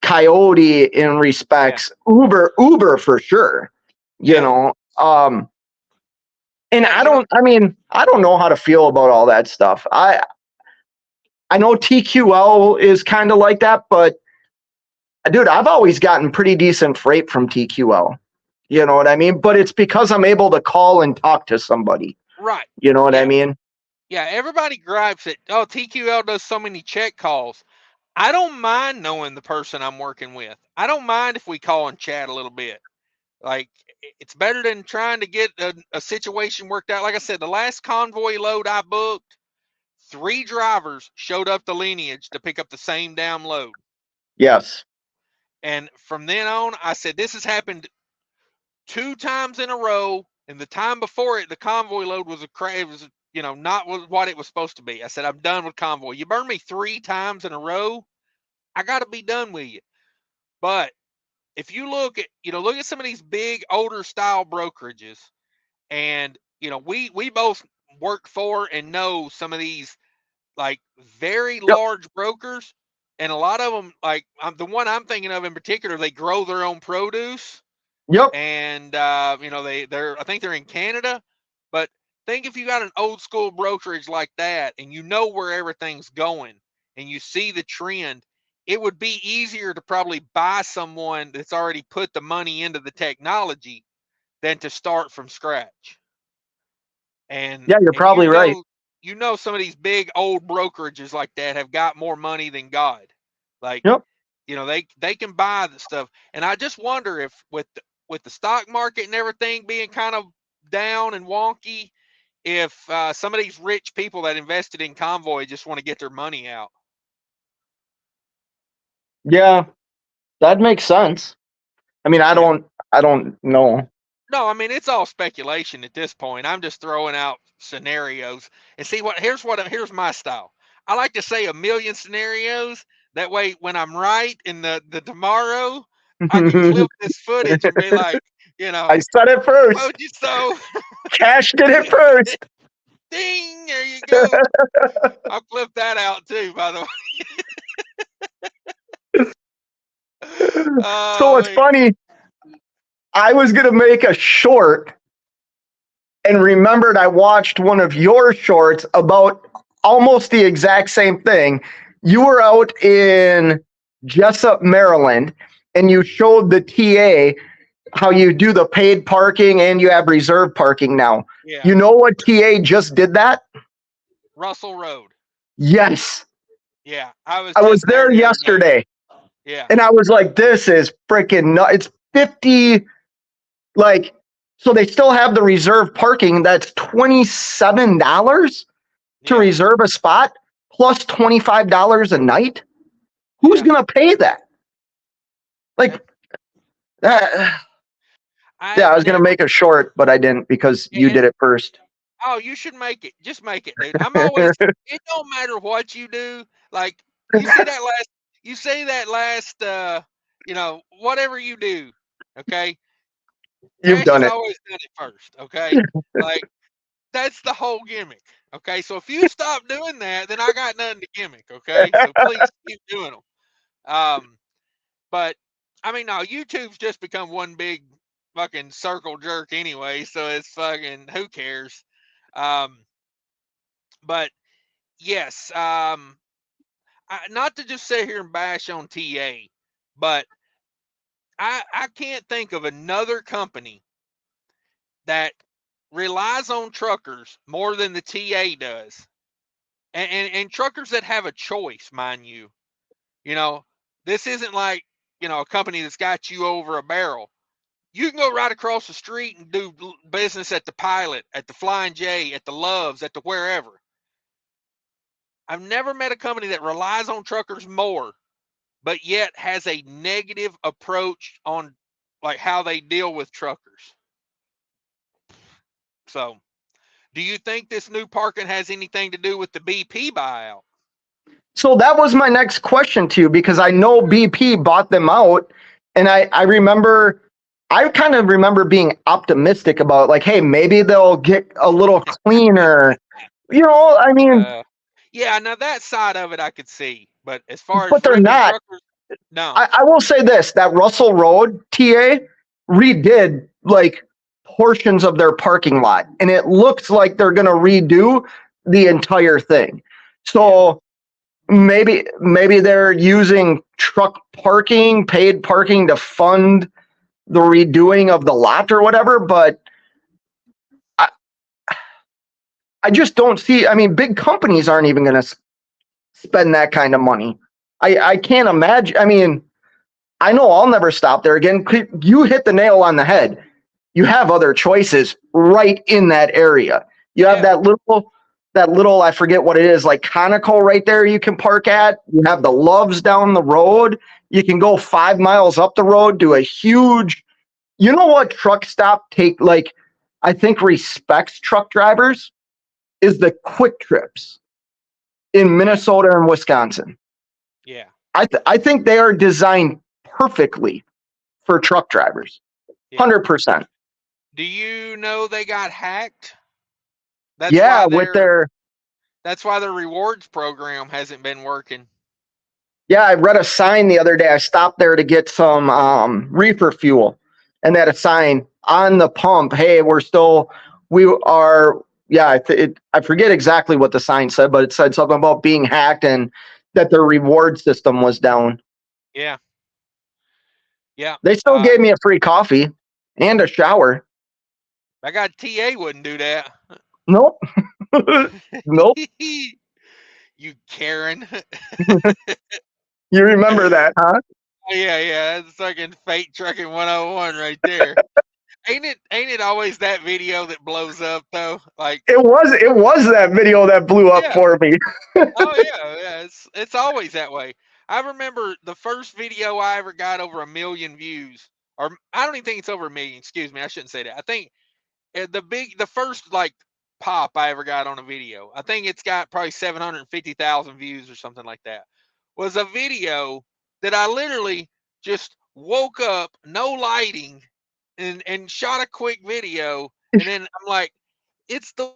Coyote in Yeah. respects, Uber for sure. You Yeah. know, and Yeah. You know. I don't know how to feel about all that stuff. I know TQL is kind of like that, but dude, I've always gotten pretty decent freight from TQL. You know what I mean? But it's because I'm able to call and talk to somebody. Right. You know what I Yeah. mean? Yeah. Everybody gripes that, oh, TQL does so many check calls. I don't mind knowing the person I'm working with. I don't mind if we call and chat a little bit. Like, it's better than trying to get a situation worked out. Like I said, the last convoy load I booked, 3 drivers showed up to Lineage to pick up the same damn load. Yes. And from then on, I said, this has happened 2 times in a row. And the time before it, the convoy load was it was, not what it was supposed to be. I said, I'm done with convoy. You burned me 3 times in a row. I got to be done with you. But if you look at some of these big older style brokerages, and we both work for and know some of these like very Yep. large brokers, and a lot of them, like the one I'm thinking of in particular, they grow their own produce, Yep. and they're I think they're in Canada. But think if you got an old school brokerage like that and you know where everything's going and you see the trend, it would be easier to probably buy someone that's already put the money into the technology than to start from scratch. And yeah, you're probably right. You know, some of these big old brokerages like that have got more money than God. Like, Yep. you know, they can buy the stuff. And I just wonder if with the stock market and everything being kind of down and wonky, if some of these rich people that invested in Convoy just want to get their money out. Yeah, that makes sense. I mean, I don't know. No, I mean, it's all speculation at this point. I'm just throwing out scenarios and see here's my style. I like to say a million scenarios. That way, when I'm right in the tomorrow, I can clip this footage and be like, you know, I said it first. told you so. Cash did it first. Ding, there you go. I'll clip that out too, by the way. So it's funny. I was going to make a short and remembered I watched one of your shorts about almost the exact same thing. You were out in Jessup, Maryland, and you showed the TA how you do the paid parking and you have reserve parking now. Yeah. You know what TA just did that? Russell Road. Yes. Yeah. I was there yesterday. Yeah. And I was like, this is freaking nuts. It's 50, like, so they still have the reserve parking. That's $27 to reserve a spot plus $25 a night. Who's going to pay that? Like, that. Yeah, I was going to make a short, but I didn't because you did it first. Oh, you should make it. Just make it, dude. I'm always, it don't matter what you do. Like, you say that last, you know, whatever you do, okay? You've done it. Always done it first, okay? Like, that's the whole gimmick, okay? So if you stop doing that, then I got nothing to gimmick, okay? So please keep doing them. But, I mean, no, YouTube's just become one big fucking circle jerk anyway, so it's fucking, who cares? But yes, not to just sit here and bash on TA, but I can't think of another company that relies on truckers more than the TA does, and truckers that have a choice, mind you. You know, this isn't like, you know, a company that's got you over a barrel. You can go right across the street and do business at the Pilot, at the Flying J, at the Loves, at the wherever. I've never met a company that relies on truckers more, but yet has a negative approach on like how they deal with truckers. So, do you think this new parking has anything to do with the BP buyout? So that was my next question to you, because I know BP bought them out, and I kind of remember being optimistic about, like, hey, maybe they'll get a little cleaner. You know, I mean, yeah, now that side of it I could see, but as far as they're not. Truckers, no. I will say this: that Russell Road TA redid like portions of their parking lot, and it looks like they're going to redo the entire thing. So maybe they're using truck parking, paid parking to fund the redoing of the lot or whatever. But I just don't see. I mean, big companies aren't even going to spend that kind of money. I can't imagine. I mean, I know I'll never stop there again. You hit the nail on the head. You have other choices right in that area. You have that little, I forget what it is, like conical right there you can park at. You have the Loves down the road. You can go 5 miles up the road to a huge, you know what truck stop I think respects truck drivers is the Quick Trips in Minnesota and Wisconsin. Yeah. I think they are designed perfectly for truck drivers. 100%. Do you know they got hacked? That's why their rewards program hasn't been working. Yeah, I read a sign the other day. I stopped there to get some reefer fuel, and they had a sign on the pump. Hey, I forget exactly what the sign said, but it said something about being hacked and that their reward system was down. Yeah. Yeah. They still gave me a free coffee and a shower. I got TA wouldn't do that. Nope. Nope. You Karen. You remember that, huh? Yeah. That's fucking fake trucking 101 right there. Ain't it always that video that blows up though? Like, It was that video that blew up yeah. for me. Oh yeah. It's always that way. I remember the first video I ever got over 1 million views. Or I don't even think it's over 1 million, excuse me, I shouldn't say that. I think the first like pop I ever got on a video, I think it's got probably 750,000 views or something like that, was a video that I literally just woke up, no lighting, and shot a quick video, and then I'm like, it's the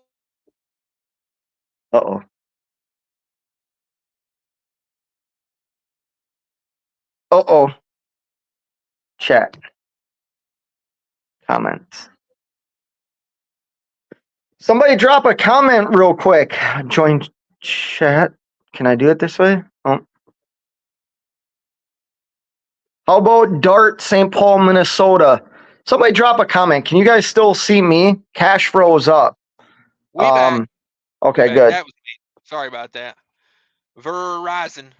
Uh-oh. Uh-oh. Chat. Comments. Somebody drop a comment real quick. Join chat. Can I do it this way? Oh. How about Dart, St. Paul, Minnesota? Somebody drop a comment. Can you guys still see me? Cash froze up. we back. Okay, good. That was me. Sorry about that. Verizon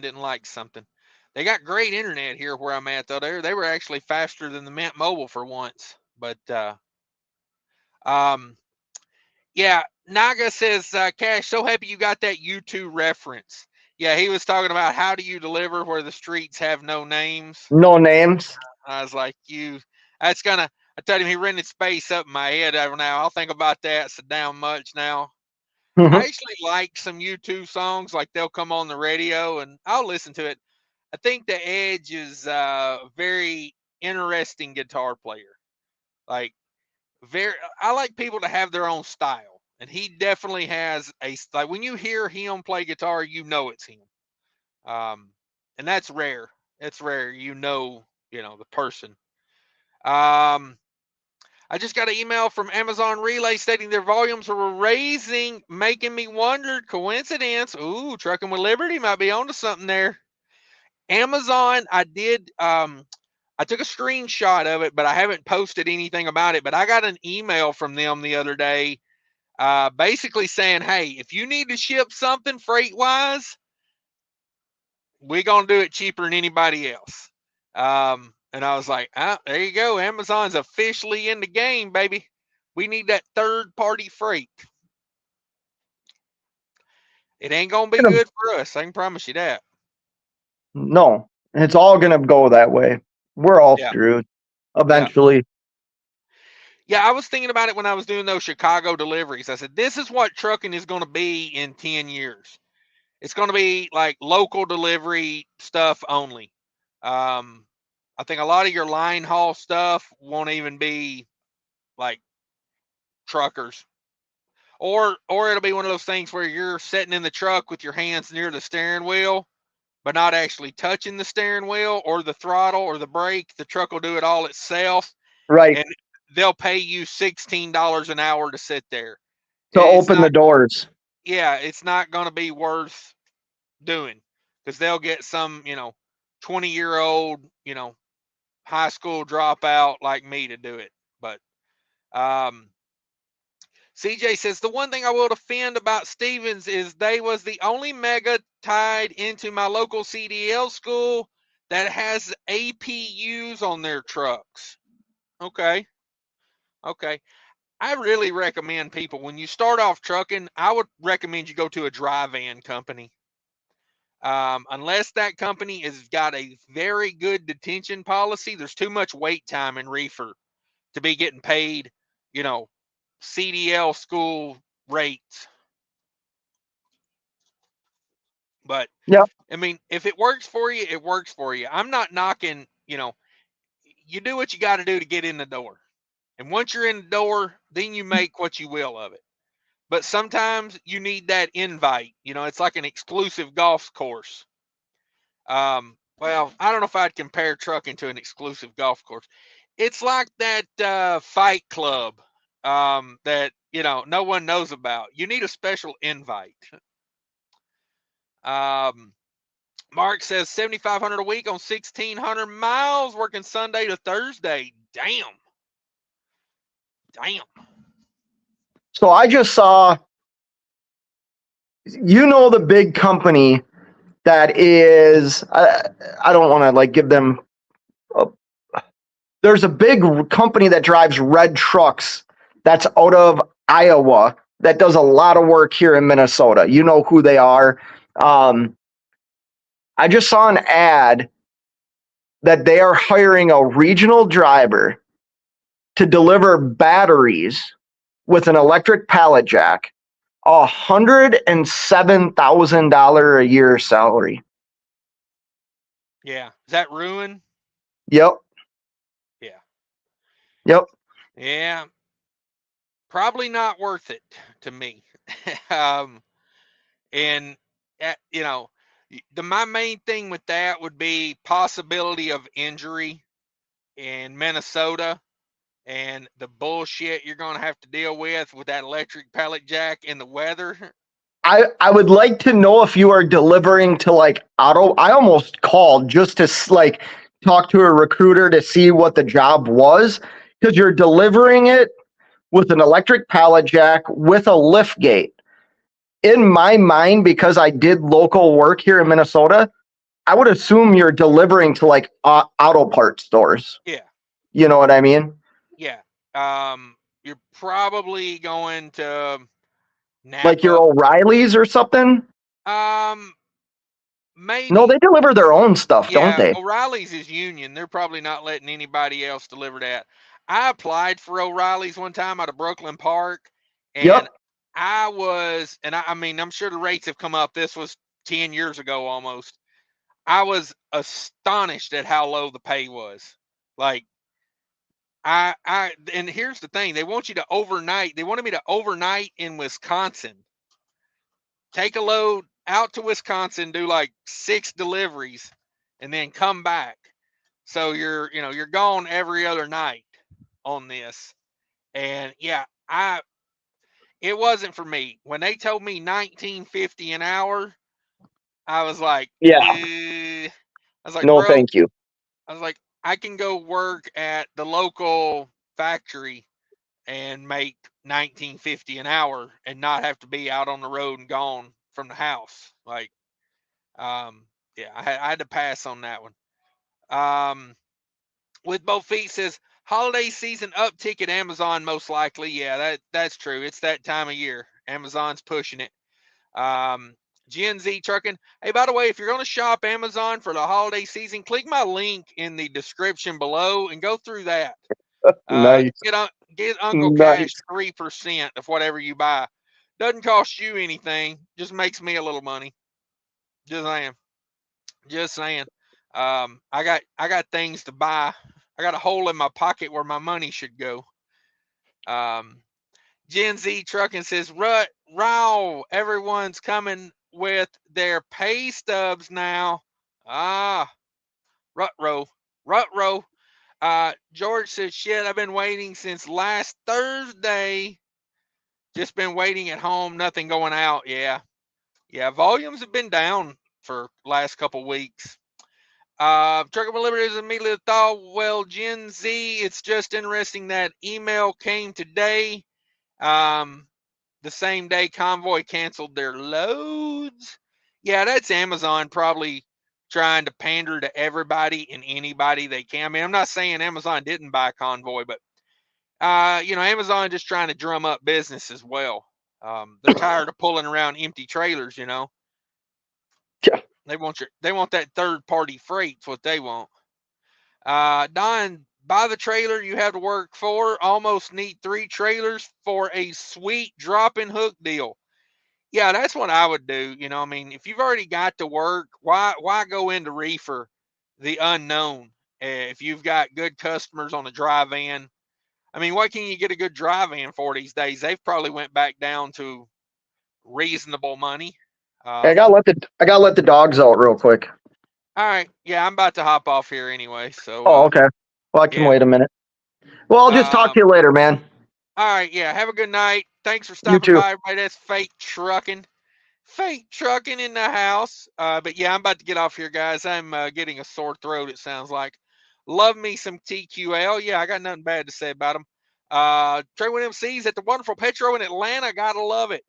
didn't like something. They got great internet here where I'm at though. They were actually faster than the Mint Mobile for once. But yeah, Naga says, Cash, so happy you got that U2 reference. Yeah, he was talking about how do you deliver where the streets have no names. No names. I was like, that's gonna. I told him he rented space up in my head every now. I'll think about that so damn much now. I actually like some U2 songs, like they'll come on the radio and I'll listen to it. I think the Edge is a very interesting guitar player. Like I like people to have their own style, and he definitely has like when you hear him play guitar, you know it's him. And that's rare. It's rare. The person. I just got an email from Amazon Relay stating their volumes were raising, making me wonder. Coincidence? Ooh, Trucking with Liberty might be onto something there. Amazon, I did. I took a screenshot of it, but I haven't posted anything about it. But I got an email from them the other day, basically saying, "Hey, if you need to ship something freight wise, we're gonna do it cheaper than anybody else." And I was like, there you go. Amazon's officially in the game, baby. We need that third party freight. It ain't gonna be good for us. I can promise you that. No, it's all gonna go that way. We're all screwed eventually. Yeah, I was thinking about it when I was doing those Chicago deliveries. I said, this is what trucking is going to be in 10 years. It's going to be like local delivery stuff only. I think a lot of your line haul stuff won't even be like truckers. Or it'll be one of those things where you're sitting in the truck with your hands near the steering wheel, but not actually touching the steering wheel or the throttle or the brake. The truck will do it all itself. Right. And they'll pay you $16 an hour to sit there. To open the doors. Yeah, it's not going to be worth doing because they'll get some, 20-year-old, high school dropout like me to do it. But CJ says the one thing I will defend about Stevens is they was the only mega tied into my local CDL school that has APUs on their trucks. Okay. I really recommend people, when you start off trucking, I would recommend you go to a dry van company. Unless that company has got a very good detention policy, there's too much wait time in reefer to be getting paid, CDL school rates. But yeah, I mean, if it works for you, it works for you. I'm not knocking, you do what you got to do to get in the door. And once you're in the door, then you make what you will of it. But sometimes you need that invite. It's like an exclusive golf course. Well, I don't know if I'd compare trucking to an exclusive golf course. It's like that fight club that no one knows about. You need a special invite. Mark says 7,500 a week on 1,600 miles, working Sunday to Thursday. Damn. Damn. So I just saw, the big company that is, I don't want to like give them, there's a big company that drives red trucks that's out of Iowa that does a lot of work here in Minnesota. You know who they are. I just saw an ad that they are hiring a regional driver to deliver batteries with an electric pallet jack, $107,000 a year salary. Yeah. Is that ruin? Yep. Yeah. Yep. Yeah. Probably not worth it to me. And you know, my main thing with that would be possibility of injury in Minnesota and the bullshit you're going to have to deal with that electric pallet jack in the weather. I would like to know if you are delivering to like auto. I almost called just to like talk to a recruiter to see what the job was, because you're delivering it with an electric pallet jack with a lift gate. In my mind, because I did local work here in Minnesota, I would assume you're delivering to like auto parts stores. Yeah. You know what I mean? Yeah. You're probably going to Like your Napa. O'Reilly's or something? Maybe. No, they deliver their own stuff, don't Yeah, they? O'Reilly's is union. They're probably not letting anybody else deliver that. I applied for O'Reilly's one time out of Brooklyn Park, and Yep. I mean, I'm sure the rates have come up. This was 10 years ago almost. I was astonished at how low the pay was. Like, and here's the thing, they want you to overnight. They wanted me to overnight in Wisconsin, take a load out to Wisconsin, do like 6 deliveries, and then come back. So you're gone every other night on this. And yeah, it wasn't for me. When they told me 1950 an hour, I was like, Yeah. I was like, No, bro, thank you. I was like, I can go work at the local factory and make 1950 an hour and not have to be out on the road and gone from the house. Like, yeah, I had to pass on that one. With both feet says holiday season uptick at Amazon most likely. Yeah, that's true. It's that time of year. Amazon's pushing it. Gen Z trucking. Hey, by the way, if you're going to shop Amazon for the holiday season, click my link in the description below and go through that. Nice. Get Uncle Cash Nice. 3% of whatever you buy. Doesn't cost you anything. Just makes me a little money. Just saying. Just saying. I got things to buy. I got a hole in my pocket where my money should go. Gen Z trucking says, Raw, everyone's coming with their pay stubs now. Ah, rut row. George says, shit, I've been waiting since last Thursday. Just been waiting at home, nothing going out. Yeah. Volumes have been down for last couple weeks. Trucker Liberators immediately thought, well, Gen Z, it's just interesting that email came today, the same day Convoy canceled their loads. Yeah, that's Amazon probably trying to pander to everybody and anybody they can. I mean, I'm not saying Amazon didn't buy Convoy, but Amazon just trying to drum up business as well. They're tired of pulling around empty trailers. Yeah. They want that third party freight. It's what they want. Don, buy the trailer you have to work for. Almost need 3 trailers for a sweet drop and hook deal. Yeah, that's what I would do. I mean, if you've already got to work, why go into reefer the unknown? If you've got good customers on a dry van, I mean, what can you get a good dry van for these days? They've probably went back down to reasonable money. I gotta let the dogs out real quick. All right. Yeah, I'm about to hop off here anyway. So, Oh, okay. Well, I can yeah. wait a minute. Well, I'll just talk to you later, man. All right. Yeah. Have a good night. Thanks for You stopping too. by, everybody. That's Fake Trucking. Fake Trucking in the house. But yeah, I'm about to get off here, guys. I'm getting a sore throat, it sounds like. Love me some TQL. Yeah, I got nothing bad to say about them. Trey Win MC's at the Wonderful Petro in Atlanta. Gotta love it.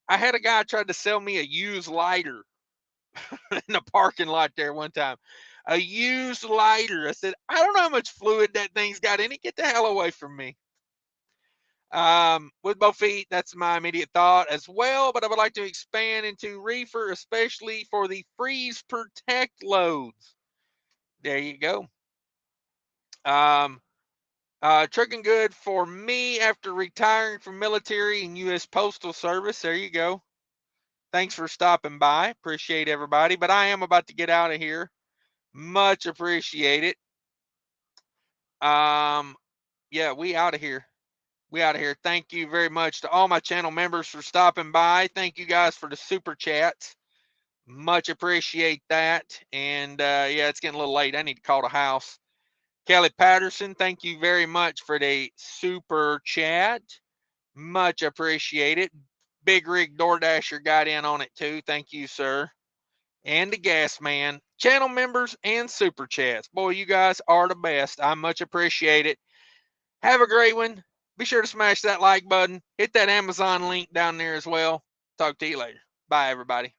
I had a guy tried to sell me a used lighter in the parking lot there one time. A used lighter. I said, I don't know how much fluid that thing's got in it. Get the hell away from me. With both feet, that's my immediate thought as well, but I would like to expand into reefer, especially for the freeze protect loads. There you go. Trucking good for me after retiring from military and U.S. Postal Service. There you go. Thanks for stopping by. Appreciate everybody, but I am about to get out of here. Much appreciated. Yeah, we out of here. We out of here. Thank you very much to all my channel members for stopping by. Thank you guys for the super chats. Much appreciate that. And yeah, it's getting a little late. I need to call the house. Kelly Patterson, thank you very much for the super chat. Much appreciated. Big Rig DoorDasher got in on it too. Thank you, sir. And the Gas Man, channel members, and super chats. Boy, you guys are the best. I much appreciate it. Have a great one. Be sure to smash that like button. Hit that Amazon link down there as well. Talk to you later. Bye, everybody.